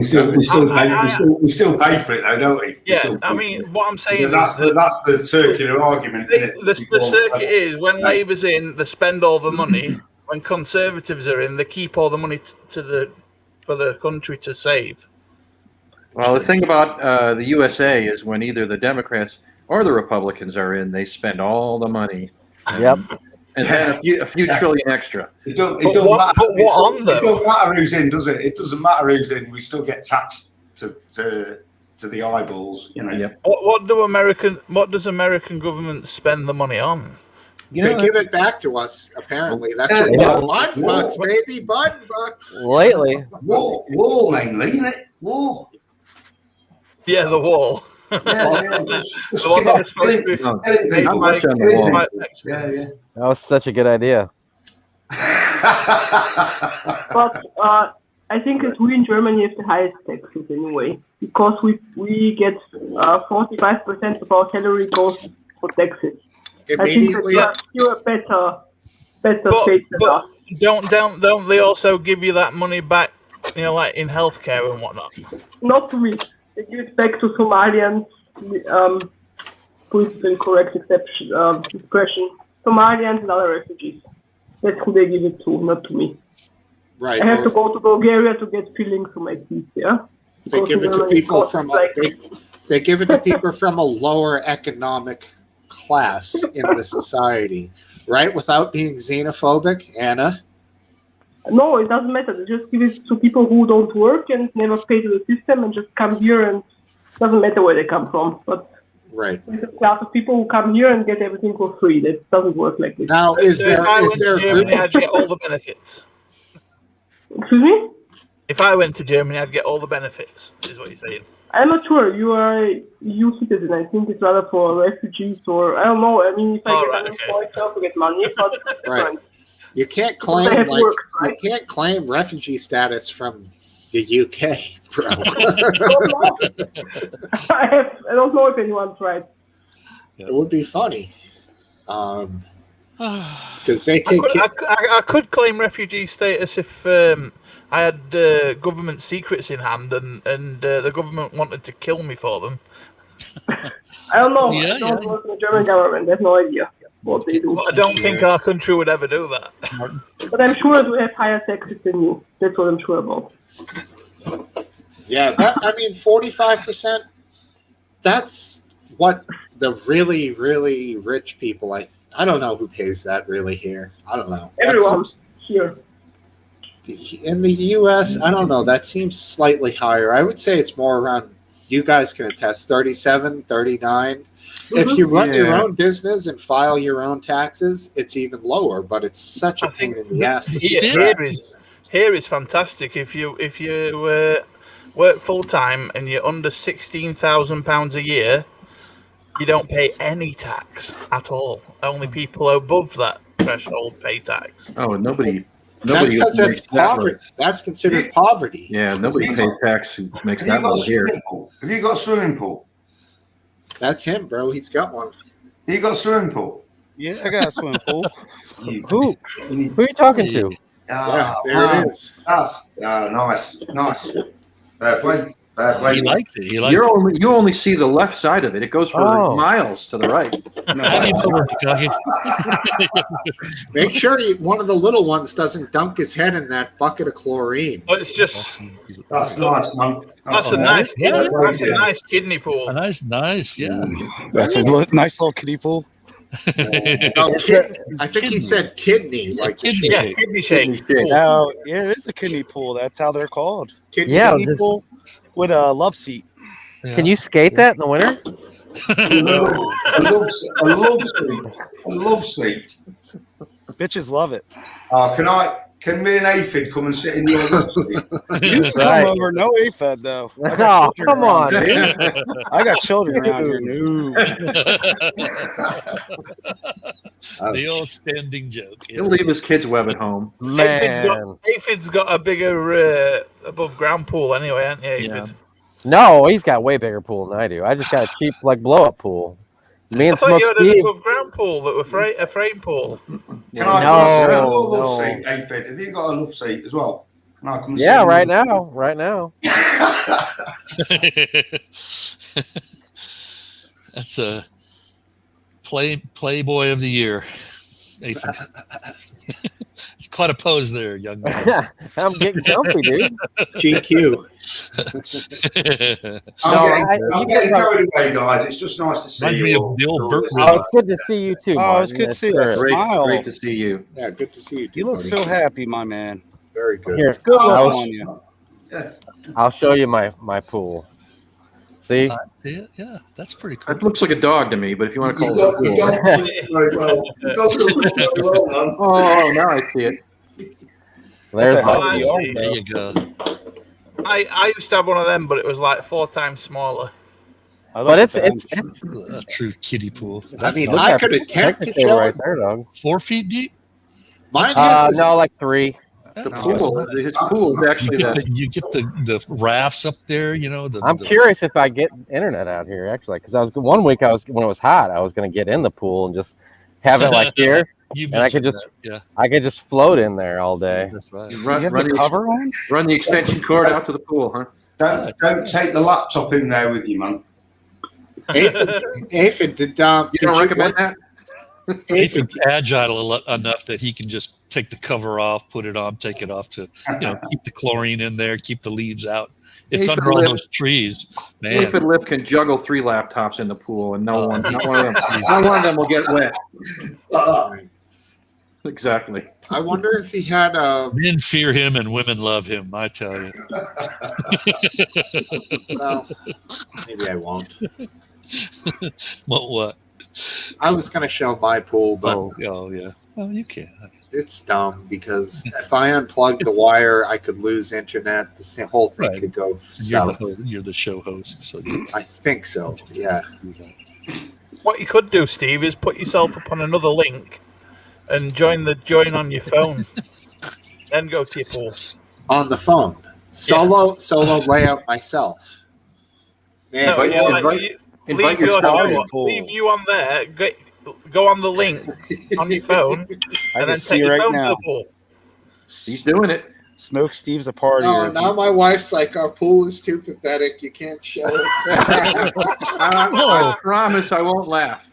we still pay for it though, don't we? Yeah, what I'm saying that's the circular argument. The circuit is when Labour's in, they spend all the money. When Conservatives are in, they keep all the money for the country to save. Well, the thing about the USA is when either the Democrats or the Republicans are in, they spend all the money. Yep. And then a few trillion extra. It don't matter who's in, does it? It doesn't matter who's in. We still get taxed to the eyeballs, Yep. What does American government spend the money on? They give it back to us. Apparently, that's what blood bucks, baby, blood bucks. Lately, war mainly, isn't it? War. Yeah, the wall. That was such a good idea. But I think that we in Germany have the highest taxes anyway, because we get 45% of our salary goes for taxes. I think that you're a better state than us. Don't they also give you that money back, like in healthcare and whatnot? Not to me. They give it back to Somalians. Politically correct expression. Somalians and other refugees. That's who they give it to, not to me. Right. I have to go to Bulgaria to get fillings for my teeth. Yeah. They give it to people from they give it to people from a lower economic class in the society, right? Without being xenophobic, Anna. No, it doesn't matter. They just give it to people who don't work and never pay to the system and just come here, and it doesn't matter where they come from. But right, there's a class of people who come here and get everything for free. That doesn't work like this. Now, if I went to Germany, I'd get all the benefits. Excuse me? If I went to Germany, I'd get all the benefits, is what you're saying. I'm not sure. You are a EU citizen. I think it's rather for refugees or I don't know. I mean, if I get unemployed, I also get money. But right. You can't claim you can't claim refugee status from the UK, bro. I don't know if anyone's right. It would be funny, because they take. I could claim refugee status if I had government secrets in hand and the government wanted to kill me for them. I don't know. I don't work in the German government. I have no idea what they do. I don't think our country would ever do that. But I'm sure we have higher taxes than you. That's what I'm sure about. Yeah, 45%. That's what the really, really rich people. I don't know who pays that really here. I don't know. Everyone here. In the U.S., I don't know. That seems slightly higher. I would say it's more around. You guys can attest 37, 39. If you run your own business and file your own taxes, it's even lower, but it's such a pain in the ass to Here is fantastic. If you work full time and you're under £16,000 a year, you don't pay any tax at all. Only people above that threshold pay tax. Oh, nobody. That's because it's poverty. That's considered poverty. Yeah, nobody pays tax who makes that low here. Have you got a swimming pool? That's him, bro. He's got one. You got a swimming pool? Yeah, I got a swimming pool. Who are you talking to? Yeah, there it is. Nice. Nice. He likes it. He likes You only see the left side of it. It goes for miles to the right. Make sure one of the little ones doesn't dunk his head in that bucket of chlorine. But it's just that's nice, man. That's a nice kidney pool. Nice, yeah. That's a nice little kiddie pool. No, I think he said kidney, like kidney shape. Kidney shake. Oh, yeah, it is a kidney pool. That's how they're called. Kidney pool with a love seat. Can you skate that in the winter? A love seat. Bitches love it. Can me and Aphid come and sit in your love seat? You can come over, no aphid though. Oh, come on, dude. I got children around here. No. The old standing joke. He'll leave his kids' web at home. Man. Aphid's got a bigger above ground pool anyway, hasn't he, Aphid? No, he's got way bigger pool than I do. I just got a cheap blow up pool. Me and I thought you had an Smokesteve. above ground pool that was a frame pool. Can I come and sit in your love seat, Aphid? Have you got a love seat as well? Can I come and sit in right now. That's a Playboy of the Year. Aphid. It's quite a pose there, young man. I'm getting comfy, dude. GQ. I'm getting carried away, guys. It's just nice to see Reminds me you. of the old Burt It's good to see you too. Oh, it's good to see you. Smile. Great to see you. Yeah, good to see you. You look so happy, my man. Very good. Here, It's good looking on you. I'll show you my pool. See? See it? Yeah, that's pretty cool. That looks like a dog to me, but if you want to call it a pool. Oh, now I see it. There's There you go. I used to have one of them, but it was like 4 times smaller. But it's a true kiddie pool. I could attempt to show right it. there, dog. 4 feet deep? Mine has no, like 3. The pool, his pool is actually you get the rafts up there, you know. I'm curious if I get internet out here actually, because I was one week when it was hot, I was going to get in the pool and just have it like here, and I could just float in there all day. That's right. Run the extension cord out to the pool, huh? Don't take the laptop in there with you, man. Aphid, did you don't recommend that? Aphid's agile enough that he can just take the cover off, put it on, take it off to, keep the chlorine in there, keep the leaves out. It's under all those trees, man. Aphid Lip can juggle 3 laptops in the pool, and not one of them will get wet. Exactly. I wonder if he had a. Men fear him and women love him. I tell you. Well, maybe I won't. What? I was going to show my pool, but oh yeah. Well, you can. It's dumb because if I unplug the wire, I could lose internet. The whole thing could go south. You're the show host, so I think so. Yeah. What you could do, Steve, is put yourself up on another link and join on your phone. Then go to your pool on the phone. Solo layout myself. Man, leave you on there. Go on the link on your phone, and then take your phone to the pool. He's doing it. Smokesteve's a party. No, now my wife's like, our pool is too pathetic. You can't show it. I promise I won't laugh.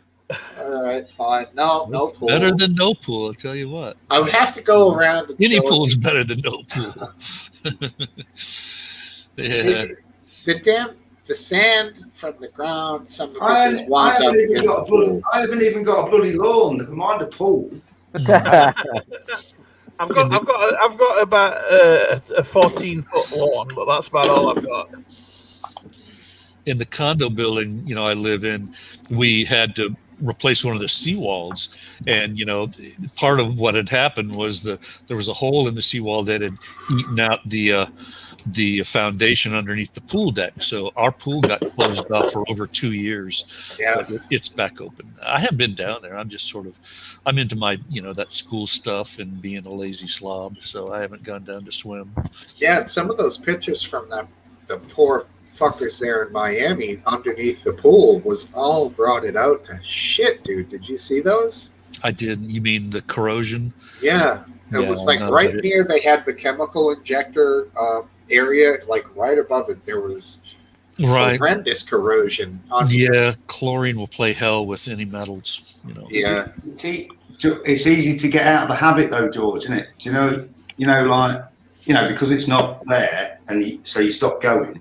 All right, fine. No pool. Better than no pool, I'll tell you what. I would have to go around. Any pool is better than no pool. Yeah. The sand from the ground, some of I it is washed up. I haven't even got a bloody lawn. Never mind a pool. I've got about a 14-foot lawn, but that's about all I've got. in the condo building, I live in, we had to replace one of the seawalls, and part of what had happened was there was a hole in the seawall that had eaten out the foundation underneath the pool deck. So our pool got closed off for over 2 years. Yeah. But it's back open. I have been down there. I'm just I'm into my, that school stuff and being a lazy slob. So I haven't gone down to swim. Yeah, some of those pictures from the poor fuckers there in Miami underneath the pool was all rotted out to shit, dude. Did you see those? I did. You mean the corrosion? Yeah. It was like right near they had the chemical injector area, like right above it, there was horrendous corrosion. Yeah, chlorine will play hell with any metals. Yeah. See, it's easy to get out of the habit, though, George, isn't it? Do you know, because it's not there, and so you stop going.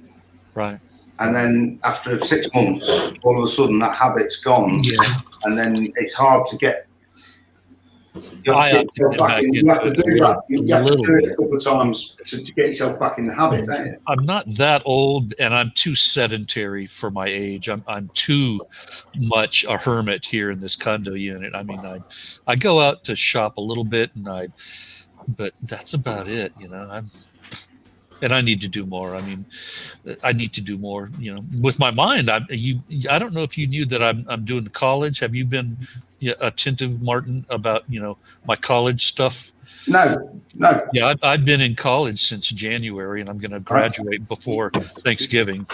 Right. And then after 6 months, all of a sudden that habit's gone, and then it's hard to get. You have to do that. You have to do it a couple of times to get yourself back in the habit, don't you? I'm not that old, and I'm too sedentary for my age. I'm too much a hermit here in this condo unit. I mean, I go out to shop a little bit, but that's about it. And I need to do more. I mean, I need to do more. With my mind. I don't know if you knew that I'm doing the college. Have you been attentive, Martin, about my college stuff? No. Yeah, I've been in college since January, and I'm going to graduate before Thanksgiving.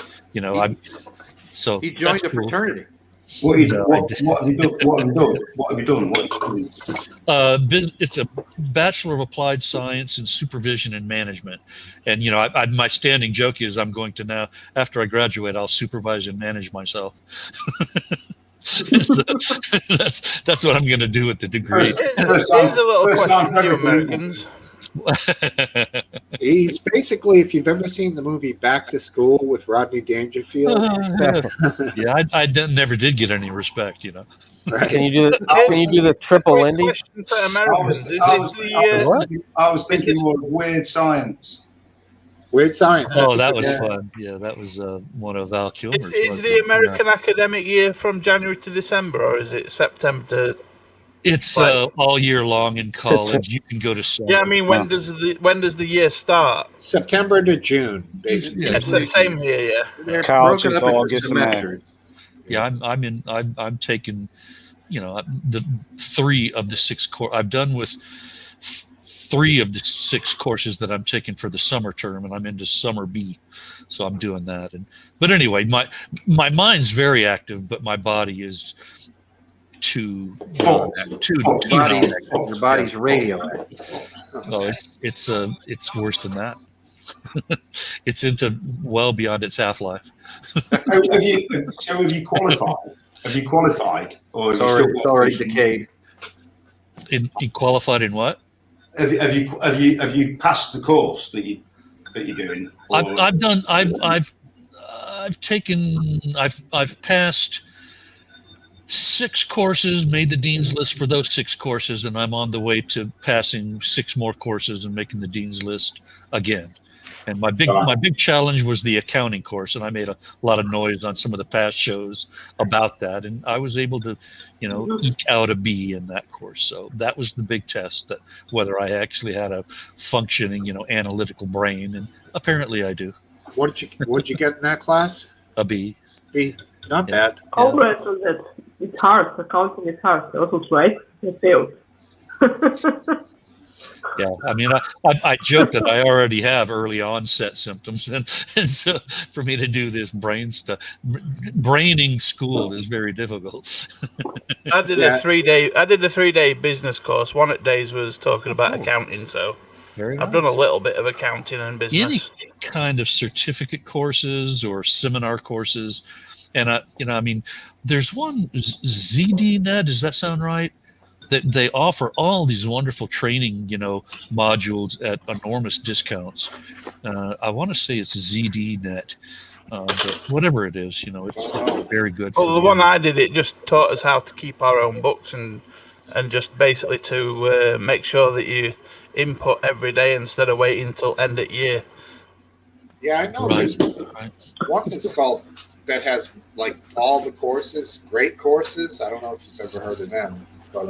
So he joined a fraternity. What have you done? It's a Bachelor of Applied Science in Supervision and Management. And, my standing joke is I'm going to now, after I graduate, I'll supervise and manage myself. So that's what I'm going to do with the degree. Here's a little question for you Americans. He's basically, if you've ever seen the movie Back to School with Rodney Dangerfield. Yeah, I never did get any respect, Right. Can you do the triple Indy? I was thinking more of Weird Science. Weird Science. Oh, that was fun. Yeah, that was one of Val Kilmer's. Is the American academic year from January to December, or is it September to? It's all year long in college. You can go to summer. Yeah, I mean, when does the year start? September to June, basically. Yeah, same here. Yeah. College is August and May. Yeah, I'm taking, the 3 of the 6 courses. I've done with 3 of the 6 courses that I'm taking for the summer term, and I'm into summer B, so I'm doing that. But anyway, my mind's very active, but my body is too your body's radioactive. Oh, it's worse than that. It's into well beyond its half-life. Have you qualified? Have you qualified, or it's already decayed? In qualified in what? Have you passed the course that you're doing? I've passed 6 courses, made the dean's list for those 6 courses, and I'm on the way to passing 6 more courses and making the dean's list again. And my big challenge was the accounting course, and I made a lot of noise on some of the past shows about that, and I was able to, eke out a B in that course. So that was the big test, that whether I actually had a functioning, analytical brain, and apparently I do. What'd you get in that class? A B. B. Not bad. Congrats on that. It's hard. Accounting is hard. I also tried. I failed. Yeah, I mean, I joke that I already have early onset symptoms, and so for me to do this brain stuff, braining school is very difficult. I did a 3-day business course. One of the days was talking about accounting, so I've done a little bit of accounting and business. Any kind of certificate courses or seminar courses, and I mean, there's one ZDNet. Does that sound right? That they offer all these wonderful training, modules at enormous discounts. I want to say it's ZDNet, but whatever it is, it's very good. Well, the one I did, it just taught us how to keep our own books and just basically to make sure that you input every day instead of waiting until end of year. Yeah, I know. There's one that's called that has like all the courses, great courses. I don't know if you've ever heard of them, but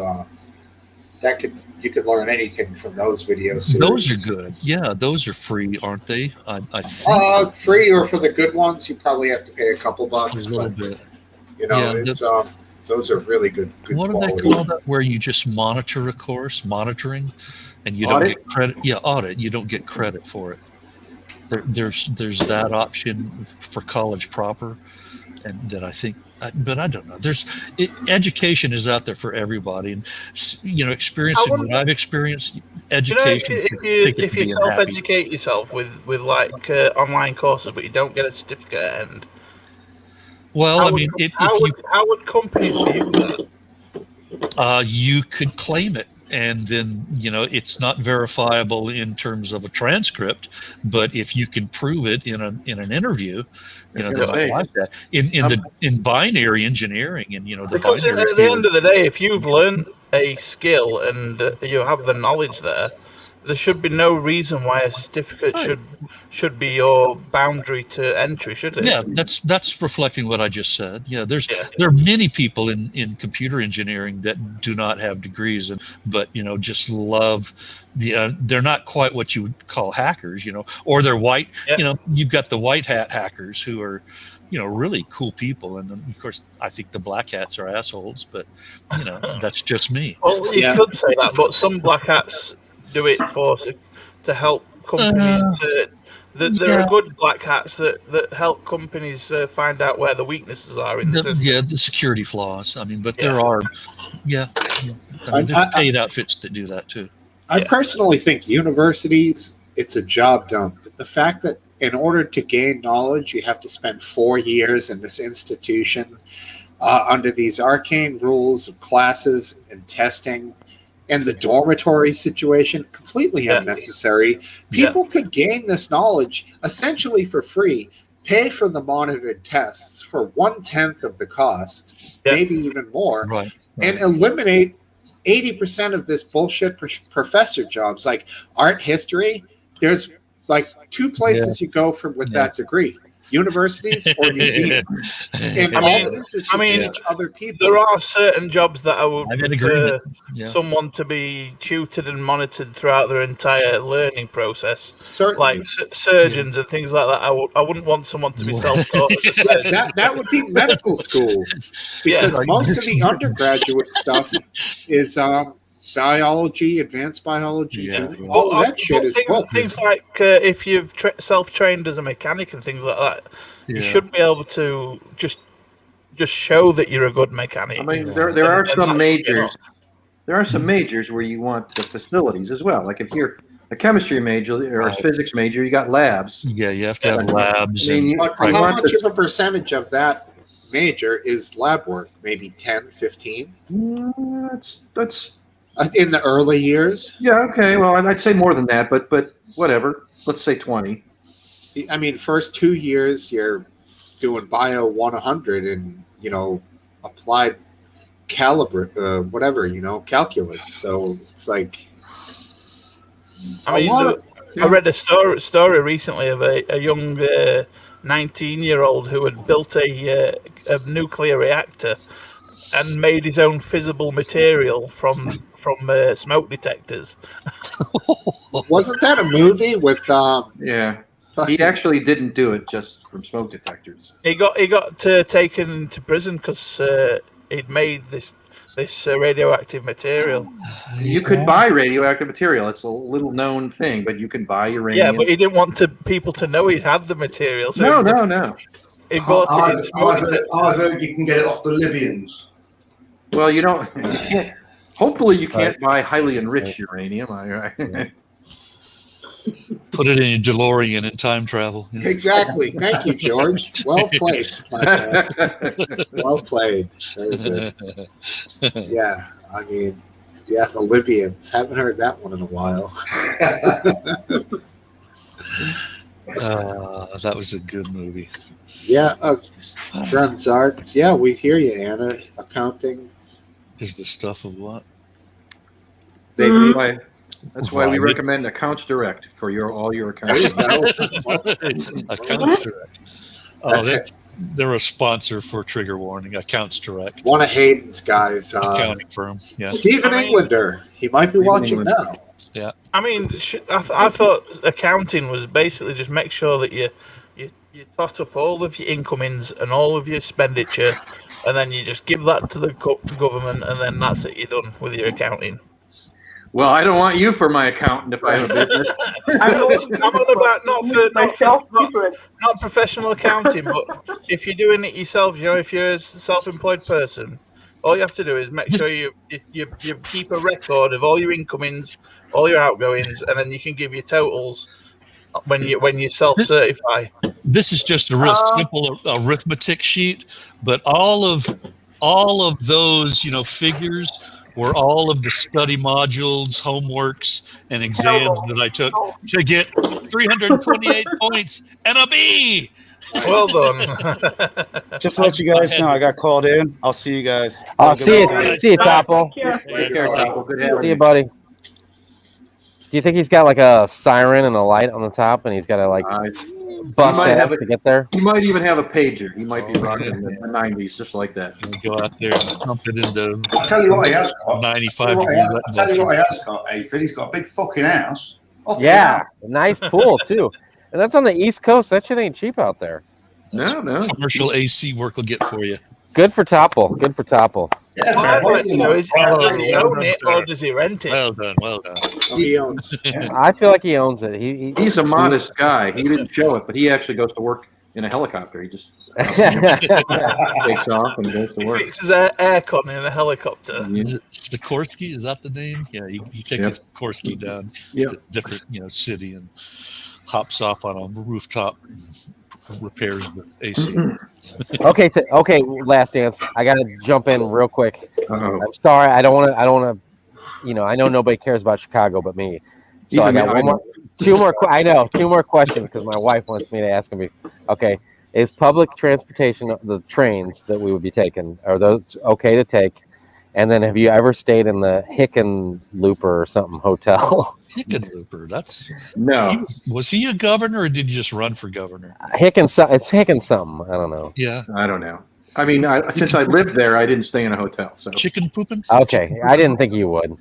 you could learn anything from those video series. Those are good. Yeah, those are free, aren't they? I think free, or for the good ones, you probably have to pay a couple bucks. a little bit. You know, Yeah, it's those are really good. What do they call that? Where you just monitor a course, monitoring, and you don't get credit. Yeah, audit. You don't get credit for it. There's that option for college proper, and that I think. But I don't know. Education is out there for everybody, and experiencing what I've experienced. Education. If you self-educate yourself with like online courses, but you don't get a certificate at the end. Well, how would companies view that? You could claim it, and then it's not verifiable in terms of a transcript, but if you can prove it in an interview, they might like that. In binary engineering and because at the end of the day, if you've learned a skill and you have the knowledge there should be no reason why a certificate should be your boundary to entry, should it? Yeah, that's reflecting what I just said. Yeah, there are many people in computer engineering that do not have degrees, but just love they're not quite what you would call hackers, or they're white. Yeah. You've got the white hat hackers who are really cool people, and then, of course, I think the black hats are assholes, but that's just me. Well, you could say that, but some black hats do it to help companies. There are good black hats that help companies find out where the weaknesses are in the system. Yeah, the security flaws. I mean, but there are, there's paid outfits that do that too. I personally think universities, it's a job dump. The fact that in order to gain knowledge, you have to spend 4 years in this institution under these arcane rules of classes and testing. And the dormitory situation, completely unnecessary. People could gain this knowledge essentially for free, pay for the monitored tests for 1/10 of the cost, maybe even more, and eliminate 80% of this bullshit professor jobs. Like art history, there's like 2 places you go with that degree. Universities or museums. And all it is to teach other people. There are certain jobs that I would prefer someone to be tutored and monitored throughout their entire learning process. Certainly. Like surgeons and things like that. I wouldn't want someone to be self-taught. that would be medical school. Because most of the undergraduate stuff is biology, advanced biology, all of that shit is books. Things like if you've self-trained as a mechanic and things like that, you should be able to just show that you're a good mechanic. I mean, there are some majors. There are some majors where you want the facilities as well. Like if you're a chemistry major or a physics major, you got labs. Yeah, you have to have labs. I mean, how much of a percentage of that major is lab work? Maybe 10, 15? That's in the early years? Yeah, okay. Well, I'd say more than that, but whatever. Let's say 20. I mean, first 2 years, you're doing Bio 100 and, applied calculus. So it's like I read a story recently of a young 19-year-old who had built a nuclear reactor and made his own fissible material from smoke detectors. Wasn't that a movie with? He actually didn't do it just from smoke detectors. He got taken to prison because he'd made this radioactive material. You could buy radioactive material. It's a little known thing, but you can buy uranium. Yeah, but he didn't want people to know he'd had the material. So no. He bought it. I heard you can get it off the Libyans. Well, you don't. Hopefully, you can't buy highly enriched uranium. Put it in your DeLorean and time travel. Exactly. Thank you, George. Well placed, my friend. Well played. Very good. Yeah, I mean, the Libyans. Haven't heard that one in a while. That was a good movie. Yeah, Guns Arts. Yeah, we hear you, Anna. Accounting is the stuff of what? That's why we recommend Accounts Direct for all your accounts. Accounts Direct. They're a sponsor for Trigger Warning, Accounts Direct. One of Hayden's guys, accounting firm. Yeah. Stephen Englander. He might be watching now. Yeah. I mean, I thought accounting was basically just make sure that you tot up all of your incomings and all of your expenditure, and then you just give that to the government, and then that's it. You're done with your accounting. Well, I don't want you for my accountant if I have a business. I'm on about not professional accounting, but if you're doing it yourself, if you're a self-employed person, all you have to do is make sure you keep a record of all your incomings, all your outgoings, and then you can give your totals when you self-certify. This is just a real simple arithmetic sheet, but all of those figures were all of the study modules, homeworks, and exams that I took to get 328 points and a B. Well done. Just to let you guys know, I got called in. I'll see you guys. I'll see you, Topo. Take care, Topo. Good having you. See you, buddy. Do you think he's got like a siren and a light on the top, and he's got to like bust ass to get there? He might even have a pager. He might be rocking the 90s, just like that. Go out there and pump it into. I'll tell you what he has got. 95 I'll tell you what he has got, Aphid. He's got a big fucking house. Yeah, nice pool too. And that's on the East Coast. That shit ain't cheap out there. No. Commercial AC work will get for you. Good for Topple. Good for Topple. Yeah, does he own it or does he rent it? Well done. Well done. He owns. I feel like he owns it. He's a modest guy. He didn't show it, but he actually goes to work in a helicopter. He just takes off and goes to work. He fixes aircon in a helicopter. Is it Sikorsky? Is that the name? Yeah, he takes a Sikorsky down to a different city and hops off on a rooftop and repairs the AC. Okay, Last Dance. I gotta jump in real quick. I'm sorry. I don't want to. I know nobody cares about Chicago but me. So I got two more questions because my wife wants me to ask them. Okay, is public transportation the trains that we would be taking, are those okay to take? And then have you ever stayed in the Hickenlooper or something hotel? Hickenlooper, that's no. Was he a governor or did he just run for governor? It's Hicken something. I don't know. Yeah, I don't know. I mean, since I lived there, I didn't stay in a hotel. So chicken pooping. Okay, I didn't think you would.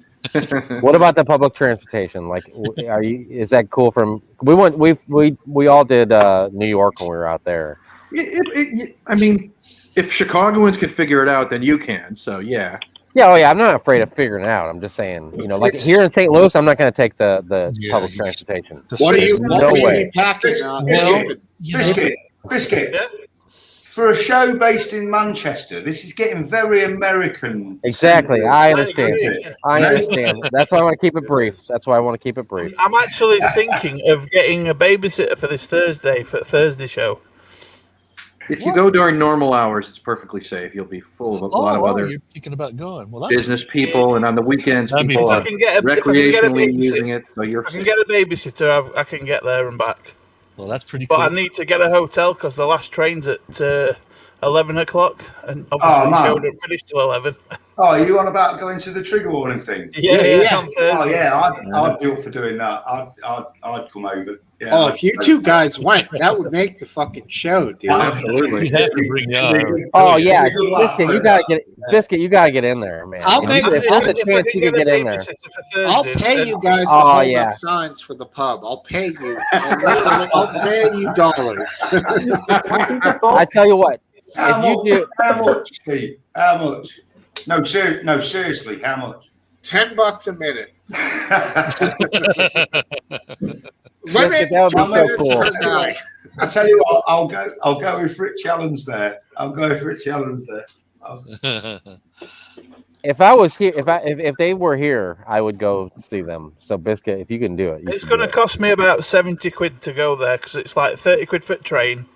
What about the public transportation? Like, is that cool? We all did New York when we were out there. I mean, if Chicagoans can figure it out, then you can. So yeah. Yeah, I'm not afraid of figuring it out. I'm just saying, like here in St. Louis, I'm not going to take the public transportation. What are you packing? Biscuit. Yeah. For a show based in Manchester, this is getting very American. Exactly, I understand. That's why I want to keep it brief. I'm actually thinking of getting a babysitter for this Thursday show. If you go during normal hours, it's perfectly safe. You'll be full of a lot of other you're thinking about going. Well, that's business people, and on the weekends, people are recreationally using it. So I can get a babysitter. I can get there and back. Well, that's pretty cool. But I need to get a hotel because the last train's at 11 o'clock, and obviously the show don't finish till 11. Oh, are you on about going to the trigger warning thing? Yeah. Oh, yeah. I'd be up for doing that. I'd come over. Yeah, oh, if you two guys went, that would make the fucking show, dude. Absolutely. You have to bring Oh yeah, Biscuit, you gotta get in there, man. I'll make if there's a chance you can get in there. I'll pay you guys to hold up signs for the pub. I'll pay you. I'll pay you dollars. I tell you what. How much, Steve? How much? No, seriously, how much? $10 a minute. That would be so cool. I tell you what, I'll go with Frit Challenge there. If I was here, if they were here, I would go see them. So Biscuit, if you can do it, it's going to cost me about 70 quid to go there because it's like 30 quid for a train,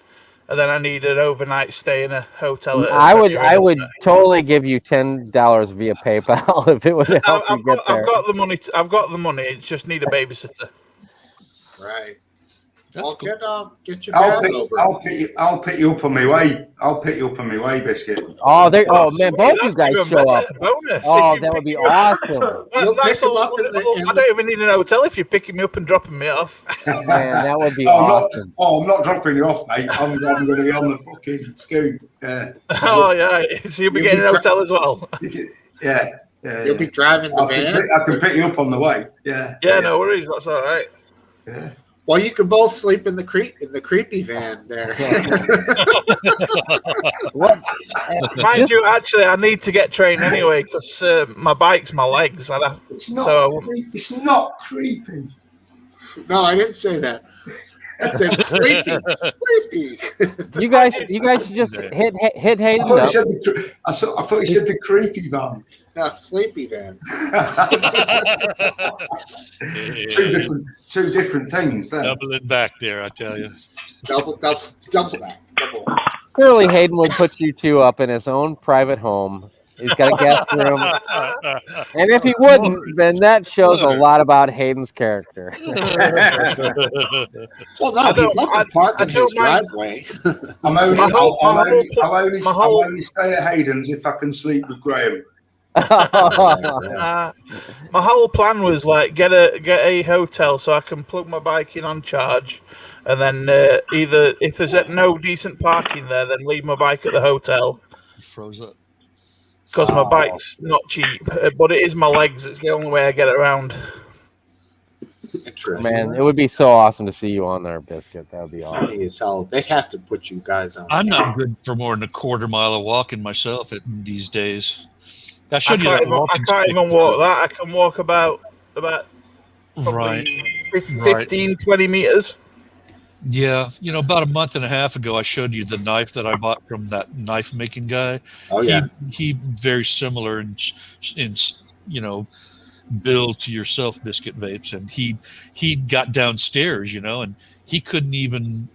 and then I need an overnight stay in a hotel. I would totally give you $10 via PayPal if it would help you get there. I've got the money. I just need a babysitter. Right. Well, cool. Get your dad over. I'll pick you up on my way. I'll pick you up on my way, Biscuit. Oh, man, both you guys even show better. up. Bonus. Oh, If you that would pick be me up- awesome. That's all. I don't even need an hotel if you're picking me up and dropping me off. Man, that would be I'm awesome. I'm not dropping you off, mate. I'm going to be on the fucking scoot. Yeah. Oh yeah, so you'll be getting an hotel as well. Yeah. You'll be driving the van. I can pick you up on the way. Yeah. Yeah, no worries. That's all right. Yeah. Well, you can both sleep in the creepy van there. What? Mind you, actually, I need to get trained anyway because my bike's my legs. It's not creepy. No, I didn't say that. I said sleepy. You guys should just hit Hayden I thought up. I thought you said the creepy van. No, sleepy van. Two different things. Then. Doubling back there, I tell you. Double that. Clearly, Hayden would put you two up in his own private home. He's got a guest room. And if he wouldn't, then that shows a lot about Hayden's character. Well, no, he'd let them park in his driveway. I'll only stay at Hayden's if I can sleep with Graham. My whole plan was like get a hotel so I can plug my bike in on charge, and then either if there's no decent parking there, then leave my bike at the hotel. You froze up. Because my bike's not cheap, but it is my legs. It's the only way I get around. Man, it would be so awesome to see you on there, Biscuit. That would be awesome. Funny as hell. They'd have to put you guys on. I'm not good for more than a quarter mile of walking myself these days. I I showed you that can't walking even walk that. I can walk about Right. 15, 20 meters. Yeah, about a month and a half ago, I showed you the knife that I bought from that knife making guy. Oh, yeah. He very similar in build to yourself, Biscuit Vapes, and he got downstairs, and he couldn't even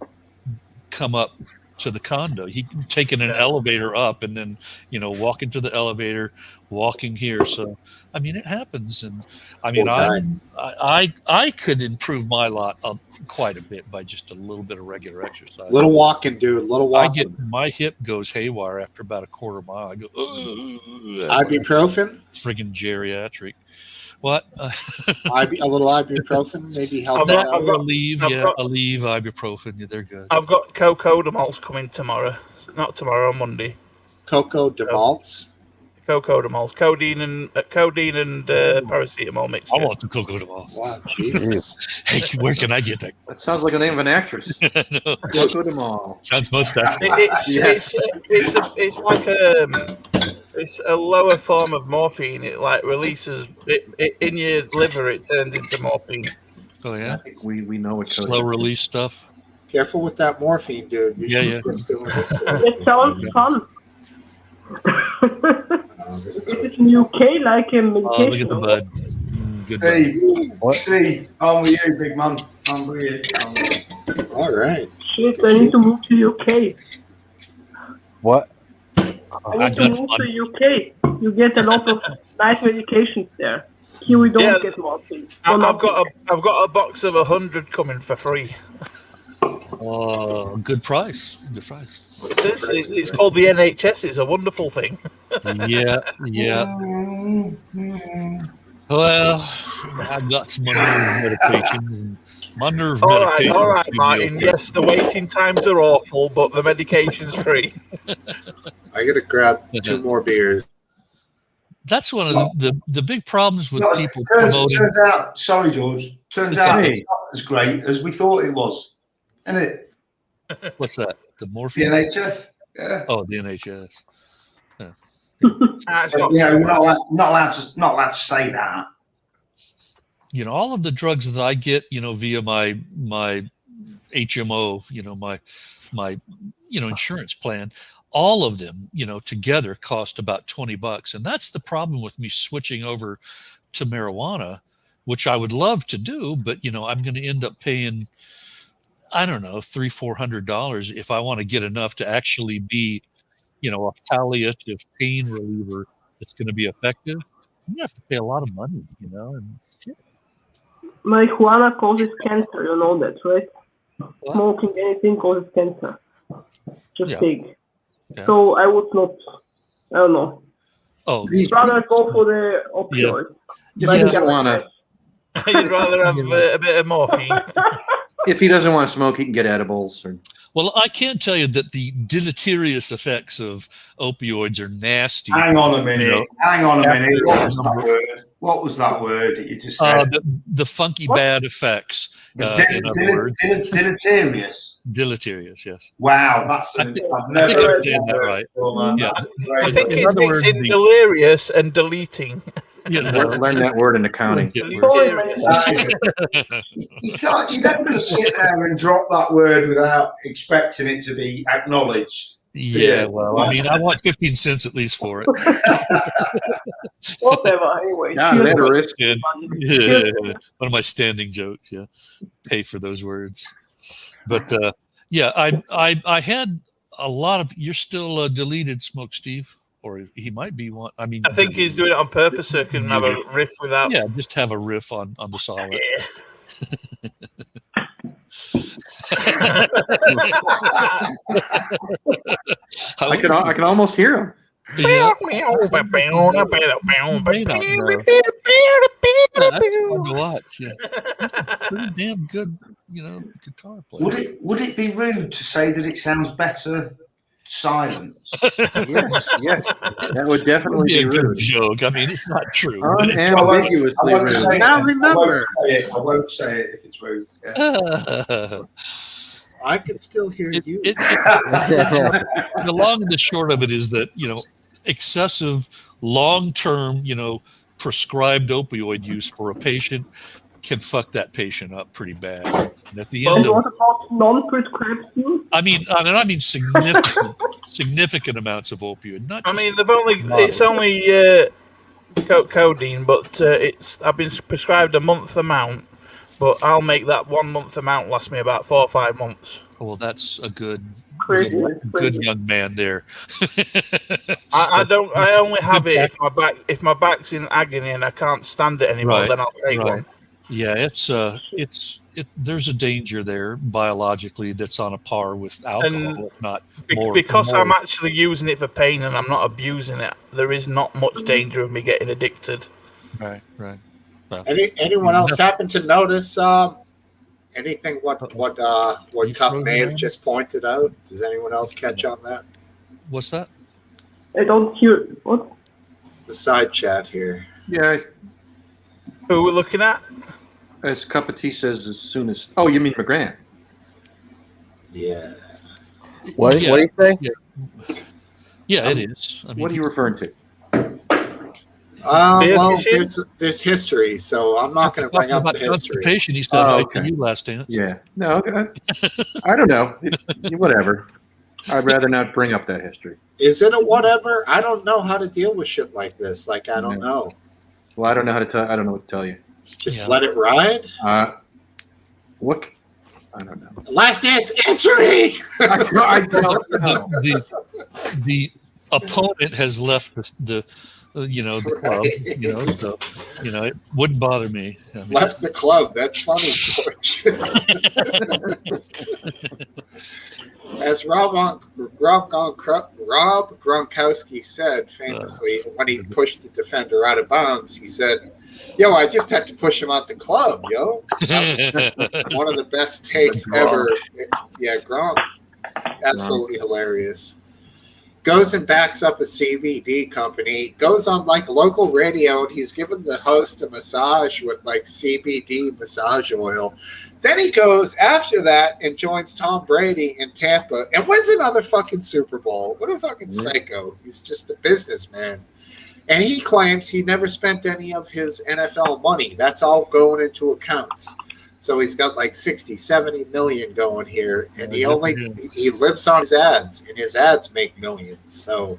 come up to the condo. He taken an elevator up and then walking to the elevator, walking here. So I mean, it happens, and I mean, I could improve my lot quite a bit by just a little bit of regular exercise. Little walking, dude. Little walking. My hip goes haywire after about a quarter mile. I go, ibuprofen. Friggin' geriatric. What? A little ibuprofen, maybe help. Aleve ibuprofen. Yeah, they're good. I've got cocoa de malts coming tomorrow. Not tomorrow, Monday. Cocoa de malts. Cocoa de malts, codeine and paracetamol mixture. I want some cocoa de malts. Wow, Jesus! Hey, where can I get that? That sounds like the name of an actress. Cocoa de Mal. Sounds most sexy. It's like it's a lower form of morphine. It like releases it in your liver. It turns into morphine. Oh yeah. I think we know what slow release stuff. Careful with that morphine, dude. Yeah. It sounds fun. Is it in UK like a medication? Oh, look at the bud. Good Steve, I'm with you, big man. I'm with you. All right. Shit, I need to move to UK. What? I need to move to UK. You get a lot of nice medications there. Here we don't get morphine. I've got a box of 100 coming for free. Oh, good price. Good price. It's called the NHS. It's a wonderful thing. Yeah. Well, I've got some nerve medications. And my nerve medication. All right, Martin. Yes, the waiting times are awful, but the medication's free. I gotta grab 2 more beers. That's one of the big problems with people promoting. Turns out, sorry, George. Turns out it's not as great as we thought it was, isn't it? What's that? The morphine? The NHS. Yeah. Oh, the NHS. Yeah. We're not allowed to say that. All of the drugs that I get, via my HMO, my insurance plan, all of them, together cost about $20. And that's the problem with me switching over to marijuana, which I would love to do, but I'm going to end up paying, I don't know, $300-400 if I want to get enough to actually be, a palliative pain reliever that's going to be effective. You have to pay a lot of money, and shit. Marijuana causes cancer, you know that, right? smoking anything causes cancer. Just big. Okay. So I would not. I don't know. Oh, I'd rather go for the opioid. He doesn't want to. You'd rather have a bit of morphine. If he doesn't want to smoke, he can get edibles. Or... Well, I can tell you that the deleterious effects of opioids are nasty. Hang on a minute. You know, Hang on a minute. What was that word? What was that word that you just said? The funky bad effects. In other words, deleterious. Deleterious, yes. Wow, that's I've never heard that right. Yeah. I think In it's other words, mixing delirious and deleting. You know, learn that word in accounting. You don't just sit there and drop that word without expecting it to be acknowledged. Yeah, well, I mean, I want 15 cents at least for it. Whatever, anyway. Yeah, one of my standing jokes. Yeah, pay for those words. But yeah, I had a lot of. You're still deleted, Smokesteve, or he might be one. I mean, I think he's doing it on purpose so he can have a riff without. Yeah, just have a riff on the solid. Yeah. I can almost hear him. Yeah. That's fun to watch. Yeah, that's a pretty damn good, guitar player. Would it be rude to say that it sounds better silent? Yes, that would definitely be a good rude. joke. I mean, it's not true. Unambiguously rude. Now remember, I won't say it if it's rude. Yeah. I can still hear you. The long and the short of it is that, excessive long-term, prescribed opioid use for a patient can fuck that patient up pretty bad. And at the end of, what about non-prescribed use? I mean significant amounts of opioid. Not just it's only codeine, but I've been prescribed a month amount, but I'll make that 1 month amount last me about 4 or 5 months. Well, that's a good young man there. I only have it if my back's in agony and I can't stand it anymore. Right, then I'll take one. Yeah, there's a danger there biologically that's on a par with alcohol, if not more. Because I'm actually using it for pain and I'm not abusing it, there is not much danger of me getting addicted. Right. Well, anyone else happen to notice anything what Cup may have just pointed out? Does anyone else catch on that? What's that? I don't hear what? The side chat here. Yeah. Who we're looking at? As Cup of Tea says, as soon as. Oh, you mean McGrant? Yeah. What do you say? Yeah, it is. I mean, what are you referring to? Well, there's history, so I'm not going to bring up the history. He said hi to you last dance. Yeah. No, I don't know. Whatever. I'd rather not bring up that history. Is it a whatever? I don't know how to deal with shit like this. Like, I don't know. Well, I don't know how to tell. I don't know what to tell you. Just let it ride. What? I don't know. Last dance, answer me. I don't know. The opponent has left the club. So it wouldn't bother me. I mean, left the club. That's funny, George. As Rob Gronkowski said famously when he pushed the defender out of bounds, he said, "Yo, I just had to push him out the club, yo." That was one of the best takes ever. Yeah, Gronk. Absolutely hilarious. Goes and backs up a CBD company, goes on like local radio, and he's giving the host a massage with like CBD massage oil. Then he goes after that and joins Tom Brady in Tampa and wins another fucking Super Bowl. What a fucking psycho. He's just a businessman. And he claims he never spent any of his NFL money. That's all going into accounts. So he's got like 60, 70 million going here. And he lives on his ads, and his ads make millions. So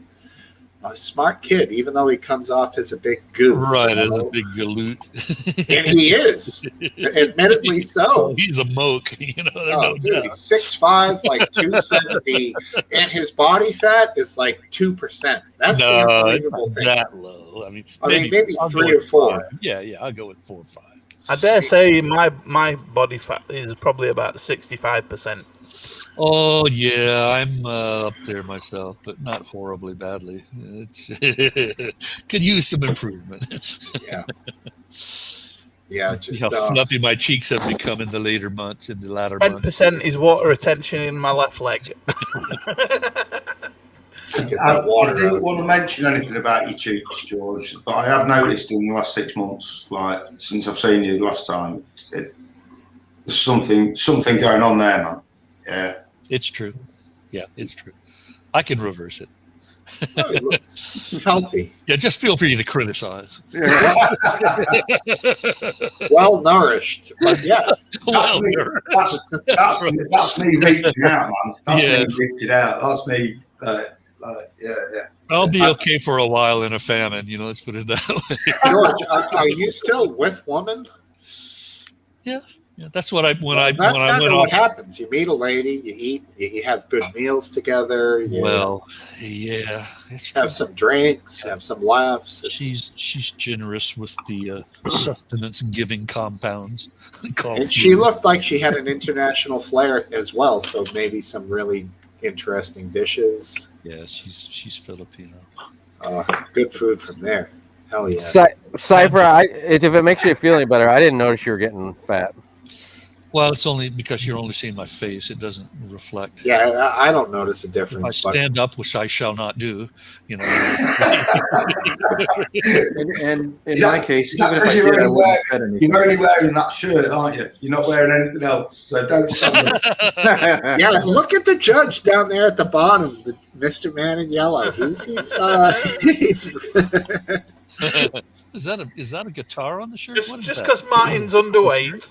a smart kid, even though he comes off as a big goof. Right, as a big galoot. And he is, admittedly so. He's a moke, He's 6'5", like 270, and his body fat is like 2%. That's the unbelievable thing. That low. I mean, maybe 3 or 4. Yeah, I'll go with 4 or 5. I dare say my body fat is probably about 65%. Oh yeah, I'm up there myself, but not horribly badly. It's could use some improvement. Yeah. Yeah, just how fluffy my cheeks have become in the later months, in the latter 10% months. is water retention in my left leg. I didn't want to mention anything about your cheeks, George, but I have noticed in the last 6 months, like since I've seen you last time, there's something going on there, man. Yeah, it's true. Yeah, it's true. I can reverse it. Oh, it looks healthy. Yeah, just feel free to criticize. Well nourished, but yeah. That's me reaching out, man. That's me reaching out. That's me. Yeah. I'll be okay for a while in a famine. Let's put it that way. George, are you still with woman? Yeah. That's what That's kind of what happens. You meet a lady, you eat, you have good meals together. Yeah, have some drinks, have some laughs. She's generous with the sustenance-giving compounds. And she looked like she had an international flair as well. So maybe some really interesting dishes. Yeah, she's Filipino. Good food from there. Hell yeah. Cypher, if it makes you feel any better, I didn't notice you were getting fat. Well, it's only because you're only seeing my face. It doesn't reflect. Yeah, I don't notice a difference. If I stand up, which I shall not do, And in my case, even if I did, I wouldn't cut anything. You're only wearing that shirt, aren't you? You're not wearing anything else, so don't stand up. Yeah, look at the judge down there at the bottom, Mr. Man in Yellow. He's Is that a guitar on the shirt? Just because Martin's underweight.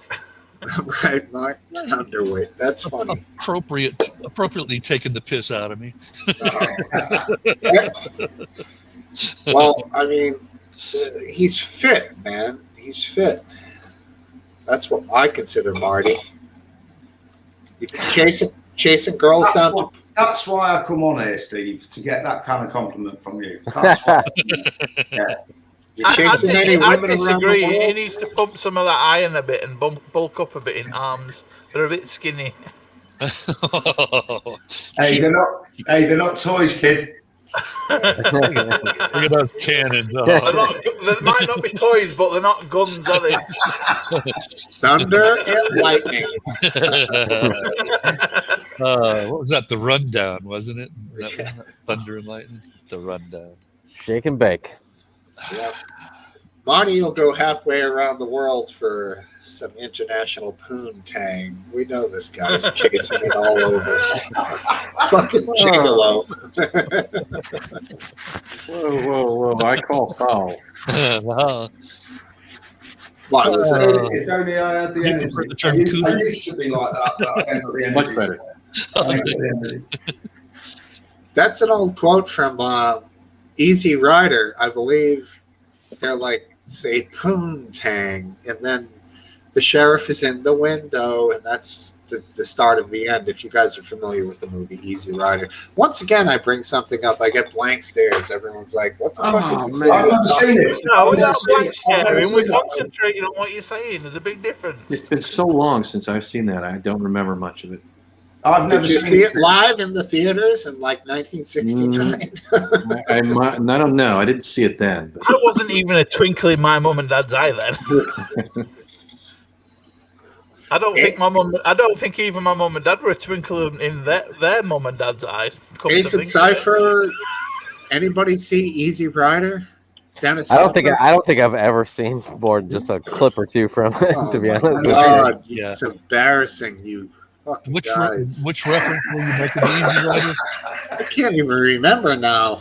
Right, Mark. Underweight. That's funny. Appropriately taking the piss out of me. Well, I mean, he's fit, man. He's fit. That's what I consider Marty. You've been chasing girls down. That's why I come on here, Steve, to get that kind of compliment from you. That's why. Yeah. You're chasing any women around the world? He needs to pump some of that iron a bit and bulk up a bit in arms. They're a bit skinny. Hey, they're not toys, kid. Look at those cannons. They might not be toys, but they're not guns, are they? Thunder and lightning. What was that? The Rundown, wasn't it? Thunder and lightning. The Rundown. Shake and bake. Yeah. Marty will go halfway around the world for some international poontang. We know this guy's chasing it all over. Fucking gigolo. Whoa. I call foul. Wow. What was it? If only I had the energy. I used to be like that, but I haven't got the energy. Much better. That's an old quote from Easy Rider. I believe they're like, say, poontang, and then the sheriff is in the window, and that's the start of the end. If you guys are familiar with the movie Easy Rider, once again I bring something up, I get blank stares. Everyone's like, "What the fuck is this?" I've never seen it. No, we're not blank staring. We're concentrating on what you're saying. There's a big difference. It's been so long since I've seen that. I don't remember much of it. Did you see it live in the theaters in like 1969? I don't know. I didn't see it then. But. I wasn't even a twinkle in my mum and dad's eye then. I don't think even my mum and dad were a twinkle in their mum and dad's eye. Nathan Cypher, anybody see Easy Rider? Dennis, I don't think I've ever seen more than just a clip or two from it. To be honest, God, it's embarrassing, you. Which reference were you making? I can't even remember now.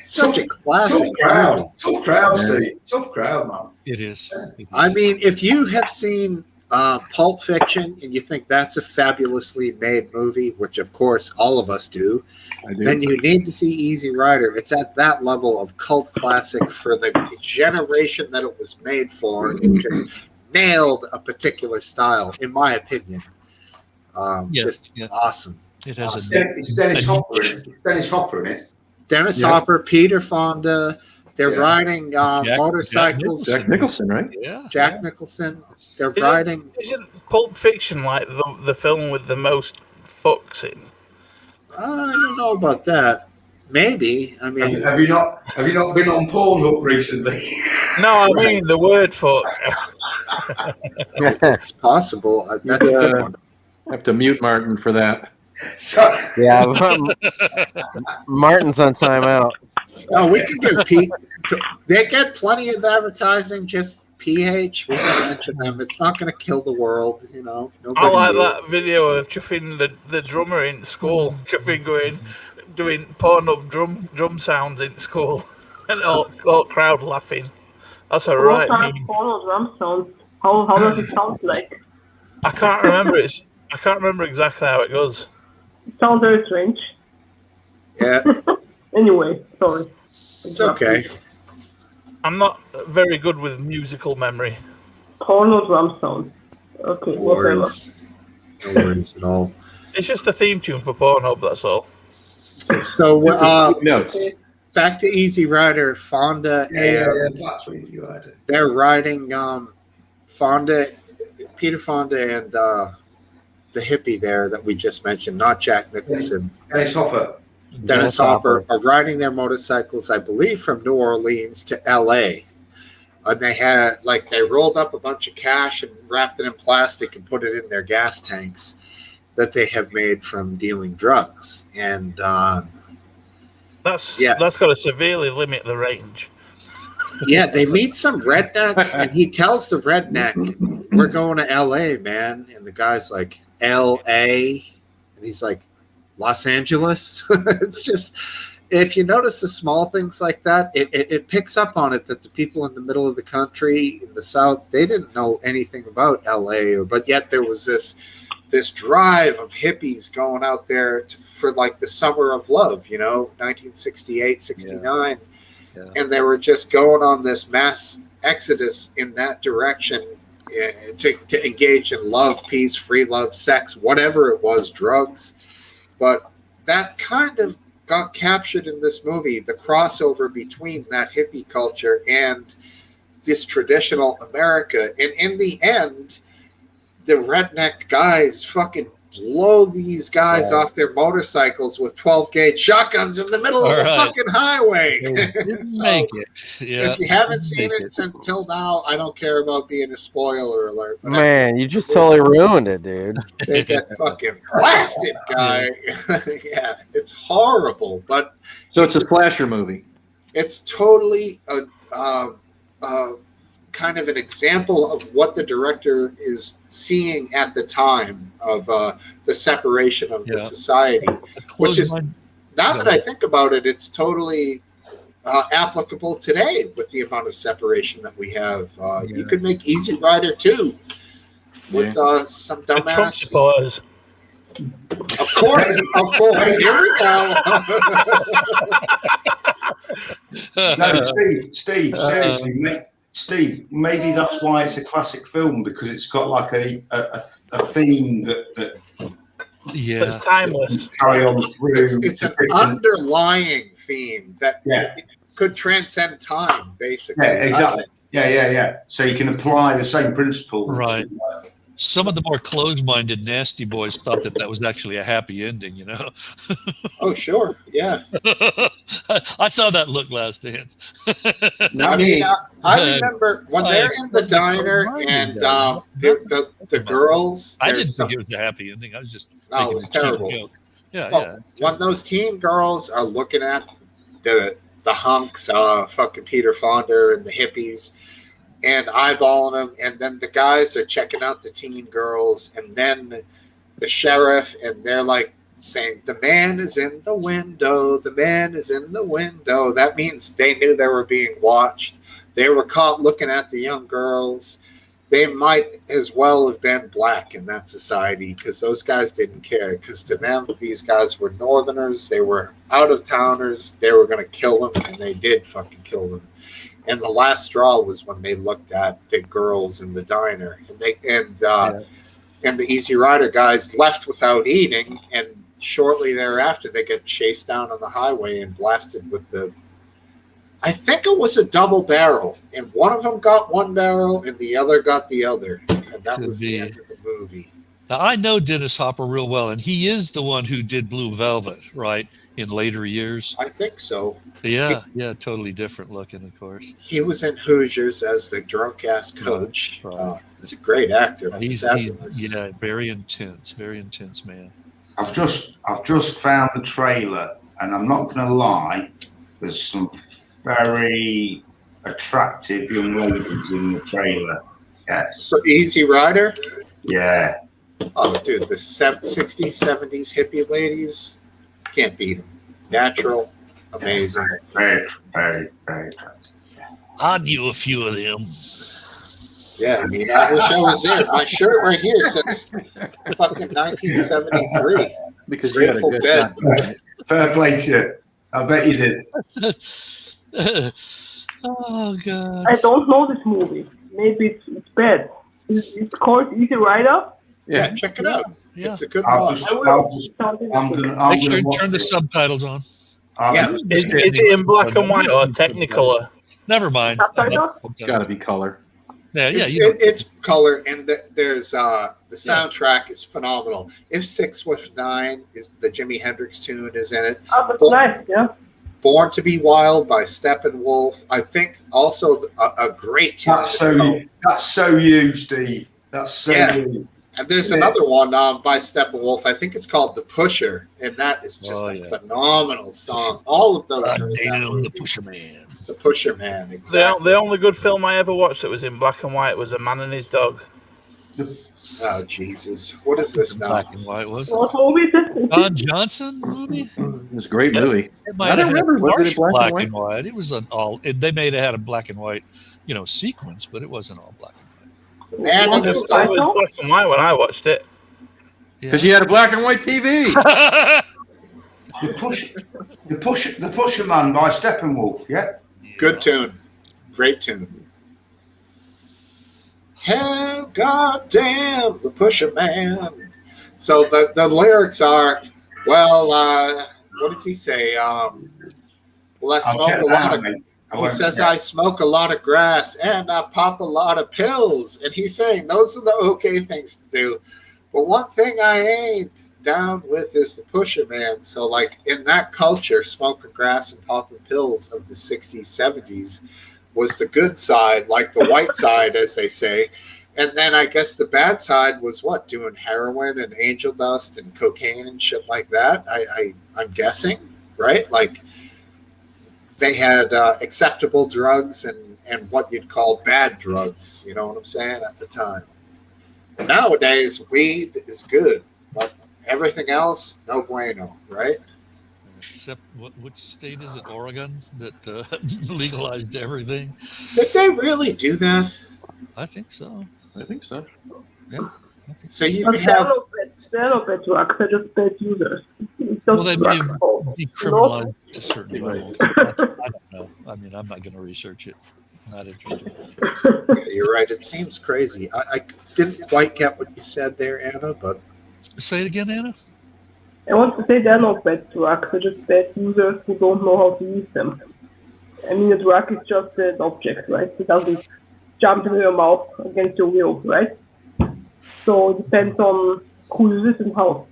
Such a classic crowd. Tough crowd, Steve. Tough crowd, man. It is. I mean, if you have seen Pulp Fiction and you think that's a fabulously made movie, which of course all of us do, then you need to see Easy Rider. It's at that level of cult classic for the generation that it was made for. It just nailed a particular style, in my opinion. Awesome. It has It's Dennis Hopper in it. Dennis Hopper, Peter Fonda, They're riding motorcycles. Jack Nicholson, right? Yeah. Jack Nicholson. They're riding. Isn't Pulp Fiction like the film with the most fucks in? I don't know about that. Maybe. I mean, have you not been on Pornhub recently? No, I mean the word fuck. It's possible. That's a good one. I have to mute Martin for that. So, Yeah, Martin's on timeout. No, we can do P. They get plenty of advertising. Just PH. We can mention them. It's not going to kill the world, you know. I like that video of chuffing the drummer in school, chuffing doing Pornhub drum sounds in school, and all crowd laughing. That's a right meme. Drum sounds. How does it sound like? I can't remember. I can't remember exactly how it goes. It sounds very strange. Yeah. Anyway, sorry. It's okay. I'm not very good with musical memory. Porno drum sound. Okay, whatever. No worries at all. It's just a theme tune for Pornhub, that's all. So, notes. Back to Easy Rider, Fonda, and that's what Easy Rider. They're riding Peter Fonda, and the hippie there that we just mentioned, not Jack Nicholson. Dennis Hopper are riding their motorcycles, I believe, from New Orleans to L.A. And they rolled up a bunch of cash and wrapped it in plastic and put it in their gas tanks that they have made from dealing drugs. And that's got to severely limit the range. Yeah, they meet some rednecks, and he tells the redneck, "We're going to L.A., man." And the guy's like, "L.A.?" And he's like, "Los Angeles?" It's just, if you notice the small things like that, it picks up on it that the people in the middle of the country, in the South, they didn't know anything about L.A., but yet there was this drive of hippies going out there for like the summer of love, 1968, 69. Yeah. And they were just going on this mass exodus in that direction to engage in love, peace, free love, sex, whatever it was, drugs. But that kind of got captured in this movie, the crossover between that hippie culture and this traditional America. And in the end, the redneck guys fucking blow these guys off their motorcycles with 12-gauge shotguns in the middle of the fucking highway. So, make it. Yeah. If you haven't seen it until now, I don't care about being a spoiler alert. But man, you just totally ruined it, dude. They get fucking blasted, guy. Yeah, it's horrible. But so it's a slasher movie. It's totally a kind of an example of what the director is seeing at the time of the separation of the society, which is, now that I think about it, it's totally applicable today with the amount of separation that we have. You could make Easy Rider 2 with some dumbass. Of course. Here we go. No, Steve, seriously, mate. Steve, maybe that's why it's a classic film, because it's got like a theme that it's timeless. Carry on through. It's an underlying theme that could transcend time, basically. Yeah, exactly. Yeah. So you can apply the same principle. Right. Some of the more closed-minded nasty boys thought that was actually a happy ending, Oh, sure. Yeah. I saw that look last dance. I mean, I remember when they're in the diner and the girls. I didn't think it was a happy ending. I was just making it was terrible. Joke. Yeah, well, when those teen girls are looking at the hunks, fucking Peter Fonda and the hippies, and eyeballing them, and then the guys are checking out the teen girls, and then the sheriff, and they're like saying, "The man is in the window, the man is in the window." That means they knew they were being watched. They were caught looking at the young girls. They might as well have been black in that society, because those guys didn't care, because to them, these guys were Northerners, they were out-of-towners, they were going to kill them, and they did fucking kill them. And the last straw was when they looked at the girls in the diner, and the Easy Rider guys left without eating, and shortly thereafter they get chased down on the highway and blasted with the I think it was a double barrel, and one of them got one barrel, and the other got the other, and that was the end of the movie. Now, I know Dennis Hopper real well, and he is the one who did Blue Velvet, right, in later years. I think so. Yeah, totally different looking, of course. He was in Hoosiers as the drunk-ass coach. Right. He's a great actor. He's very intense man. I've just found the trailer, and I'm not going to lie, there's some very attractive young ladies in the trailer. Yes. So Easy Rider? Yeah. Oh, dude, the 60s, 70s hippie ladies, can't beat them. Natural, amazing. Very, very, very attractive. I knew a few of them. Yeah, I mean, I wish I was there. My shirt right here says fucking 1973. Because you had a good Dead. time. Fair play to you. I bet you did. Oh, God. I don't know this movie. Maybe it's bad. It's called Easy Rider. Yeah, check it out. Yeah. It's a good I'm one. Make sure you turn the subtitles on. Yeah. Is it in black and white or Technicolor? Never mind. It's got to be color. Yeah, It's color, and there's the soundtrack is phenomenal. If 6 was 9, is the Jimi Hendrix tune is in it. Oh, that's nice, yeah. Born to Be Wild by Steppenwolf. I think also a great tune. That's so you, Steve. That's so you. And there's another one by Steppenwolf. I think it's called The Pusher, and that is just a phenomenal song. All of those are The Pusher Man. The Pusher Man, exactly. The only good film I ever watched that was in black and white was A Man and His Dog. Oh, Jesus. What is this now? Black and white, was it? What movie is this? John Johnson movie? It was a great movie. I don't remember. Was it Black and white? It was an all. They may have had a black and white, sequence, but it wasn't all black and white. The Man in His It was black and white when I watched it. Because you had a black and white TV. The Pusher Man by Steppenwolf, yeah? Good tune. Great tune. Hell, goddamn, the Pusher Man. So the lyrics are, well, what does he say? I smoke a lot of... He says, I smoke a lot of grass and I pop a lot of pills. And he's saying those are the okay things to do. But one thing I ain't down with is the Pusher Man. So, like, in that culture, smoking grass and popping pills of the 60s, 70s was the good side, like the white side, as they say. And then I guess the bad side was what? Doing heroin and angel dust and cocaine and shit like that. I'm guessing, right? Like, they had acceptable drugs and what you'd call bad drugs, you know what I'm saying, at the time. And nowadays, weed is good, but everything else, no bueno, right? Except, which state is it, Oregon, that legalized everything? Did they really do that? I think so. I think so. Yeah. So you But could have... they're not bad drugs, they're just bad users. Well, they may have decriminalized a certain amount. I don't know. I mean, I'm not going to research it. Not interested. Yeah, you're right. It seems crazy. I didn't quite get what you said there, Anna, but... Say it again, Anna? I want to say they're not bad drugs, they're just bad users who don't know how to use them. I mean, a drug is just an object, right? It doesn't jump into your mouth against your will, right? So it depends on who uses it and how.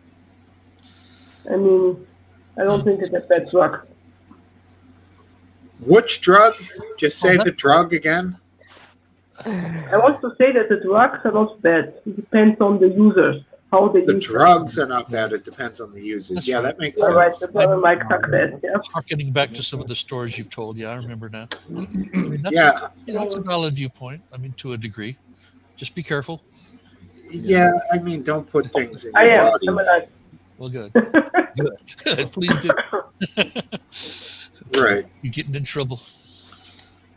I mean, I don't think it's a bad drug. Which drug? Just say the drug again. I want to say that the drugs are not bad. It depends on the users, how they The use drugs are not bad. It depends on the users. That's yeah, right. that makes them. sense. Right, that's what Mike said, yeah. Harkening back to some of the stories you've told, I remember now. I mean, that's that's a valid viewpoint. I mean, to a degree. Just be careful. Yeah, I mean, don't put things in I your am. body. I'm alive. Well, good. Good. Please do. Right. You're getting in trouble.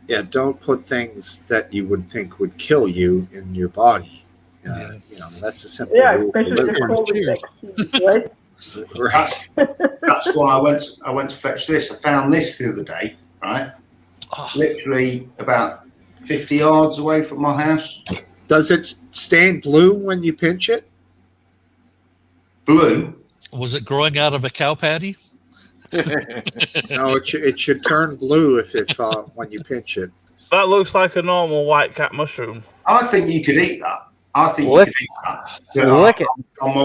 Yeah, don't put things that you would think would kill you in your body. You know, that's a simple rule. Especially the COVID vaccine, right? That's why I went to fetch this. I found this the other day, right? Literally about 50 yards away from my house. Does it stain blue when you pinch it? Blue? Was it growing out of a cow patty? No, it should turn blue if when you pinch it. That looks like a normal white cat mushroom. I think you could eat that. I think Lick- you could eat that. Lick it. I'm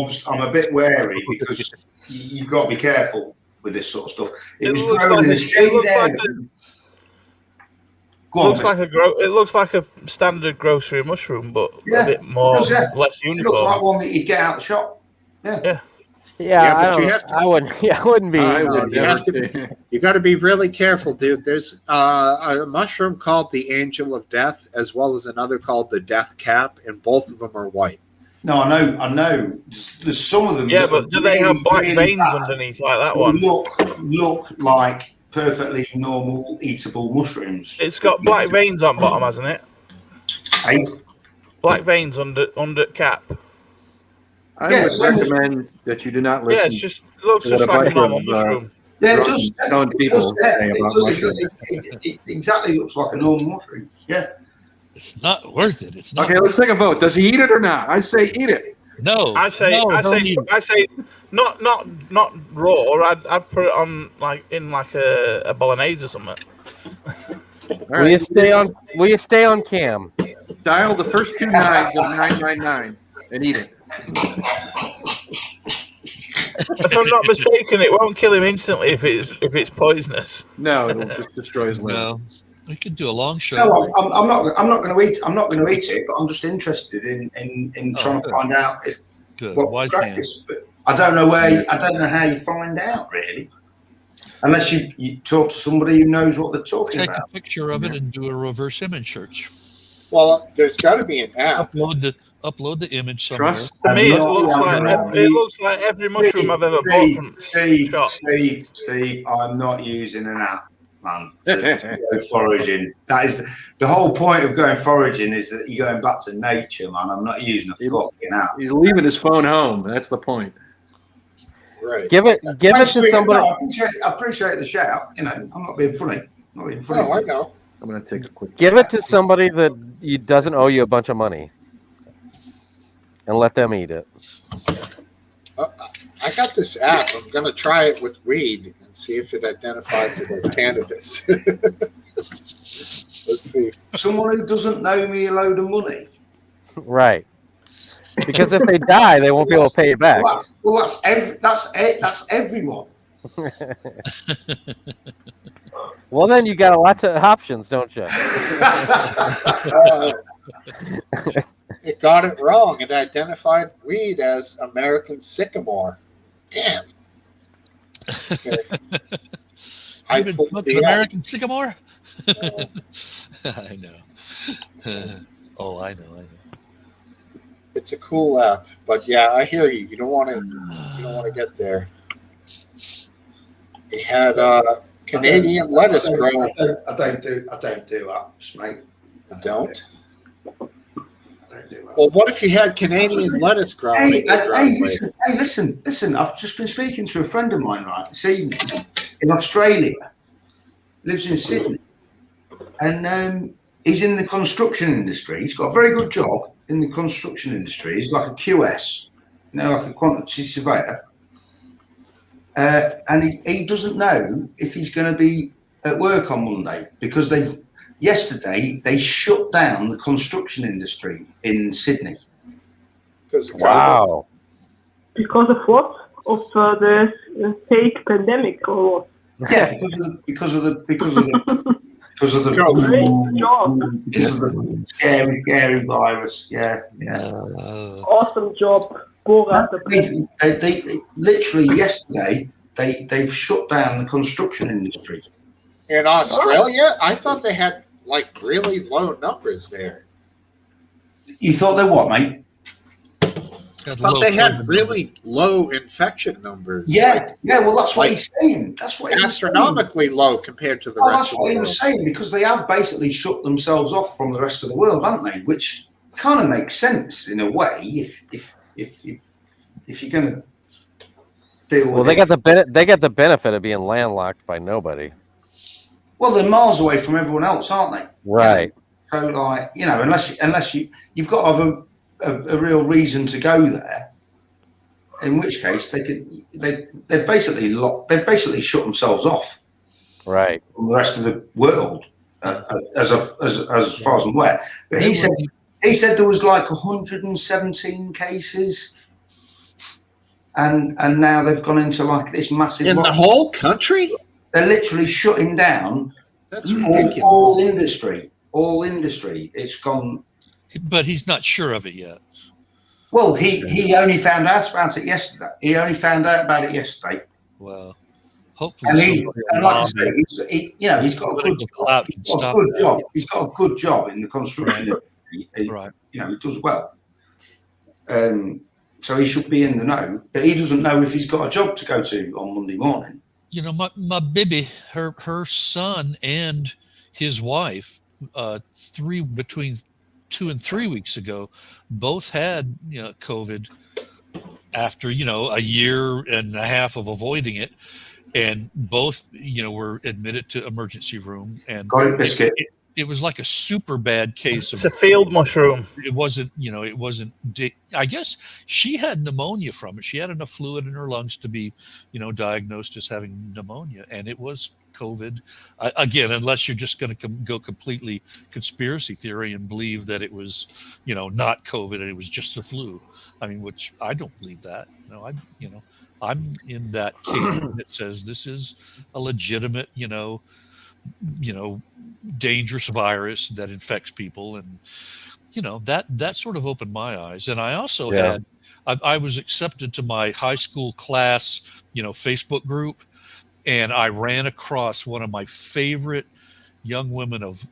a bit wary because you've got to be careful with this sort of stuff. It was looks grown like in a- a shady it looks area. like It looks like a standard grocery mushroom, but a bit more less It looks uniform. like one that you'd get out of the shop. Yeah. Yeah, but I you don't. have to- I wouldn't. Yeah, I wouldn't be. You got to be really careful, dude. There's a mushroom called the Angel of Death, as well as another called the Death Cap, and both of them are white. No, I know. There's some of them. Yeah, that but are do they have really, black really veins bad. underneath like that They one? Look like perfectly normal eatable mushrooms. It's got black veins on bottom, hasn't it? Hey? Black veins under cap. I would recommend that you do not listen. Yeah, it looks to just what like a bunch normal of, mushroom. Yeah, it drunk does. stoned people say about mushrooms. It exactly looks like a normal mushroom. Yeah. It's not worth it. It's not. Okay, let's take a vote. Does he eat it or not? I say eat it. No. I say not raw. I'd put it on in a bolognese or something. Will you stay on? Will you stay on cam? Dial the first 2 nines of 999 and eat it. If I'm not mistaken, it won't kill him instantly if it's poisonous. No, it'll just destroy his liver. No, we could do a long show. No, I'm not going to eat. I'm not going to eat it, but I'm just interested in trying to find out if what crack is. But I don't know how you find out really, unless you talk to somebody who knows what they're talking Take about. a picture of it and do a reverse image search. Well, there's got to be an app. Upload the image somewhere. To me, it looks like every mushroom I've ever bought from shop. Steve, I'm not using an app, man. To go foraging. That is the whole point of going foraging is that you're going back to nature, man. I'm not using a fucking app. He's leaving his phone home. That's the point. Right. Give it to somebody. I appreciate the shout. You know, I'm not being funny. No, I know. I'm going to take a quick. Give it to somebody that doesn't owe you a bunch of money, and let them eat it. I got this app. I'm going to try it with weed and see if it identifies it as cannabis. Let's see. Someone who doesn't know me a load of money. Right. Because if they die, they won't be able to pay you back. That's everyone. Well, then you got a lot of options, don't you? It got it wrong. It identified weed as American sycamore. Damn. Okay. I Even put look the at app. American sycamore. I know. I know. It's a cool app, but yeah, I hear you. You don't want to get there. It had Canadian lettuce growing. I don't do apps, mate. I don't. Well, what if you had Canadian lettuce growing? Hey, listen. I've just been speaking to a friend of mine right this evening in Australia. Lives in Sydney, and he's in the construction industry. He's got a very good job in the construction industry. He's like a QS, like a quantity surveyor. And he doesn't know if he's going to be at work on Monday because yesterday they shut down the construction industry in Sydney. Wow. Because of what? Of the fake pandemic or what? Yeah, because of the scary virus. Yeah. Awesome job. They literally yesterday they've shut down the construction industry. In Australia, I thought they had really low numbers there. You thought they what, mate? I thought they had really low infection numbers. Yeah. Well, that's what he's saying. That's what astronomically low compared to the rest of the world. That's what he was saying because they have basically shut themselves off from the rest of the world, haven't they? Which kind of makes sense in a way if you're going to deal with. Well, they got the benefit of being landlocked by nobody. Well, they're miles away from everyone else, aren't they? Right. So, unless you've got to have a real reason to go there, In which case, they've basically shut themselves off, right, from the rest of the world, as far as I'm aware. But he said there was like 117 cases, and now they've gone into like this massive in the whole country. They're literally shutting down. That's ridiculous. All industry. It's gone. But he's not sure of it yet. Well, he only found out about it yesterday. Well, hopefully, and like I say, he's got a good job. He's got a good job in the construction industry. Right. He does well. So he should be in the know, but he doesn't know if he's got a job to go to on Monday morning. My baby, her son and his wife, between 2 and 3 weeks ago, both had COVID after a year and a half of avoiding it, and both were admitted to emergency room. And got it, biscuit. It was like a super bad case. It's a field mushroom. It wasn't. I guess she had pneumonia from it. She had enough fluid in her lungs to be, diagnosed as having pneumonia, and it was COVID. Again, unless you're just going to go completely conspiracy theory and believe that it was, not COVID and it was just the flu. I mean, which I don't believe that. No, I'm in that camp that says this is a legitimate, dangerous virus that infects people, and that sort of opened my eyes. And I also I was accepted to my high school class Facebook group, and I ran across one of my favorite young women of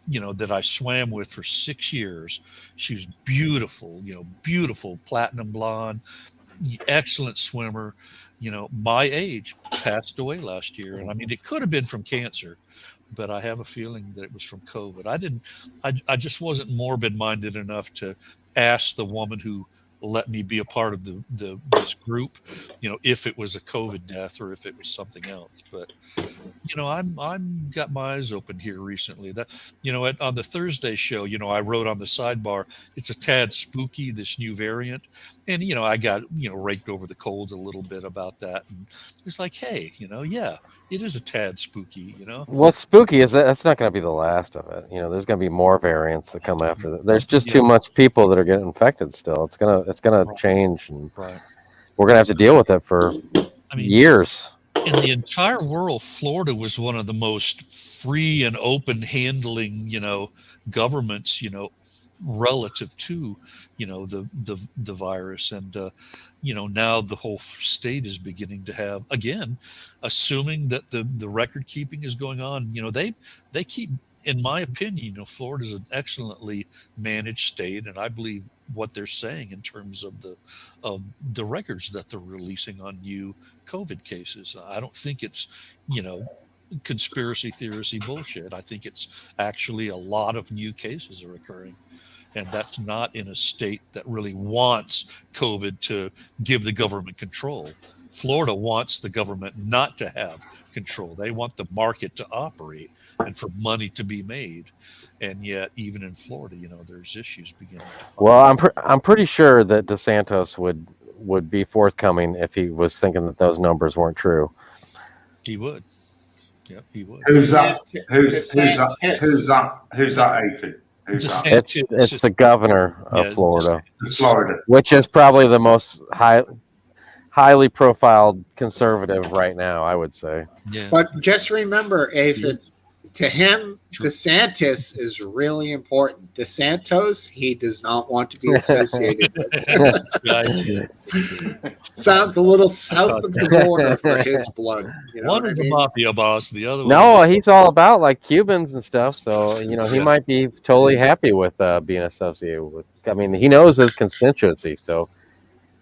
that I swam with for 6 years. She was beautiful, beautiful platinum blonde, excellent swimmer, my age, passed away last year. And I mean, it could have been from cancer, but I have a feeling that it was from COVID. I just wasn't morbid minded enough to ask the woman who let me be a part of this group, if it was a COVID death or if it was something else. But I'm got my eyes open here recently. That on the Thursday show, I wrote on the sidebar, it's a tad spooky, this new variant, and I got raked over the coals a little bit about that, and it's like, hey, it is a tad spooky. What's spooky is that's not going to be the last of it. There's going to be more variants that come after that. There's just too much people that are getting infected still. It's gonna change, and we're gonna have to deal with it for years. In the entire world, Florida was one of the most free and open handling, governments, relative to, the virus. And, now the whole state is beginning to have, again, assuming that the record keeping is going on, they keep, in my opinion, Florida is an excellently managed state, and I believe what they're saying in terms of the records that they're releasing on new COVID cases. I don't think it's, conspiracy theory bullshit. I think it's actually a lot of new cases are occurring. And that's not in a state that really wants COVID to give the government control. Florida wants the government not to have control. They want the market to operate and for money to be made. And yet, even in Florida, there's issues beginning to pop. Well, I'm pretty sure that DeSantis would be forthcoming if he was thinking that those numbers weren't true. He would. Yep, he would. Who's that? Who's that, Aphid? It's the governor of Florida, Florida, which is probably the most highly profiled conservative right now, I would say. Yeah. But just remember, Aphid, to him, DeSantis is really important. DeSantos, he does not want to be associated with. Sounds a little south of the border for his blood. One is a mafia boss, the other one. No, he's all about like Cubans and stuff. So he might be totally happy with being associated with. I mean, he knows his constituency. So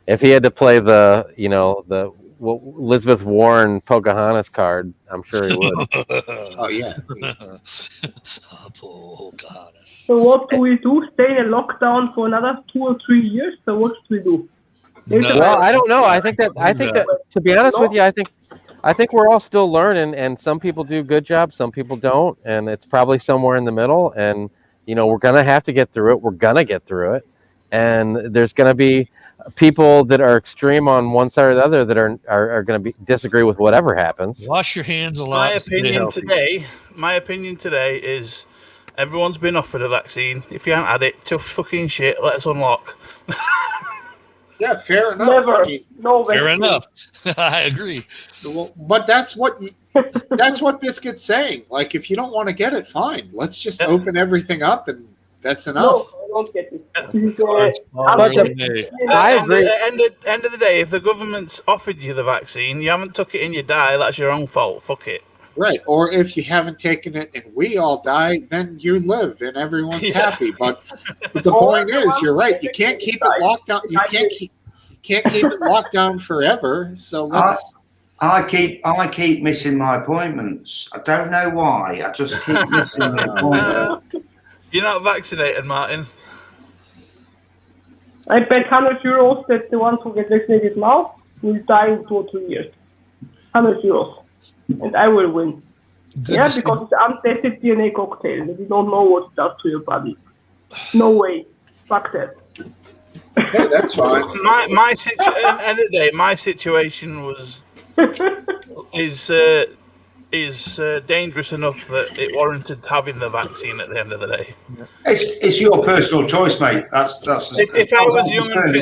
if he had to play the Elizabeth Warren Pocahontas card, I'm sure he would. Oh yeah. Pocahontas. So what do we do? Stay in lockdown for another 2 or 3 years? So what do we do? Well, I don't know. I think that to be honest with you, I think we're all still learning, and some people do good jobs, some people don't, and it's probably somewhere in the middle. And we're gonna have to get through it. We're gonna get through it, and there's gonna be people that are extreme on one side or the other that are going to disagree with whatever happens. Wash your hands a lot. My and stay opinion today is everyone's been offered a vaccine. If you haven't had it, tough fucking shit. Let's unlock. Yeah, fair enough. Never. I mean, No Fair vaccine. enough. I agree. well, but that's what Biscuit's saying. Like, if you don't want to get it, fine. Let's just open everything up, and that's No, enough. I don't get it. I agree. At the end of the day, if the government's offered you the vaccine, you haven't took it and you die, that's your own fault. Fuck it. Right. Or if you haven't taken it and we all die, then you live and everyone's happy. But the point is, you're right. You can't keep it locked down. You can't keep it locked down forever. So let's. I keep missing my appointments. I don't know why. I just keep missing my appointment. You're not vaccinated, Martin. I bet €100 that the ones who get vaccinated now will die in 2 or 3 years. €100. And I will win. Because it's untested DNA cocktail that you don't know what it does to your body. No way. Fuck that. Okay, that's fine. End of the day, my situation is dangerous enough that it warranted having the vaccine at the end of the day. It's your personal choice, mate. That's. If I was young and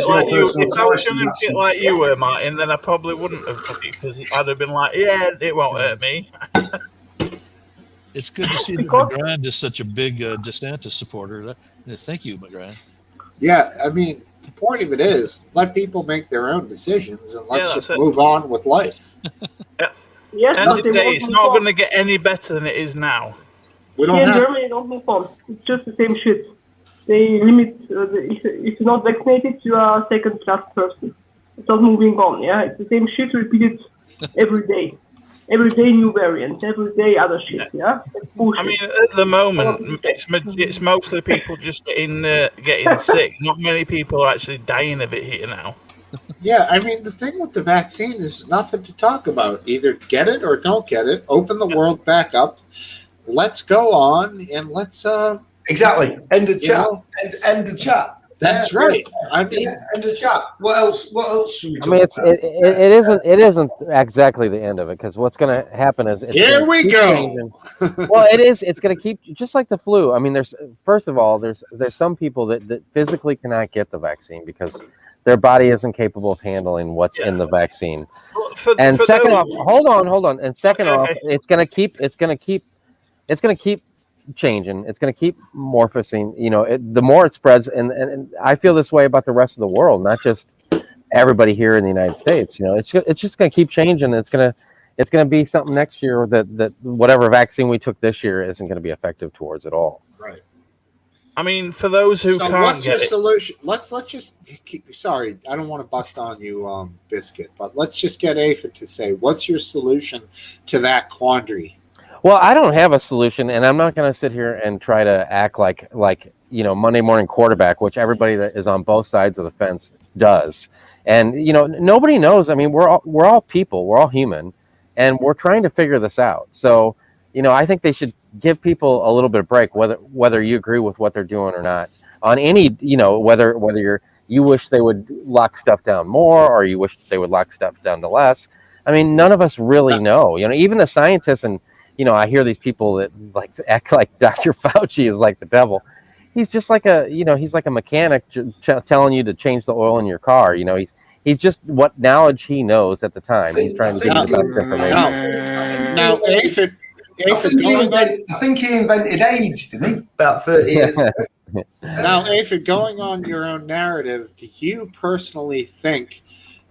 fit like you, were, Martin, then I probably wouldn't have took it because I'd have been like, yeah, it won't hurt me. It's good to see that McGrath is such a big DeSantis supporter. Thank you, McGrath. Yeah, I mean, the point of it is, let people make their own decisions and let's just move on with life. Yes, end of the day, it's not going to get any better than it is now. We don't in Germany, don't move on. It's just the same shit. They limit, if you're not vaccinated, you are a second-class person. It's not moving on, yeah? It's the same shit repeated every day. Every day new variants, every day other shit, yeah? I mean, at the moment, it's mostly people just getting sick. Not many people are actually dying of it here now. Yeah, I mean, the thing with the vaccine is nothing to talk about. Either get it or don't get it. Open the world back up. Let's go on and let's exactly end the chat. End the chat. That's right. I mean, end the chat. What else? I mean, it isn't exactly the end of it because what's going to happen is here we go. Well, it's going to keep just like the flu. I mean, there's some people that physically cannot get the vaccine because their body isn't capable of handling what's in the vaccine. And second off, hold on. And second off, it's going to keep changing. It's going to keep morphing. You know, the more it spreads, and I feel this way about the rest of the world, not just everybody here in the United States. You know, it's just going to keep changing. It's going to be something next year that whatever vaccine we took this year isn't going to be effective towards at all. Right. I mean, for those who can't what's get your solution? Let's just keep, sorry, I don't want to bust on you, Biscuit, but let's just get Aphid to say, what's your solution to that quandary? Well, I don't have a solution, and I'm not going to sit here and try to act like Monday morning quarterback, which everybody that is on both sides of the fence does. And nobody knows. I mean, we're all people, we're all human, and we're trying to figure this out. So, I think they should give people a little bit of break, whether you agree with what they're doing or not. On any, whether you wish they would lock stuff down more, or you wish they would lock stuff down to less. I mean, none of us really know. Even the scientists and I hear these people that act like Dr. Fauci is like the devil. He's just like he's like a mechanic telling you to change the oil in your car. He's just what knowledge he knows at the time. He's trying to give you the best information. Now, Aphid, I think he invented AIDS, didn't he? About 30 years ago. Now, Aphid, going on your own narrative, do you personally think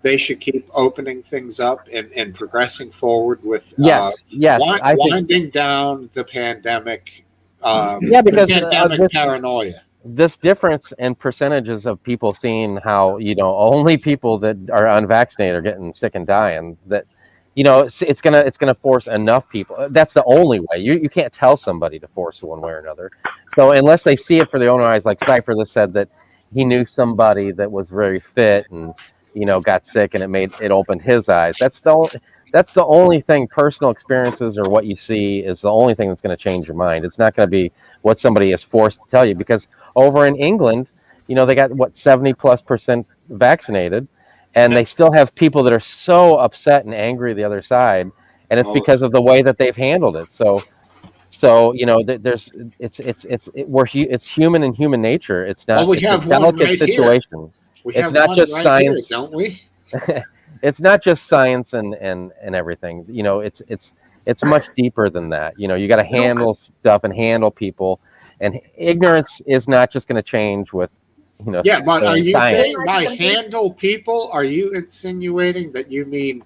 they should keep opening things up and progressing forward with winding down the pandemic? Because pandemic paranoia. This difference in percentages of people seeing how only people that are unvaccinated are getting sick and dying. That it's gonna force enough people. That's the only way. You can't tell somebody to force one way or another. So unless they see it for their own eyes, like Cypher that said that he knew somebody that was very fit and got sick and it opened his eyes. That's the only thing. Personal experiences or what you see is the only thing that's going to change your mind. It's not going to be what somebody is forced to tell you, because over in England, they got 70+% vaccinated, and they still have people that are so upset and angry the other side, and it's because of the way that they've handled it. So it's human and human nature. It's not. We it's have a one delicate right situation. We it's have not one just right science, here, don't we? It's not just science and everything. It's much deeper than that. You got to handle stuff and handle people, and ignorance is not just going to change with. Yeah, but are you science. saying by handle people? Are you insinuating that you mean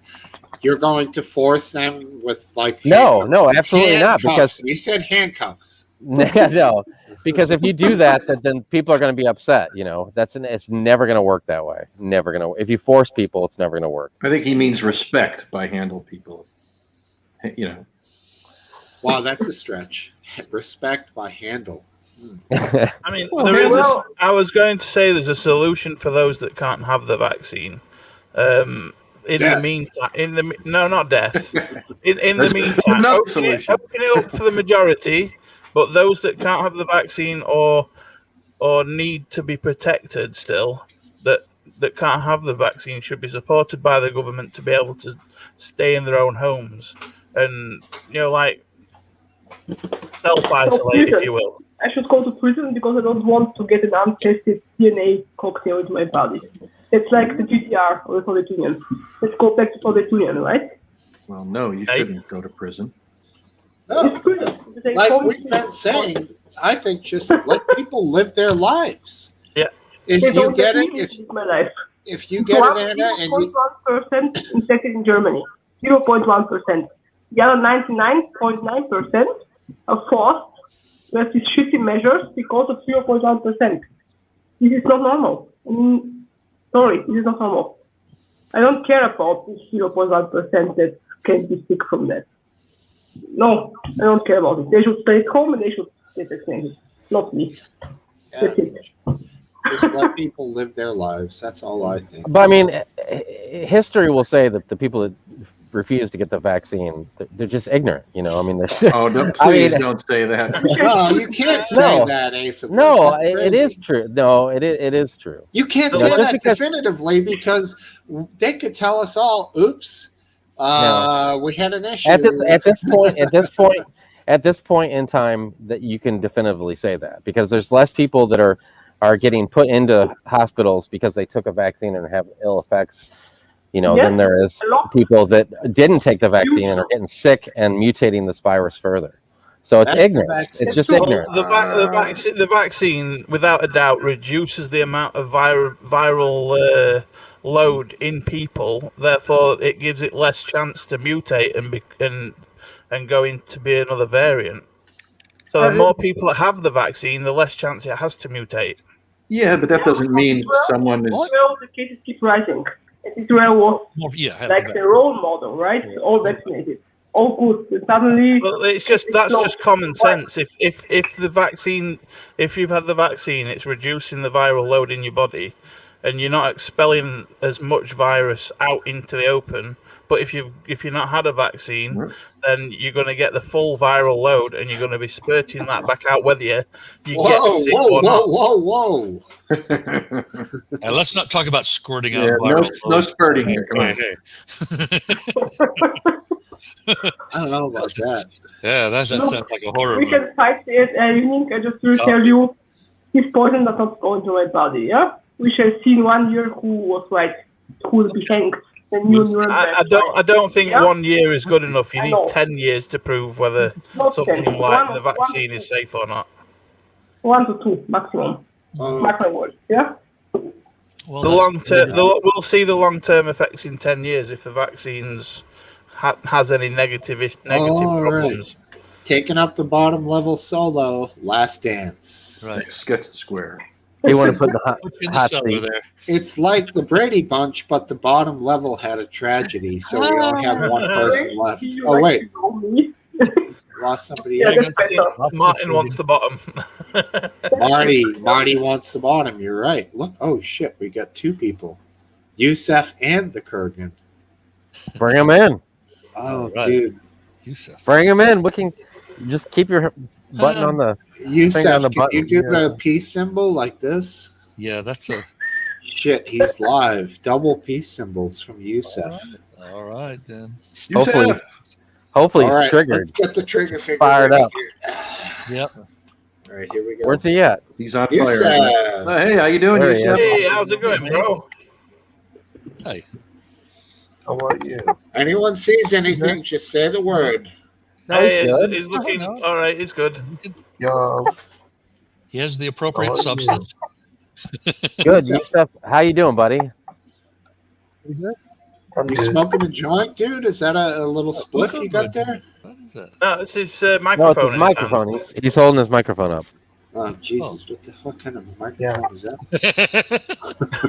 you're going to force them with No, handcuffs? absolutely not. Because you said handcuffs. No, because if you do that, then people are going to be upset. It's never going to work that way. Never going to. If you force people, it's never going to work. I think he means respect by handle people. Wow, that's a stretch. Respect by handle. I mean, I was going to say there's a solution for those that can't have the vaccine. In Death. the meantime, no, not death. In the meantime, opening it up for the majority, but those that can't have the vaccine or need to be protected still, that can't have the vaccine should be supported by the government to be able to stay in their own homes and self-isolate, if you will. I should go to prison because I don't want to get an untested DNA cocktail into my body. It's like the GDR of the Soviet Union. Let's go back to Soviet Union, right? Well, no, you shouldn't go to prison. No. Like we've been saying, I think just let people live their lives. Yeah. If you get it, if you get it, Anna, and 0.1% infected in Germany, 0.1%. The other 99.9% are forced with these shitty measures because of 0.1%. This is not normal. Sorry, this is not normal. I don't care about this 0.1% that can be sick from that. No, I don't care about it. They should stay at home and they should get vaccinated. Not me. That's it. Just let people live their lives. That's all I think. But I mean, history will say that the people that refuse to get the vaccine, they're just ignorant. I mean, please don't say that. No, you can't say that, Aphid. No, it is true. No, it is true. You can't say that definitively because they could tell us all, "Oops, we had an issue." At this point in time, that you can definitively say that because there's less people that are getting put into hospitals because they took a vaccine and have ill effects. Than there is people that didn't take the vaccine and are getting sick and mutating this virus further. So it's ignorance. It's just ignorance. The vaccine, without a doubt, reduces the amount of viral load in people. Therefore, it gives it less chance to mutate and go into be another variant. So the more people that have the vaccine, the less chance it has to mutate. Yeah, but that doesn't mean someone is. Well, the cases keep rising. Israel was like the role model, right? All vaccinated, all good. Suddenly, well, that's just common sense. If the vaccine, if you've had the vaccine, it's reducing the viral load in your body, and you're not expelling as much virus out into the open. But if you're not had a vaccine, then you're going to get the full viral load, and you're going to be spurting that back out whether you get sick or not. Whoa! And let's not talk about squirting out viral. No spurting here. Come on. I don't know about that. Yeah, that sounds like a horror movie. We can fight it evening. I just will tell you, this poison does not go into my body. Yeah, we shall see in 1 year who will be hanged. I don't think 1 year is good enough. You need 10 years to prove whether something like the vaccine is safe or not. 1 to 2 maximum. Yeah. Well, we'll see the long-term effects in 10 years if the vaccines has any negative problems. Right. Taking up the bottom level solo, Last Dance. Right, sketch the square. You want to put the hot seat there. It's like the Brady Bunch, but the bottom level had a tragedy, so we only have one person left. Oh wait, lost somebody else. Martin wants the bottom. Marty wants the bottom. You're right. Look, oh shit, we got 2 people, Yusef and the Kurgan. Bring them in. Oh, right. Dude, Yusef. Bring them in. We can just keep your button on the. Yusef, on the can you do the peace symbol like this? Yeah, that's a. Shit, he's live. Double peace symbols from Yusef. All right then. Hopefully All he's right, triggered. let's get the trigger finger Fired ready up. here. Yep. All right, here we go. Where's he at? He's on Yusef. fire. Oh, hey, how you doing, There he Yusef? Hey, how's it going, bro? Hey. How are you? Anyone sees anything, just say the word. No, Hey, he's good. he's looking all right. He's good. Yo. He has the appropriate How are you? substance. Good. Yusef, how you doing, buddy? I'm You good. smoking a joint, dude? Is that a little spliff you got there? What is that? No, it's his No, it's microphone. his in microphone. He's holding his microphone up. Oh, Jesus. What the fuck kind of a microphone is that? his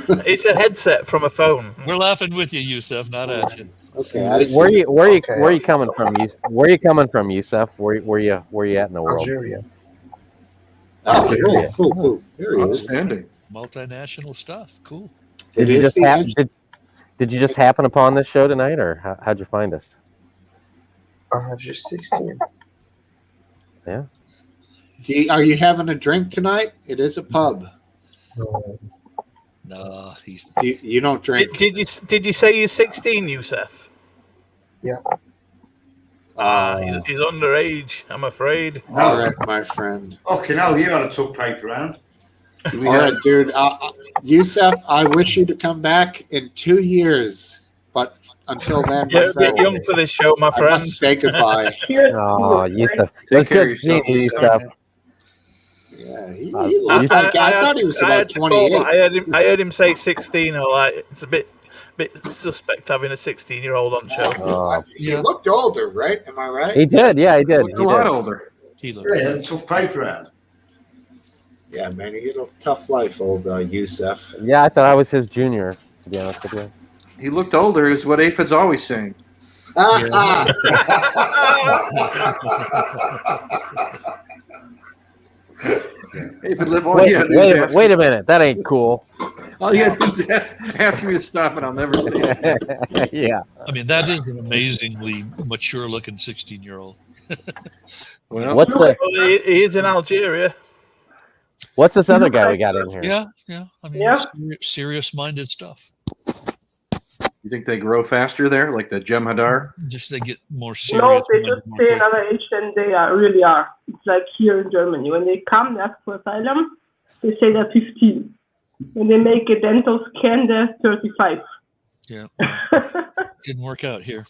hand. It's a headset from a phone. We're laughing with you, Yusef, not at you. Okay, I see. Where you Okay. coming from? Where you coming from, Yusef? Where you at in the world? Algeria. Oh, cool. There he is. Outstanding. Multinational stuff. Cool. Did It you is just the happen? Did you just happen upon this show tonight, or how'd you find us? You're 16. Yeah. Are you having a drink tonight? It is a pub. No, he's. You don't drink. Did you say you're 16, Yusef? Yeah. He's underage, I'm afraid. All right, my friend. Okay, now you had a tough paper round. All right, dude. Yusef, I wish you to come back in 2 years, but until then, You're my a bit friend, young for this show, my I friend. must say goodbye. Oh, Yusef. Take It's care good of seeing yourself, you, Yusef. Yusef. Yeah, he looked I like I thought he was about 28. I heard him say 16. Or like it's a bit suspect having a 16-year-old on show. Oh. He looked older, right? Am I right? He did. Yeah, he did. A lot older. He looks. Yeah, a tough paper round. Yeah, man, he had a tough life, old Yusef. Yeah, I thought I was his junior, to be honest with you. He looked older, is what Aphid's always saying. Aphid live all Wait a minute. That ain't cool. All you have to do is ask me to stop, and I'll never say it. Yeah. I mean, that is an amazingly mature-looking 16-year-old. Well, What's the He is in Algeria. What's this other guy we got in here? Yeah. I mean, serious-minded stuff. You think they grow faster there, like the Jem'Hadar? Just they get more serious. No, they just more stay quick. another age than they really are. It's like here in Germany. When they come, they ask for asylum, they say they're 15. When they make a dental scan, they're 35. Yeah. Well, didn't work out here.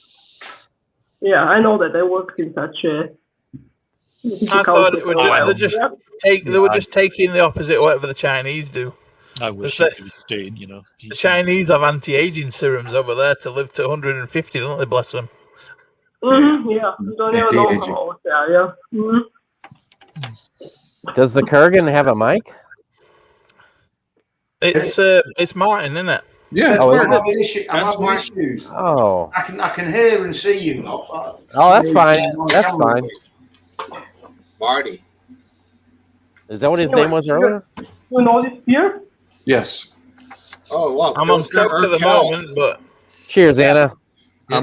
Yeah, I know that. I worked in such a. I thought it would they were just taking the opposite of whatever the Chinese do. I wish he could have stayed, you know. The Chinese have anti-aging serums over there to live to 150, don't they? Bless them. Mm-hmm, yeah, you don't even know how old they are. Yeah. Mm-hmm. Does the Kurgan have a mic? It's Martin, isn't it? Yeah. Oh, I'm is having issues. Oh. I can hear and see you. Oh, that's fine. That's fine. Marty. Is that what his name was earlier? You know this beer? Yes. Oh, wow. I'm on coke at the moment, but Cheers, Anna. Yeah,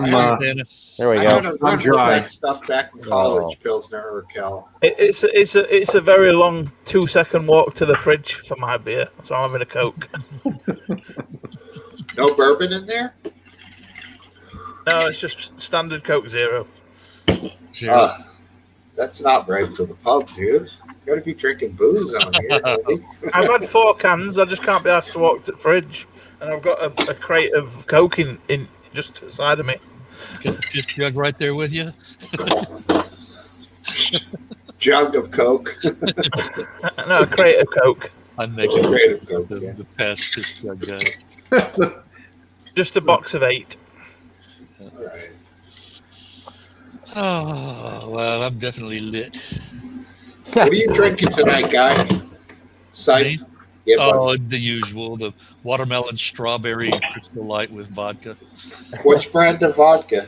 there we I go. had to run with that stuff back in college, Pilsner Urkel. it's a very long 2-second walk to the fridge for my beer, so I'm having a Coke. No bourbon in there? No, it's just standard Coke Zero. That's not right for the pub, dude. You gotta be drinking booze on here, buddy. I've had 4 cans. I just can't be asked to walk to the fridge, and I've got a crate of Coke in just to the side of me. Got the fifth jug right there with you. Jug of Coke. No, a crate of Coke. I'm making Crate of Coke, the past fifth jug guy. Just a box of 8. All right. Oh, well, I'm definitely lit. What are you drinking tonight, guy? Sight? Yeah, oh, the usual. The watermelon strawberry Crystal Light with vodka. Which brand of vodka?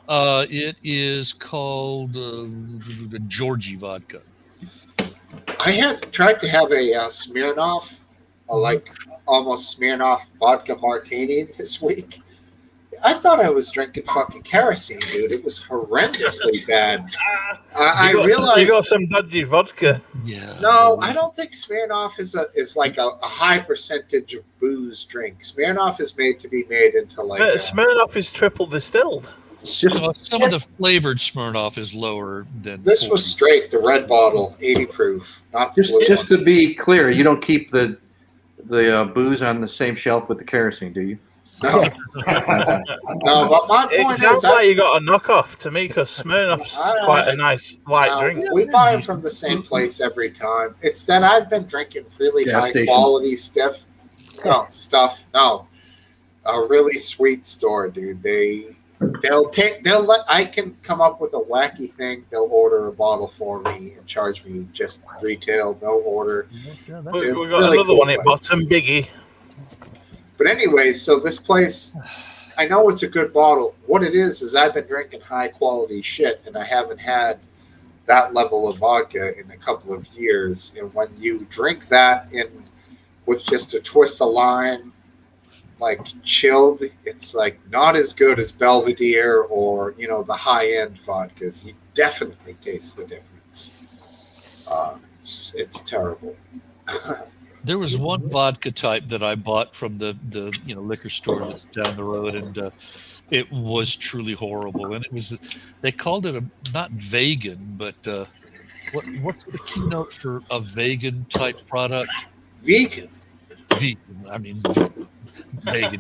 It is called the Georgie vodka. I had tried to have a Smirnoff, like almost Smirnoff vodka martini this week. I thought I was drinking fucking kerosene, dude. It was horrendously bad. I realized you got some dodgy vodka. Yeah. No, I don't think Smirnoff is like a high percentage of booze drink. Smirnoff is made to be made into like Smirnoff is triple distilled. Some of the flavored Smirnoff is lower than this 40. was straight the red bottle, 80 proof, not the blue Just one. to be clear, you don't keep the booze on the same shelf with the kerosene, do you? No. No, but my It point sounds is, like you got a knockoff to me because Smirnoff's quite a nice light drink. we buy them from the same place every time. It's that I've been drinking really Gas high station. quality stuff. No, a really sweet store, dude. I can come up with a wacky thing. They'll order a bottle for me and charge me just retail, no order. We got another cool one at place. bottom, Biggie. But anyways, so this place, I know it's a good bottle. What it is I've been drinking high quality shit, and I haven't had that level of vodka in a couple of years. And when you drink that with just a twist of lime, like chilled, it's like not as good as Belvedere or the high end vodkas. You definitely taste the difference. It's terrible. There was one vodka type that I bought from the liquor store that's down the road, and it was truly horrible. And they called it not vegan, but what's the keynote for a vegan type product? Vegan. I mean, vegan.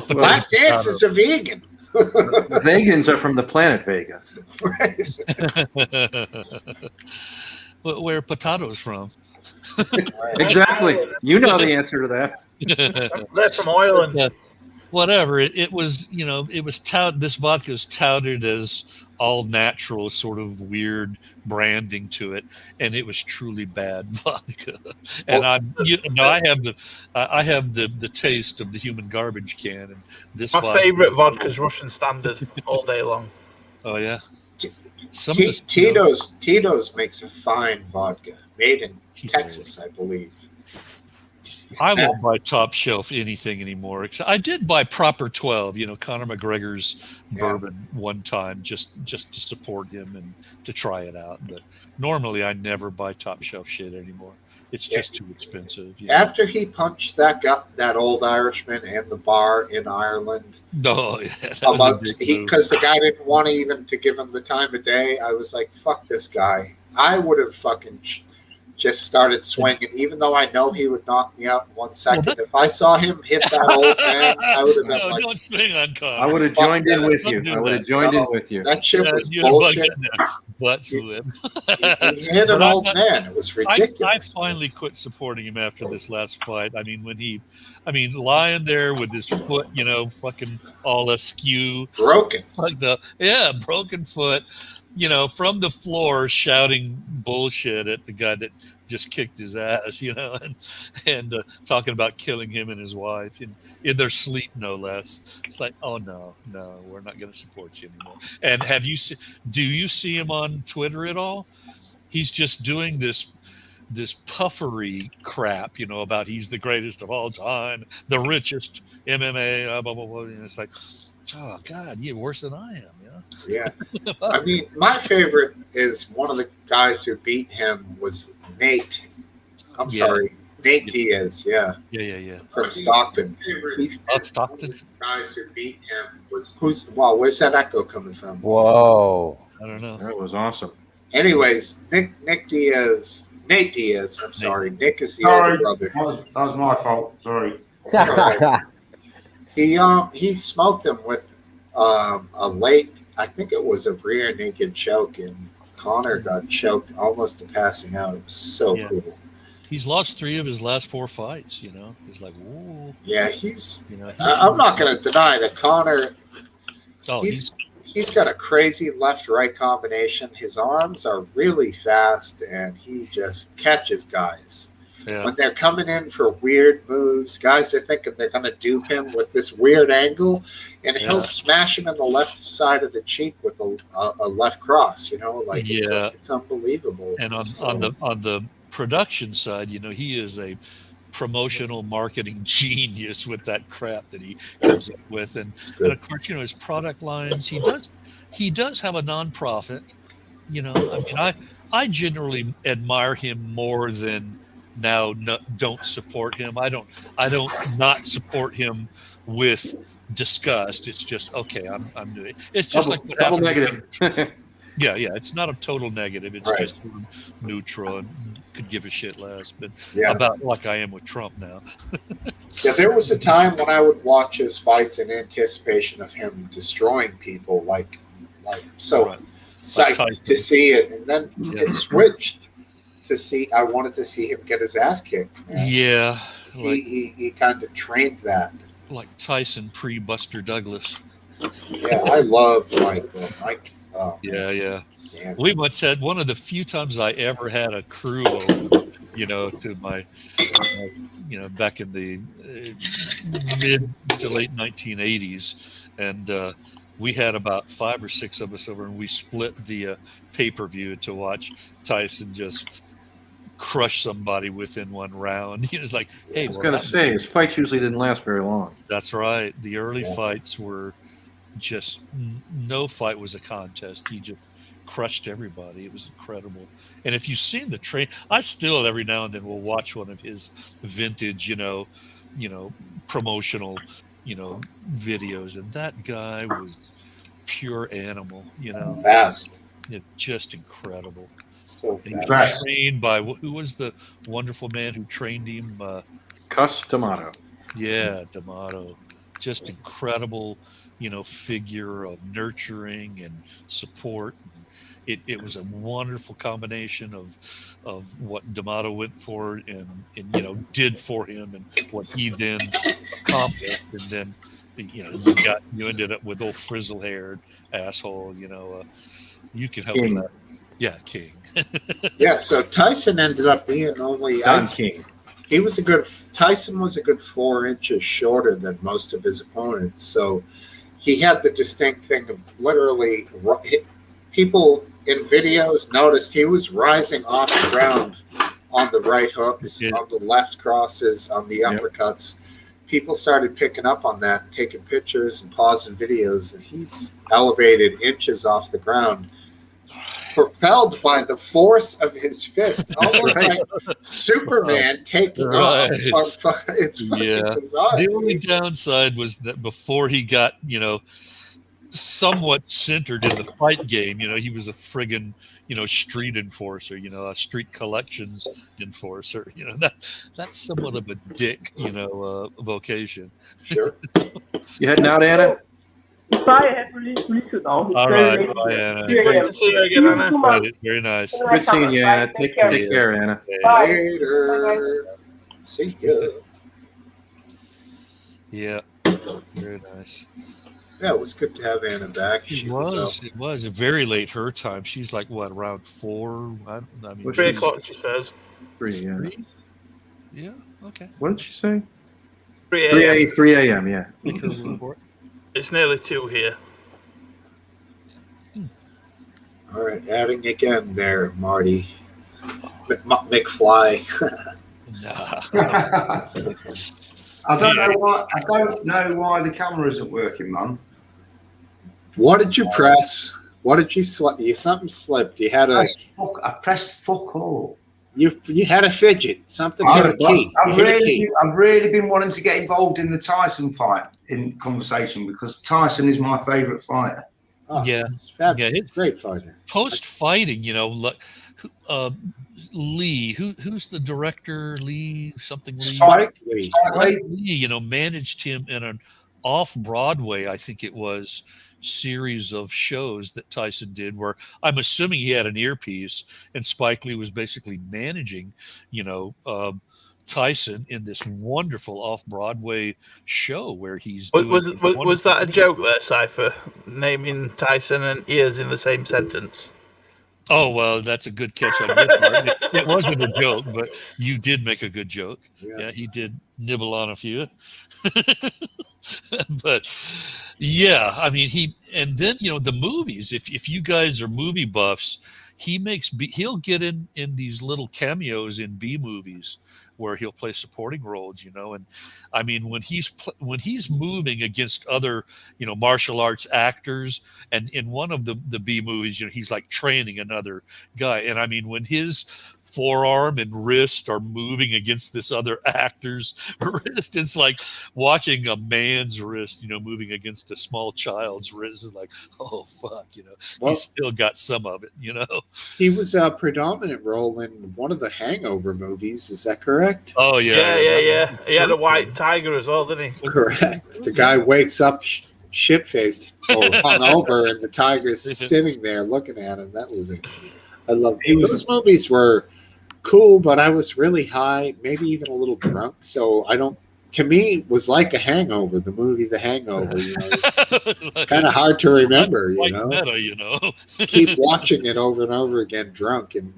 Last Dance is a vegan. Vegans are from the planet Vega. Right. But where potatoes from? Exactly. You know the answer to that. They're from Ireland. Whatever. It was, this vodka is touted as all natural, sort of weird branding to it, and it was truly bad vodka. And I have the taste of the human garbage can. And this My favorite vodka is Russian Standard all day long. Oh yeah. Tito's makes a fine vodka, made in Texas, I believe. I won't buy top shelf anything anymore. I did buy Proper 12, Conor McGregor's bourbon one time, just to support him and to try it out. But normally, I never buy top shelf shit anymore. It's just too expensive. After he punched that old Irishman in the bar in Ireland, because the guy didn't want to give him the time of day, I was like, "Fuck this guy." I would have fucking just started swinging, even though I know he would knock me out in 1 second. If I saw him hit that old man, I would have been like, "Don't swing on Conor." I would have joined in with you. That shit was bullshit. Butts with him. He hit an old man. It was ridiculous. I finally quit supporting him after this last fight. I mean, lying there with his foot, fucking all askew, broken, broken foot, from the floor, shouting bullshit at the guy that just kicked his ass, and talking about killing him and his wife in their sleep, no less. It's like, oh no, we're not going to support you anymore. And do you see him on Twitter at all? He's just doing this puffery crap, about he's the greatest of all time, the richest MMA, blah, blah, blah. And it's like, oh God, you're worse than I am. Yeah. I mean, my favorite is one of the guys who beat him was Nate. Nate Diaz. Yeah. From Stockton. Stockton. Guys who beat him was where's that echo coming from? Whoa. I don't know. That was awesome. Anyways, Nate Diaz. I'm sorry. Nick is the older brother. That was my fault. Sorry. He smoked him with a late, I think it was a rear naked choke, and Conor got choked almost to passing out. It was so cool. He's lost 3 of his last 4 fights. He's like, whoa. Yeah, I'm not going to deny that Conor. He's got a crazy left-right combination. His arms are really fast, and he just catches guys. Yeah. When they're coming in for weird moves, guys are thinking they're going to dupe him with this weird angle, and he'll smash him in the left side of the cheek with a left cross. It's unbelievable. And on the production side, he is a promotional marketing genius with that crap that he comes up with, and of course, his product lines. He does have a nonprofit. I generally admire him more than now don't support him. I don't not support him with disgust. It's just okay. I'm doing it. It's just like what double happened. negative. Yeah, it's not a total negative. It's Right. just sort of neutral and could give a shit less. But Yeah. about like I am with Trump now. Yeah, there was a time when I would watch his fights in anticipation of him destroying people, like so Right. psyched Like to see it, and then Yeah. it switched to see. I wanted to see him get his ass kicked. Man. Yeah, like He kind of trained that. like Tyson pre Buster Douglas. Yeah, I love Mike. Oh, Yeah. man. We once had one of the few times I ever had a crew over, to my, back in the mid to late 1980s, and we had about 5 or 6 of us over, and we split the pay-per-view to watch Tyson just crush somebody within one round. It's like, hey, I was going to say, his fights usually didn't last very long. That's right. The early fights were just no fight was a contest. He just crushed everybody. It was incredible. And if you've seen the train, I still every now and then will watch one of his vintage, promotional, videos. And that guy was pure animal, Fast. Just incredible. So and fast. Trained by who was the wonderful man who trained him? Cus D'Amato. Yeah, D'Amato. Just incredible, figure of nurturing and support. It was a wonderful combination of what D'Amato went for and did for him and what he then accomplished, and then you ended up with old frizzle haired asshole. You can help with that. Yeah, King. Yeah, so Tyson ended up being only Don King. Tyson was a good 4 inches shorter than most of his opponents. So he had the distinct thing of literally people in videos noticed he was rising off the ground on the right hooks, on the left crosses, on the uppercuts. People started picking up on that, and taking pictures and pausing videos, and he's elevated inches off the ground, propelled by the force of his fist, almost like Superman taking off. It's fucking bizarre. The only downside was that before he got, somewhat centered in the fight game, he was a friggin', street enforcer, a street collections enforcer. That's somewhat of a dick, vocation. Sure. You heading out, Anna? Bye, I have to leave you now. All right, bye, Anna. Good to see you again, Anna. Very nice. Good seeing you, Anna. Take care, Anna. Later. See ya. Yeah, very nice. Yeah, it was good to have Anna back. It was very late her time. She's like what, around 4? I mean, 3 o'clock, she says. 3, yeah. 3? Yeah, okay. What did she say? 3 a.m., yeah. It's nearly 2 here. All right, adding again there, Marty. McFly. I don't know why the camera isn't working, man. What did you press? What did you slip? Something slipped. You had I pressed fuck all. You had a fidget. Something hit a key. I've really been wanting to get involved in the Tyson fight in conversation because Tyson is my favourite fighter. Oh, yeah, it's great fighter. Post fighting, Lee, who's the director? Lee something. Lee. Spike Lee. Lee, managed him in an off-Broadway, I think it was, series of shows that Tyson did, where I'm assuming he had an earpiece, and Spike Lee was basically managing, Tyson in this wonderful off-Broadway show where he's doing. Was that a joke there, Cypher? Naming Tyson and ears in the same sentence? Oh, well, that's a good catch on your part. It wasn't a joke, but you did make a good joke. Yeah, he did. nibble on a few. But yeah, I mean, and then, the movies, if you guys are movie buffs, he'll get in these little cameos in B movies where he'll play supporting roles, and I mean, when he's moving against other, martial arts actors, and in one of the B movies, he's like training another guy, and I mean, when his forearm and wrist are moving against this other actor's wrist, it's like watching a man's wrist, moving against a small child's wrist. Is like, oh fuck, Well, he's still got some of it, He was a predominant role in one of the Hangover movies. Is that correct? Oh yeah, yeah. He had a white tiger as well, didn't he? Correct. The guy wakes up shit-faced or hungover, and the tiger's sitting there looking at him. That was it. I love those movies. Were cool, but I was really high, maybe even a little drunk. So to me, it was like a hangover, the movie The Hangover, kind of hard to remember, meta, Keep watching it over and over again drunk, and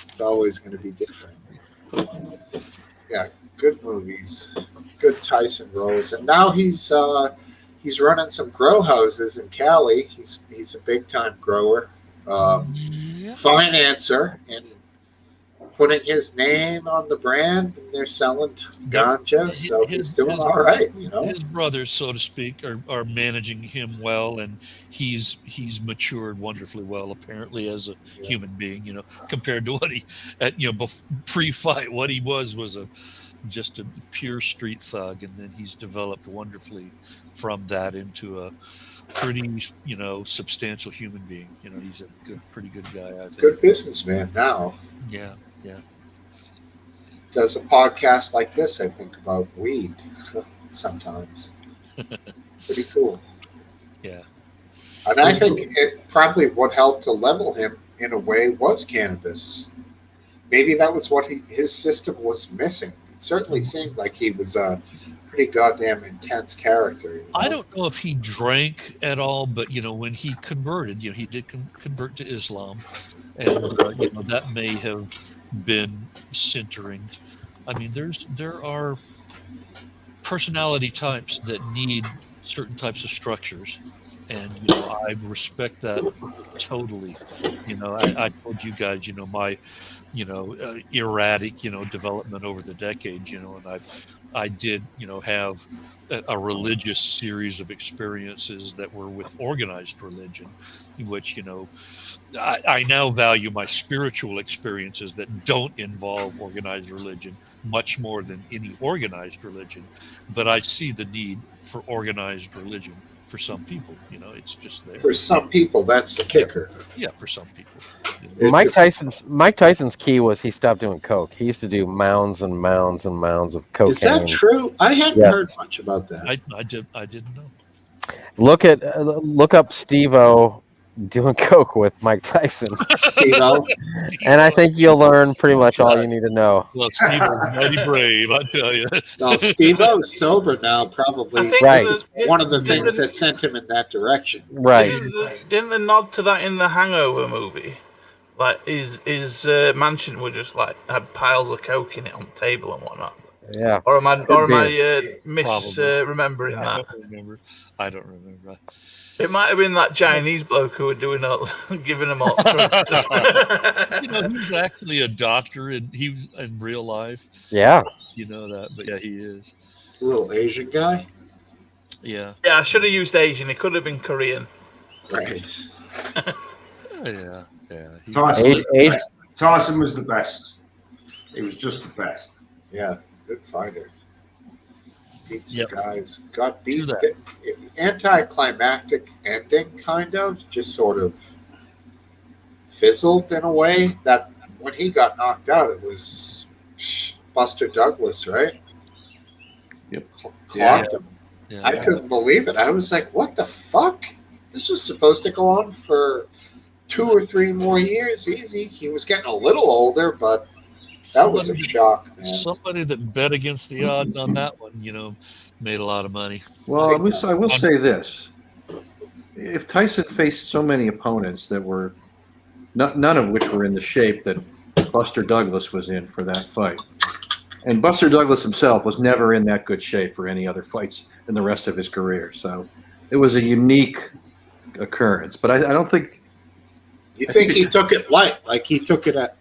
it's always going to be different. Yeah, good movies, good Tyson roles. And now he's running some grow houses in Cali. He's a big-time grower, financer, and putting his name on the brand, and they're selling ganja, so he's doing all right. His brothers, so to speak, are managing him well, and he's matured wonderfully well, apparently, as a human being. Compared to what he, pre-fight, what he was just a pure street thug, and then he's developed wonderfully from that into a pretty, substantial human being. He's a pretty good guy, I think. Good businessman now. Yeah. Does a podcast like this, I think, about weed sometimes. Pretty cool. Yeah. And I think it probably what helped to level him in a way was cannabis. Maybe that was what his system was missing. It certainly seemed like he was a pretty goddamn intense character. I don't know if he drank at all, but when he converted, he did convert to Islam, and that may have been centering. I mean, there are personality types that need certain types of structures, and I respect that totally. I told you guys, my erratic development over the decades, and I did have a religious series of experiences that were with organized religion, which I now value my spiritual experiences that don't involve organized religion much more than any organized religion, but I see the need for organized religion for some people. It's just there. For some people, that's the kicker. Yeah, for some people. Mike Tyson's key was he stopped doing coke. He used to do mounds and mounds and mounds of cocaine. Is that true? I hadn't heard much about that. I didn't know. Look up Steve-O doing coke with Mike Tyson. Steve-O. And I think you'll learn pretty much all you need to know. Well, Steve-O's mighty brave, I tell you. No, Steve-O's sober now, probably. Right. This is one of the things that sent him in that direction. Right. Didn't they nod to that in the Hangover movie? Like his mansion would just had piles of coke in it on the table and whatnot. Yeah. Or am I misremembering that? I don't remember. It might have been that Chinese bloke who were doing all, giving them all. He's actually a doctor, and he was in real life. Yeah. You know that, but yeah, he is. A little Asian guy. Yeah. Yeah, I should have used Asian. It could have been Korean. Right. Yeah. Tyson was the best. He was just the best. Yeah, good fighter. Beat some Yep. guys. Got beat. True that. Anticlimactic ending, kind of. Just sort of fizzled in a way that when he got knocked out, it was Buster Douglas, right? Yep. Clocked him. Yeah. I couldn't believe it. I was like, what the fuck? This was supposed to go on for 2 or 3 more years easy. He was getting a little older, but that was a shock, man. Somebody that bet against the odds on that one, made a lot of money. Well, I will say this. If Tyson faced so many opponents that were none of which were in the shape that Buster Douglas was in for that fight, And Buster Douglas himself was never in that good shape for any other fights in the rest of his career. So it was a unique occurrence. But I don't think. You think he took it light? Like he took it at.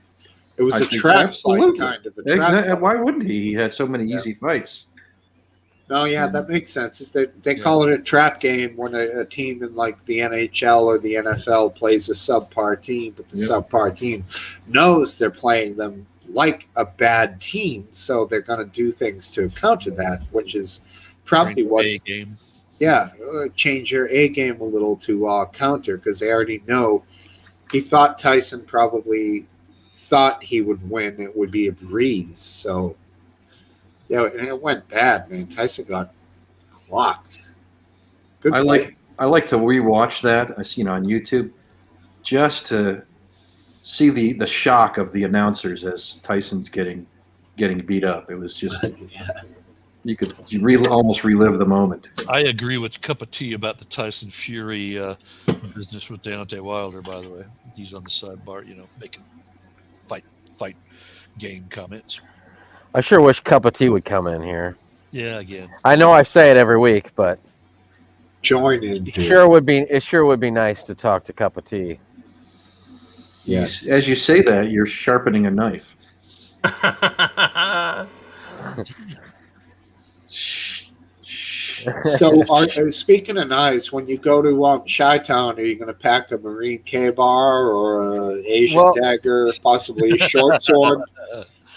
It was a trap fight, kind of a trap fight. Why wouldn't he? He had so many easy fights. No, yeah, that makes sense. They call it a trap game when a team in like the NHL or the NFL plays a subpar team, but the subpar team knows they're playing them like a bad team, so they're going to do things to counter that, which is probably what. A game. Yeah, change your A game a little to counter because they already know. He thought Tyson probably thought he would win. It would be a breeze. So, yeah, and it went bad, man. Tyson got clocked. Good. I like to rewatch that. I see on YouTube just to see the shock of the announcers as Tyson's getting beat up. It was just you could almost relive the moment. I agree with Cup of Tea about the Tyson Fury business with Deontay Wilder. By the way, he's on the sidebar, making fight game comments. I sure wish Cup of Tea would come in here. Yeah, again. I know I say it every week, but join in. It sure would be nice to talk to Cup of Tea. Yes. As you say that, you're sharpening a knife. So, speaking of knives, when you go to Chi-Town, are you going to pack a Marine K-bar or an Asian dagger, possibly a short sword?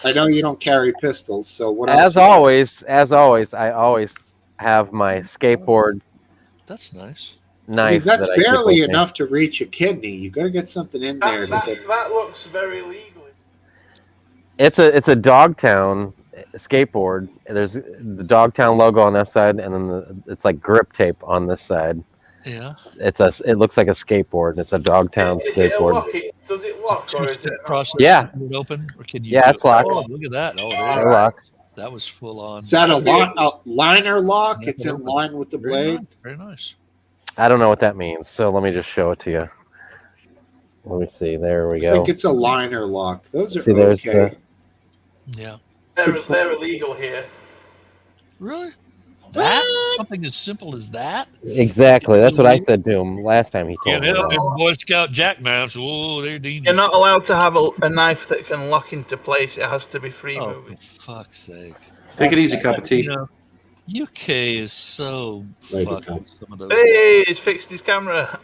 I know you don't carry pistols, so what else? As always, I always have my skateboard. That's nice. Knife. That's barely enough to reach a kidney. You got to get something in there. That looks very legal. It's a Dogtown skateboard. There's the Dogtown logo on that side, and then it's like grip tape on this side. Yeah. It looks like a skateboard. It's a Dogtown skateboard. Does it lock or is it process? Yeah. Open? Or can you Yeah, it's locked. Oh, look at that. Oh, It locks. That was full on. Is that a liner lock? It's in line with the blade. Very nice. I don't know what that means, so let me just show it to you. Let me see. There we go. I think it's a liner lock. Those are See, there's okay. Yeah. They're illegal here. Really? That? Something as simple as that? Exactly. That's what I said to him last time he told Yeah, me. Boy Scout jackknives. Oh, they're dangerous. You're not allowed to have a knife that can lock into place. It has to be free moving. For fuck's sake. Take it easy, Cup of Tea. UK is so fucked with some of those. Hey, he's fixed his camera.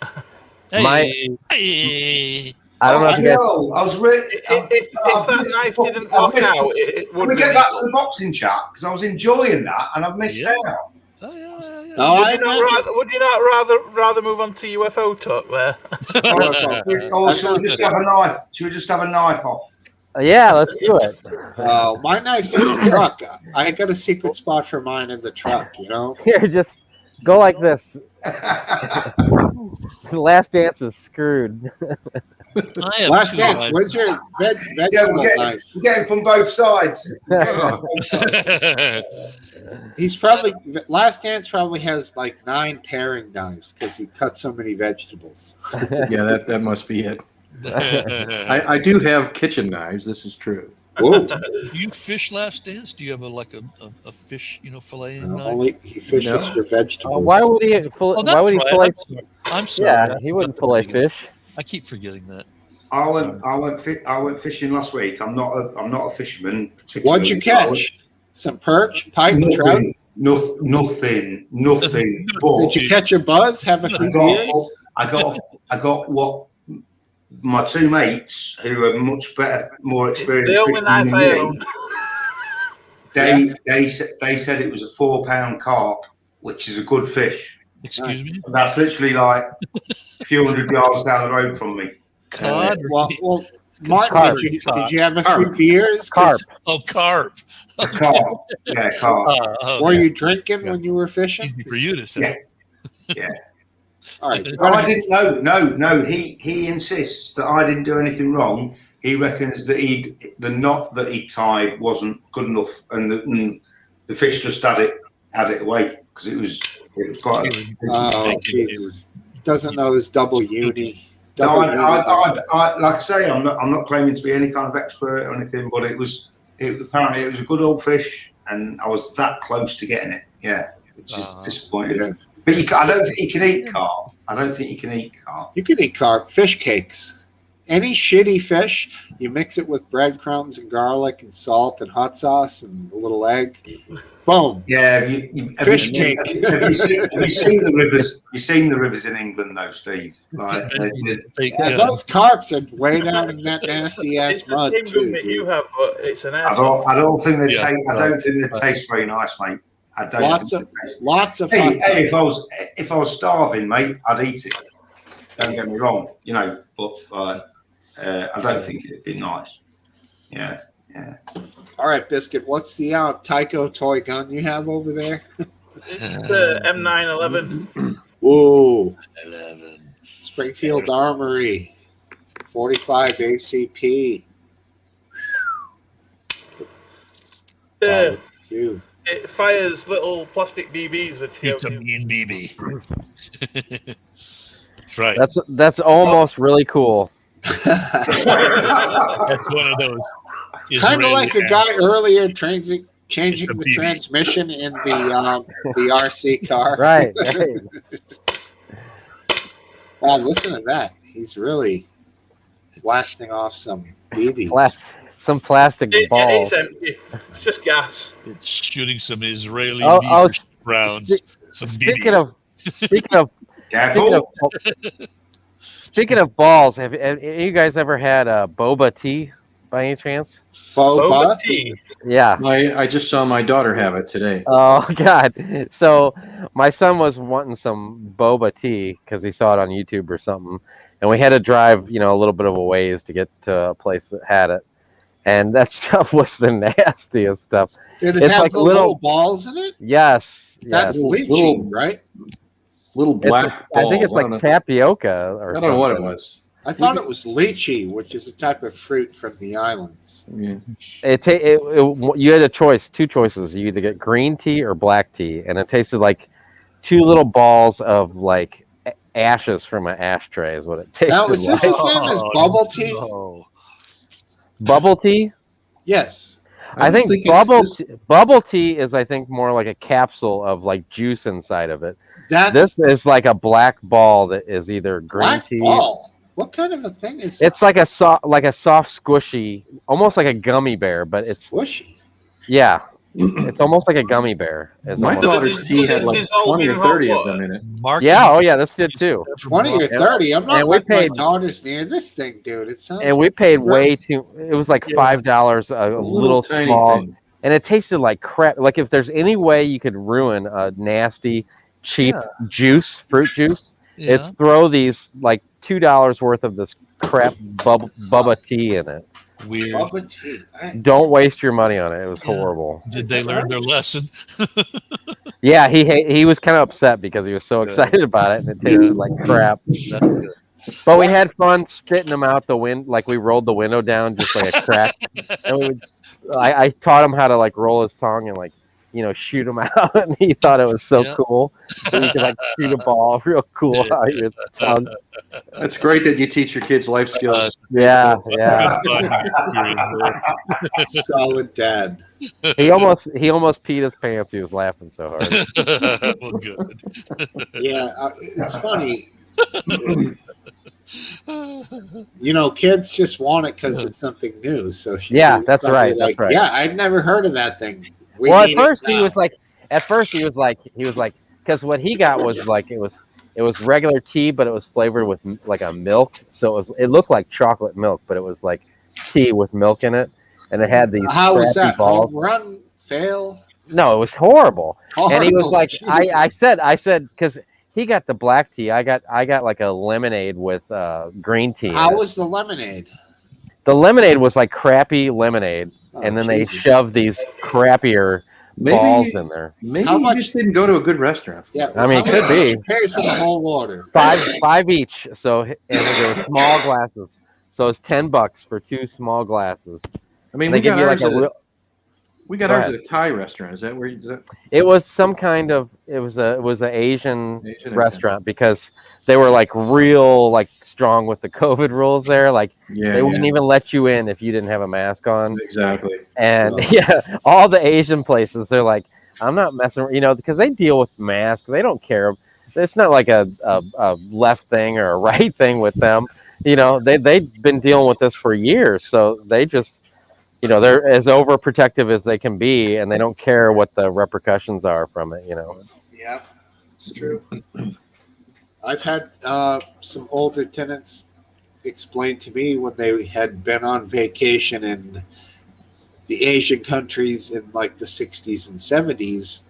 Hey. I don't know if you guys... I was really. If that knife didn't lock out, it would. Can we get back to the boxing chat? Because I was enjoying that and I've missed out. Would you not rather move on to UFO talk there? Should we just have a knife? Should we just have a knife off? Yeah, let's do it. My knife's in the truck. I got a secret spot for mine in the truck, Here, just go like this. Last Dance is screwed. Last Dance, where's your vegetable knife? We're getting from both sides. He's probably Last Dance probably has like 9 paring knives because he cut so many vegetables. Yeah, that must be it. I do have kitchen knives. This is true. Whoa. Do you fish Last Dance? Do you have a fish, filleting knife? Only he fishes for vegetables. Why would he? Why would he fillet? I'm sorry. Yeah, he wouldn't fillet fish. I keep forgetting that. I went fishing last week. I'm not a fisherman particularly. What'd you catch? Some perch, pike, trout? Nothing. But did you catch a buzz? Have a few beers? I got what my 2 mates who are much better, more experienced fishermen than me. They said it was a 4-pound carp, which is a good fish. Excuse me? That's literally like a few hundred yards down the road from me. Cod? Well, Martin, did you have a few beers? Carp. Oh, carp. Carp. Yeah, carp. Okay. Were you drinking when you were fishing? Easy for you to say. Yeah. All right. No, I didn't. No. He insists that I didn't do anything wrong. He reckons that the knot that he tied wasn't good enough, and the fish just had it away because it was quite. Oh, Jesus! Doesn't know this double uni. No, I like I say, I'm not claiming to be any kind of expert or anything, but it was apparently it was a good old fish, and I was that close to getting it. Yeah, which is disappointing. Yeah. But I don't think you can eat carp. I don't think you can eat carp. You can eat carp. Fish cakes. Any shitty fish, you mix it with breadcrumbs and garlic and salt and hot sauce and a little egg. Boom. Yeah, fish cake. Have you seen the rivers? You've seen the rivers in England, though, Steve. Like, those carps are way down in that nasty ass mud it's the same that you have, but it's an ass. I don't think they taste. I don't think they taste very nice, mate. I don't. Lots of. Hey, if I was starving, mate, I'd eat it. Don't get me wrong, but I don't think it'd be nice. Yeah. All right, Biscuit. What's the Tyco toy gun you have over there? It's the M911. Whoa. 11. Springfield Armory. 45 ACP. It fires little plastic BBs with CO2. It's a mean BB. That's right. That's almost really cool. That's one of those. Kind of like the guy earlier changing the transmission in the RC car. Right. Wow, listen to that. He's really blasting off some BBs. Some plastic balls. It's empty. It's just gas. It's shooting some Israeli rounds. Speaking of balls, have you guys ever had boba tea by any chance? Boba tea? Yeah. I just saw my daughter have it today. Oh, God. So my son was wanting some boba tea because he saw it on YouTube or something. And we had to drive, a little bit of a ways to get to a place that had it. And that stuff was the nastiest stuff. Did it have like little balls in it? Yes. That's lychee, right? Little black balls. I think it's like tapioca or something. I don't know what it was. I thought it was lychee, which is a type of fruit from the islands. Yeah. You had two choices. You either get green tea or black tea, and it tasted like two little balls of like ashes from an ashtray is what it tasted now, is this like. the same as bubble tea? No. Bubble tea? Yes. I think bubble tea is, I think, more like a capsule of like juice inside of it. This is like a black ball that is either green black tea. Ball? What kind of a thing is that? It's like a soft, squishy, almost like a gummy bear, but it's squishy. Yeah, it's almost like a gummy bear. My daughter's tea had like 20 or 30 of them in it. This did too. 20 or 30. I'm not like my daughter's near this thing, dude. It sounds. And we paid way too. It was like $5 a little small, thing. And it tasted like crap. Like if there's any way you could ruin a nasty, cheap fruit juice, it's throw these like $2 worth of this crap bubba tea in it. Weird. Bubba tea. Don't waste your money on it. It was horrible. Did they learn their lesson? Yeah, he was kind of upset because he was so excited about it, and it tasted like crap. That's good. But we had fun spitting them out the wind, like we rolled the window down just like a crack. And I taught him how to like roll his tongue and like shoot him out, and he thought it was so cool. And you could like shoot a ball real cool out of your tongue. That's great that you teach your kids life skills. Yeah. Solid dad. He almost peed his pants. He was laughing so hard. Well, good. Yeah, it's funny. Kids just want it because it's something new. So that's right. Like, that's right. Yeah, I'd never heard of that thing. At first he was like, because what he got was like it was regular tea, but it was flavored with like a milk. So it looked like chocolate milk, but it was like tea with milk in it, and it had these. How was that? Balls. Run, fail? No, it was horrible. And he was like, I said, because he got the black tea. I got like a lemonade with green tea. How was the lemonade? The lemonade was like crappy lemonade. And then they shoved these crappier balls in there. Maybe you just didn't go to a good restaurant. Yeah, I mean, it could be. Pay for the whole order. Five each. So and there were small glasses. So it's $10 for 2 small glasses. I mean, we got ours at a Thai restaurant. Is that where? It was some kind of. It was an Asian restaurant because they were like real like strong with the COVID rules there. Like they wouldn't even let you in if you didn't have a mask on. Exactly. And all the Asian places, they're like, I'm not messing, because they deal with masks. They don't care. It's not like a left thing or a right thing with them. They've been dealing with this for years, so they just, they're as overprotective as they can be, and they don't care what the repercussions are from it. Yeah, it's true. I've had some older tenants explain to me when they had been on vacation in the Asian countries in like the 60s and 70s,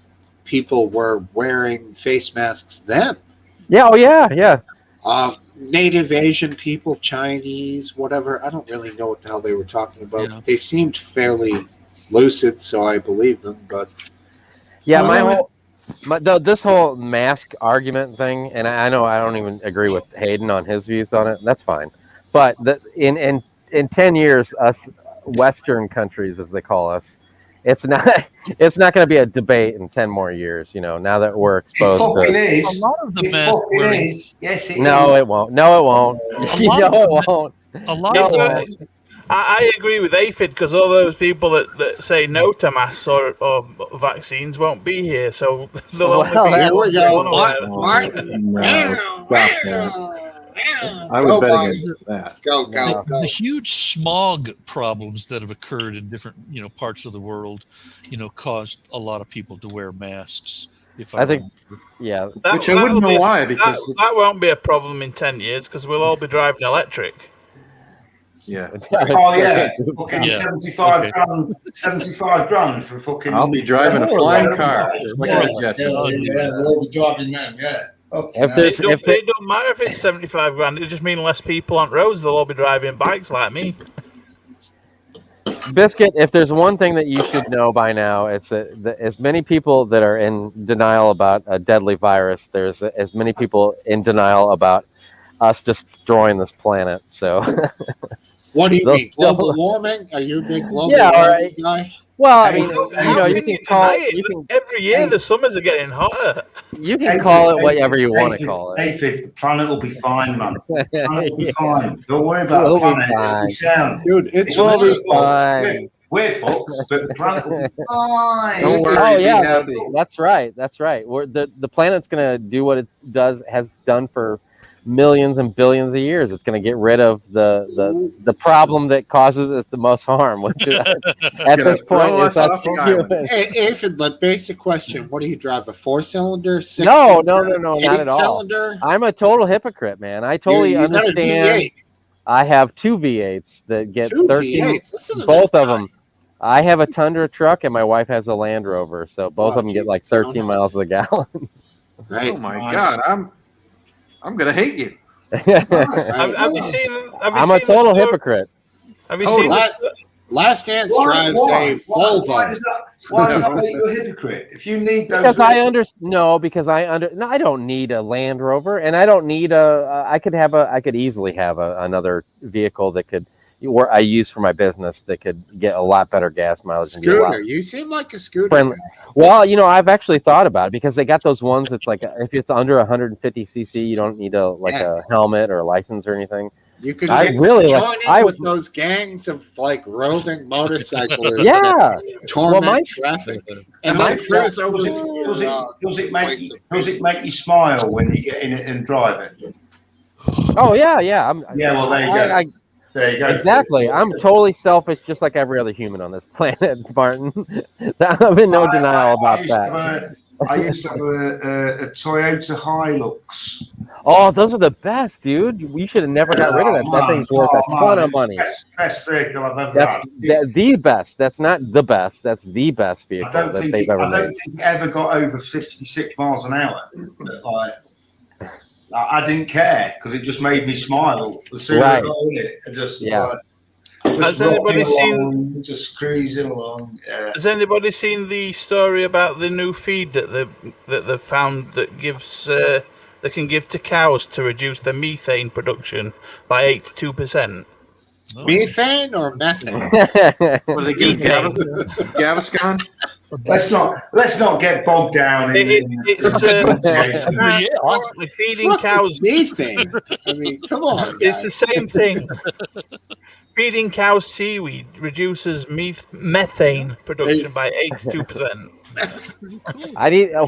people were wearing face masks then. Yeah, oh yeah. Native Asian people, Chinese, whatever. I don't really know what the hell they were talking about. Yeah. They seemed fairly lucid, so I believe them. But yeah, this whole mask argument thing, and I know I don't even agree with Hayden on his views on it. And that's fine, but in 10 years, us Western countries, as they call us, it's not going to be a debate in 10 more years. Now that we're exposed to it. A lot of the mask wearing. Yes, it is. No, it won't. No, it won't. No, it won't. A lot of them. I agree with Aphid because all those people that say no to masks or vaccines won't be here, so they'll only be here. Here we go. I would bet against that. Go. The huge smog problems that have occurred in different, parts of the world, caused a lot of people to wear masks. I think, yeah. Which I wouldn't know why, because that won't be a problem in 10 years because we'll all be driving electric. Yeah. Oh yeah. Fucking 75 grand for fucking. I'll be driving a flying car. We'll be driving them. Yeah. Okay. It don't matter if it's 75 grand. It just means less people on roads. They'll all be driving bikes like me. Biscuit, if there's one thing that you should know by now, it's that as many people that are in denial about a deadly virus, there's as many people in denial about us destroying this planet. So, what do you mean? Global warming? Are you a big global warming guy? Well, I mean, you can call it. Every year the summers are getting hotter. You can call it whatever you want to call it. David, the planet will be fine, man. The planet will be fine. Don't worry about the planet. It'll be sound. Dude, it will be fine. We're fucked, but the planet will be fine. Don't worry. Oh yeah, that's right. The planet's gonna do what it has done for millions and billions of years. It's going to get rid of the problem that causes it the most harm, which is, at this point is us humans. Hey, Aphid, the basic question: what do you drive? A 4-cylinder? No, not at all. I'm a total hypocrite, man. I totally understand. I have 2 V8s that get 13. Both of them. I have a Tundra truck, and my wife has a Land Rover, so both of them get like 13 miles a gallon. Right. Oh my God, I'm gonna hate you. Have you seen? I'm a total hypocrite. Have you seen? Last Dance drives a Volvo. Why does that make you a hypocrite? If you need those, because I don't need a Land Rover, and I don't need I could easily have another vehicle that could. Where I use for my business that could get a lot better gas mileage. Scooter, you seem like a scooter guy. Well, I've actually thought about it because they got those ones. It's like if it's under 150 cc, you don't need a helmet or a license or anything. You could join in with those gangs of like roving motorcyclists. Yeah, torment traffic. And does it make you smile when you get in it and drive it? Oh yeah. Well, there you go. There you go. Exactly. I'm totally selfish, just like every other human on this planet, Martin. I'm in no denial about that. I used to have a Toyota Hilux. Oh, those are the best, dude. We should have never got rid of that. That thing's worth a ton of money. Best vehicle I've ever had. The best. That's not the best. That's the best vehicle that they've ever made. I don't think it ever got over 56 miles an hour. I didn't care because it just made me smile. As soon as I got in it, has anybody seen just cruising along? Yeah. Has anybody seen the story about the new feed that they found that gives they can give to cows to reduce their methane production by 82%? Oh. Methane or methane? What do they give Gaviscon? Let's not get bogged down in. Apparently feeding cows methane. I mean, come on. It's the same thing. Feeding cows seaweed reduces methane production by 82%.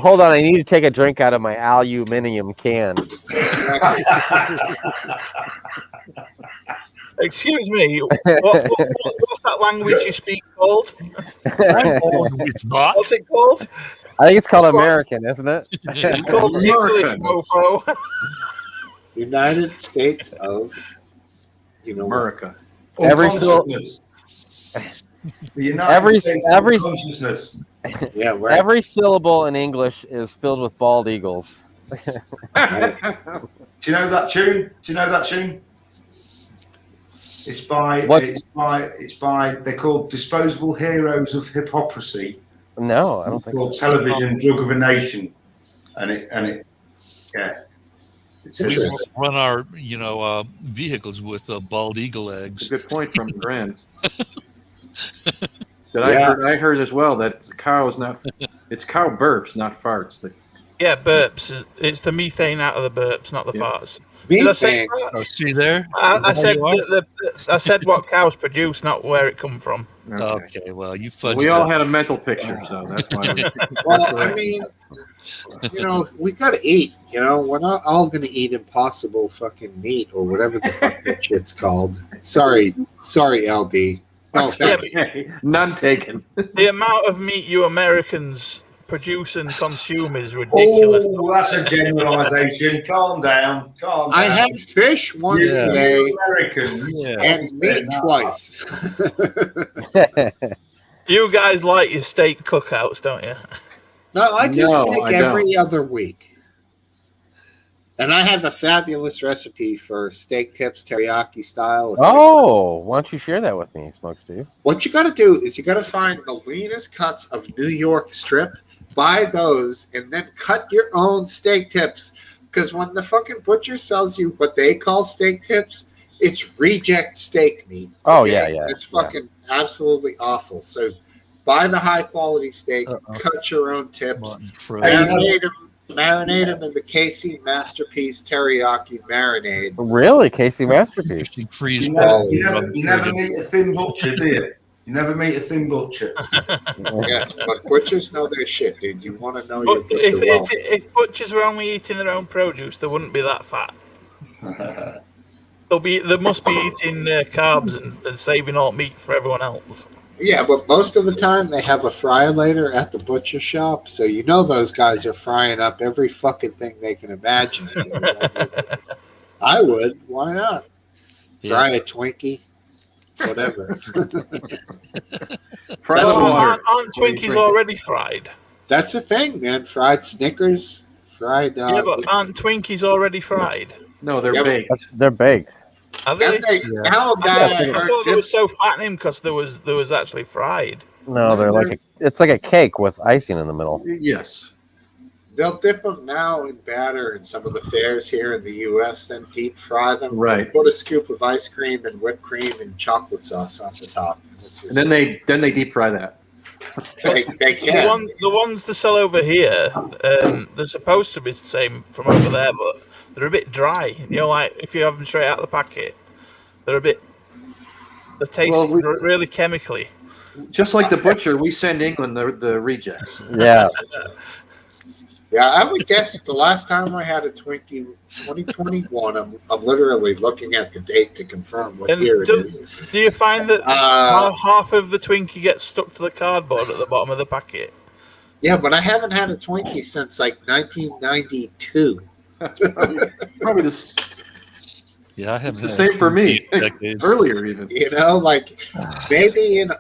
Hold on. I need to take a drink out of my aluminium can. Excuse me. What's that language you speak called? What's it called? I think it's called American, isn't it? It's called English, mofo. United States of, America. Every consciousness. Yeah, right. Every syllable in English is filled with bald eagles. Do you know that tune? It's by they're called Disposable Heroes of Hypocrisy. No, I don't think called Television Drug of a Nation. And it We run our vehicles with bald eagle eggs. Good point from Grand. I heard as well that cow is not. It's cow burps, not farts. Yeah, burps. It's the methane out of the burps, not the farts. Methane. See there? I said what cows produce, not where it come from. Okay, well, you fudged We all it. had a mental picture, so that's why. Well, I mean, we gotta eat. We're not all gonna eat impossible fucking meat or whatever the fuck that shit's called. Sorry, LD. No, none taken. The amount of meat you Americans produce and consume is ridiculous. Oh, that's a generalization. Calm down. I had fish once today. Americans and meat twice. You guys like your steak cookouts, don't you? No, I do steak every other week. And I have a fabulous recipe for steak tips, teriyaki style. Oh, why don't you share that with me, Smokesteve? What you got to do is you got to find the leanest cuts of New York strip, buy those, and then cut your own steak tips. Because when the fucking butcher sells you what they call steak tips, it's reject steak meat. Oh, okay? yeah. It's fucking absolutely awful. So buy the high quality steak, cut your own tips, marinate them in the KC Masterpiece teriyaki marinade. Really? KC Masterpiece? Freeze. You never meet a thin butcher, do you? You never meet a thin butcher. Yeah, but butchers know their shit, dude. You want to know your butcher well. If butchers were only eating their own produce, they wouldn't be that fat. They must be eating carbs and saving all meat for everyone else. Yeah, but most of the time they have a fryer later at the butcher shop, so those guys are frying up every fucking thing they can imagine. I would. Why not? Fry a Twinkie, whatever. Aren't Twinkies already fried? That's the thing, man. Fried Snickers, fried. Yeah, but aren't Twinkies already fried? No, they're baked. They're baked. Are they? Now, I thought they were so fattening because there was actually fried. No, they're it's like a cake with icing in the middle. Yes. They'll dip them now in batter in some of the fairs here in the U.S., then deep fry them. Right. Put a scoop of ice cream and whipped cream and chocolate sauce on the top. And then they deep fry that. They can. The ones they sell over here, they're supposed to be the same from over there, but they're a bit dry. Like if you have them straight out of the packet, they taste really chemically. Just like the butcher, we send England the rejects. Yeah. Yeah, I would guess the last time I had a Twinkie, 2021. I'm literally looking at the date to confirm what year it is. Do you find that half of the Twinkie gets stuck to the cardboard at the bottom of the packet? Yeah, but I haven't had a Twinkie since like 1992. Probably this. Yeah, I have. It's the same for me. Earlier, even. Maybe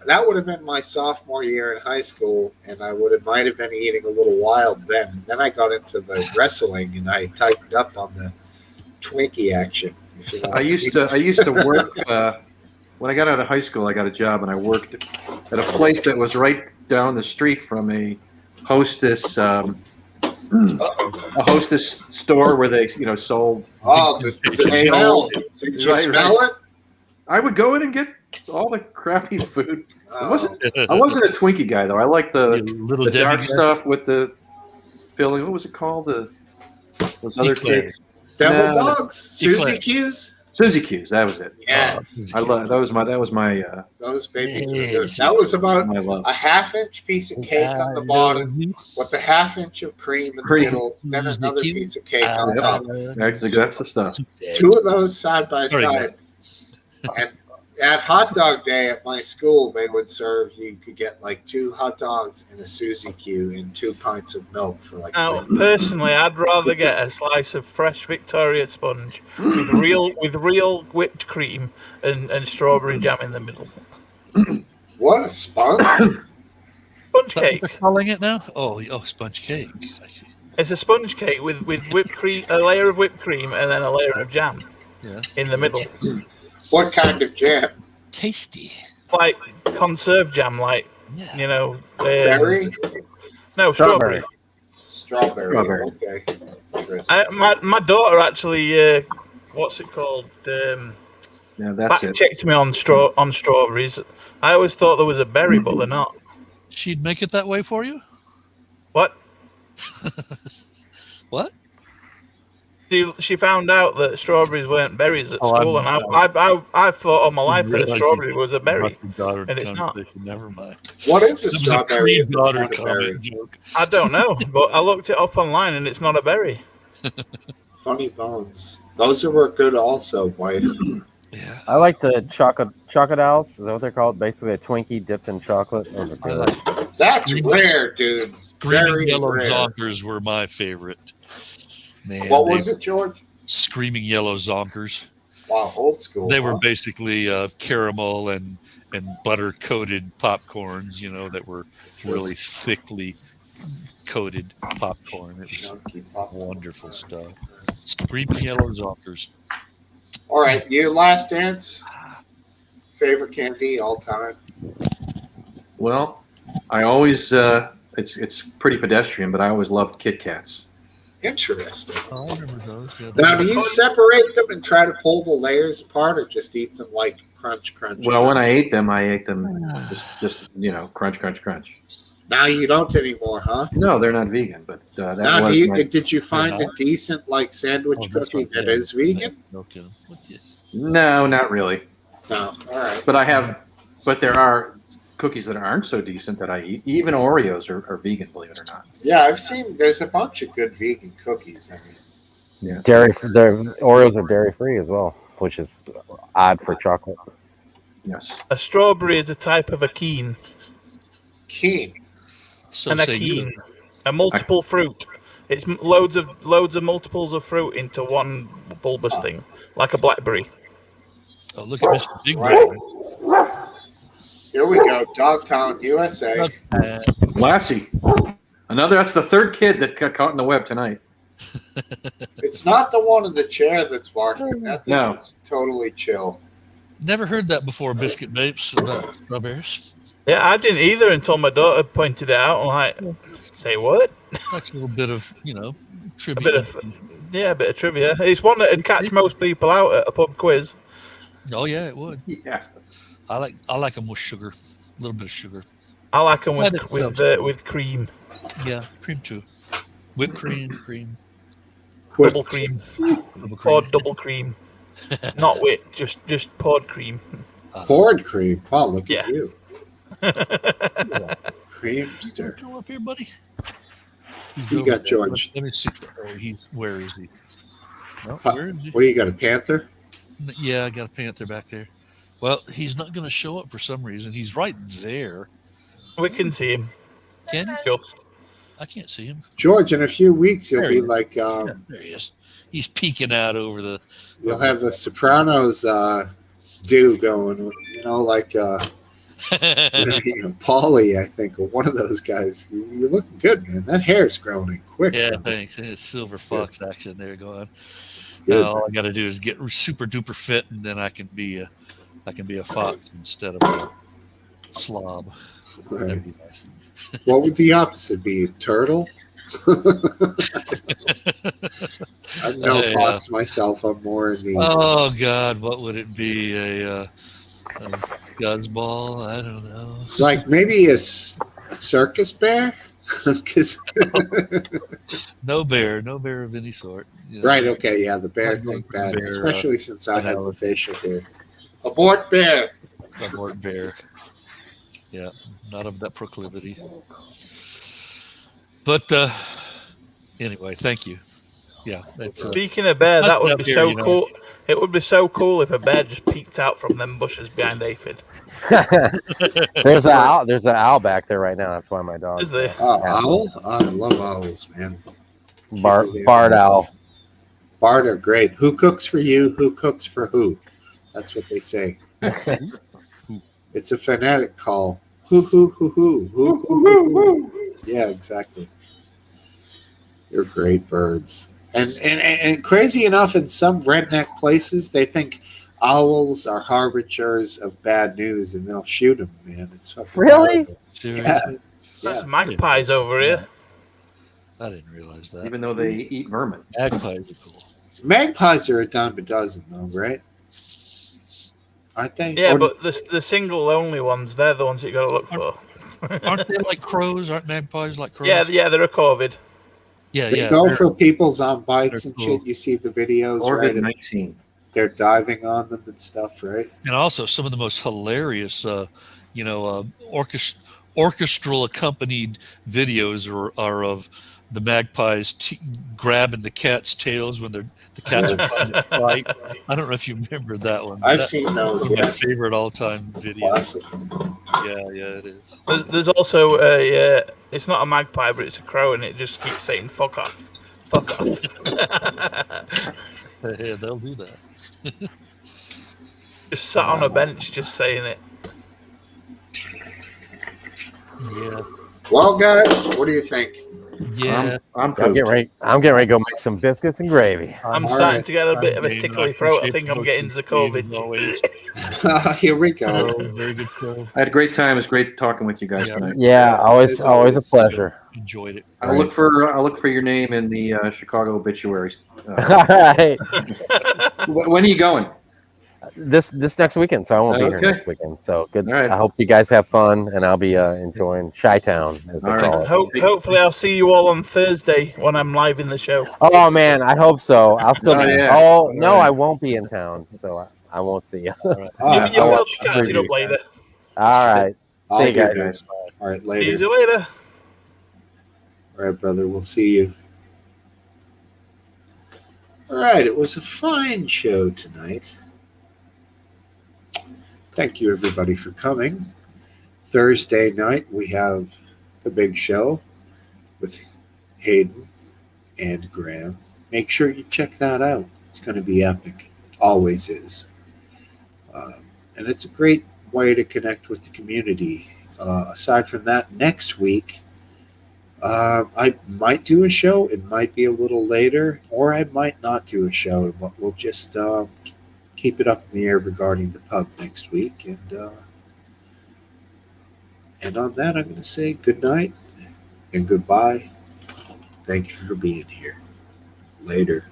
that would have been my sophomore year in high school, and I might have been eating a little wild then. Then I got into the wrestling, and I tightened up on the Twinkie action. I used to work when I got out of high school. I got a job, and I worked at a place that was right down the street from a Hostess. A Hostess store where they, sold. Oh, the smell! Did you smell it? I would go in and get all the crappy food. I wasn't a Twinkie guy though. I like the dark stuff with the filling. What was it called? Those other cakes. Devil dogs, Susie Q's. Susie Q's, that was it. Yeah, I love that was my those babies were good. That was about a half-inch piece of cake on the bottom with a half-inch of cream in the middle, then another piece of cake on top. That's the stuff. Two of those side by side. And at hot dog day at my school, they would serve, you could get like 2 hot dogs and a Susie Q and 2 pints of milk for like. Now, personally, I'd rather get a slice of fresh Victoria sponge with real whipped cream and strawberry jam in the middle. What a sponge! Sponge cake. Calling it now? Oh, sponge cake. It's a sponge cake with whipped cream, a layer of whipped cream, and then a layer of jam in the middle. What kind of jam? Tasty. Like conserve jam, berry? No, strawberry. Strawberry. Okay. My daughter actually, what's it called? Checked me on strawberries. I always thought there was a berry, but they're not. She'd make it that way for you? What? What? She found out that strawberries weren't berries at school, and I thought all my life that a strawberry was a berry, and it's not. Never mind. What is a strawberry? I don't know, but I looked it up online, and it's not a berry. Funny bones. Those were good, also, wife. Yeah. I like the chocolate owls. Is that what they're called? Basically, a Twinkie dipped in chocolate. Those are good. That's rare, dude. Screaming yellow zonkers were my favorite. Man, what was it, George? Screaming yellow zonkers. Wow, old school. They were basically caramel and butter coated popcorns, that were really thickly coated popcorn. It was wonderful stuff. Screaming yellow zonkers. All right, your last dance. Favorite candy all time. Well, I always it's pretty pedestrian, but I always loved Kit Kats. Interesting. Oh, I remember those. Yeah, now, do you separate them and try to pull the layers apart, or just eat them like crunch? Well, when I ate them just crunch. Now you don't anymore, huh? No, they're not vegan, but now, did you find a decent sandwich cookie that is vegan? No kidding. No, not really. No, all right. But there are cookies that aren't so decent that I eat. Even Oreos are vegan, believe it or not. Yeah, I've seen there's a bunch of good vegan cookies. I mean, yeah, the Oreos are dairy free as well, which is odd for chocolate. Yes, a strawberry is a type of a keen. So and a keen, a multiple fruit. It's loads of multiples of fruit into one bulbous thing, like a blackberry. Oh, look at Mr. Big Blackberry. Here we go, Dogtown, USA. Lassie. That's the third kid that got caught in the web tonight. It's not the one in the chair that's barking. That thing is totally chill. Never heard that before, Biscuit Babes, about strawberries. Yeah, I didn't either until my daughter pointed it out. I'm like, say what? That's a little bit of, trivia. A bit of trivia. It's one that would catch most people out at a pub quiz. Oh, yeah, it would. Yeah. I like them with sugar, a little bit of sugar. I like them with cream. Yeah, cream too. Whipped cream. Double cream. Poured double cream. Not whipped, just poured cream. Poured cream? Wow, look at you. Creamster. Go up here, buddy. You got George. Let me see. Where is he? No, where is he? What do you got, a panther? Yeah, I got a panther back there. Well, he's not going to show up for some reason. He's right there. We can see him. Can you? I can't see him. George, in a few weeks, he'll be like... there he is. He's peeking out over the... You'll have the Sopranos do going, like... Paulie, I think, or one of those guys. You're looking good, man. That hair's growing quick. Yeah, thanks. It's silver fox action there going. Good, all I got to do is get super duper fit, and then I can be a fox instead of a slob. Right. That'd be nice. What would the opposite be? Turtle? I'm no fox myself. I'm more in the. Oh God, what would it be? A guzzball? I don't know. Like maybe a circus bear? Because no bear of any sort. You know. Right. Okay. Yeah, the bear thing bad, especially since I have the facial hair. Abort bear. Abort bear. Yeah, not of that proclivity. But anyway, thank you. Yeah. Speaking of bear, that would be so cool. It would be so cool if a bear just peeked out from them bushes behind Aphid. There's an owl back there right now. That's why my dog. Is there? Owl? I love owls, man. Barred owl. Bard are great. Who cooks for you? Who cooks for who? That's what they say. It's a phonetic call. Who. Yeah, exactly. They're great birds. And crazy enough, in some redneck places, they think owls are harbingers of bad news, and they'll shoot them. Man, it's fucking really horrible. Seriously. That's magpies over here. I didn't realize that. Even though they eat vermin. Magpies are cool. Magpies are a dime a dozen, though, right? Aren't they? Yeah, but the single only ones, they're the ones you got to look for. Aren't they like crows? Aren't magpies like crows? Yeah, they're a corvid. Yeah, they go for people's on bikes and shit. You see the videos, Corvid right? 19. They're diving on them and stuff, right? And also some of the most hilarious, orchestral accompanied videos are of the magpies grabbing the cat's tails when the cats are trying to fight. I don't know if you remember that one. I've seen those. My favorite all-time video. Classic. Yeah, it is. There's also a. It's not a magpie, but it's a crow, and it just keeps saying "fuck off, fuck off." Yeah, they'll do that. Just sat on a bench, just saying it. Yeah. Well, guys, what do you think? Yeah, I'm getting ready. I'm getting ready to go make some biscuits and gravy. I'm starting to get a bit of a tickly throat. I think I'm getting Zakovic. Here we go. Very good show. I had a great time. It was great talking with you guys tonight. Yeah, always a pleasure. Enjoyed it. I'll look for your name in the Chicago obituaries. All right. When are you going? This next weekend, so I won't be here next weekend. So good. All right. I hope you guys have fun, and I'll be enjoying Chi-Town. As All they call right. it. Hopefully, I'll see you all on Thursday when I'm live in the show. Oh man, I hope so. I'll still. Oh, yeah. No, I won't be in town, so I won't see you. Maybe you'll catch it up later. All right. See you good, guys. All right, See later. you later. All right, brother. We'll see you. All right. It was a fine show tonight. Thank you, everybody, for coming. Thursday night, we have the big show with Hayden and Graham. Make sure you check that out. It's going to be epic. Always is. And it's a great way to connect with the community. Aside from that, next week, I might do a show. It might be a little later, or I might not do a show. We'll just keep it up in the air regarding the pub next week. And on that, I'm going to say good night and goodbye. Thank you for being here. Later.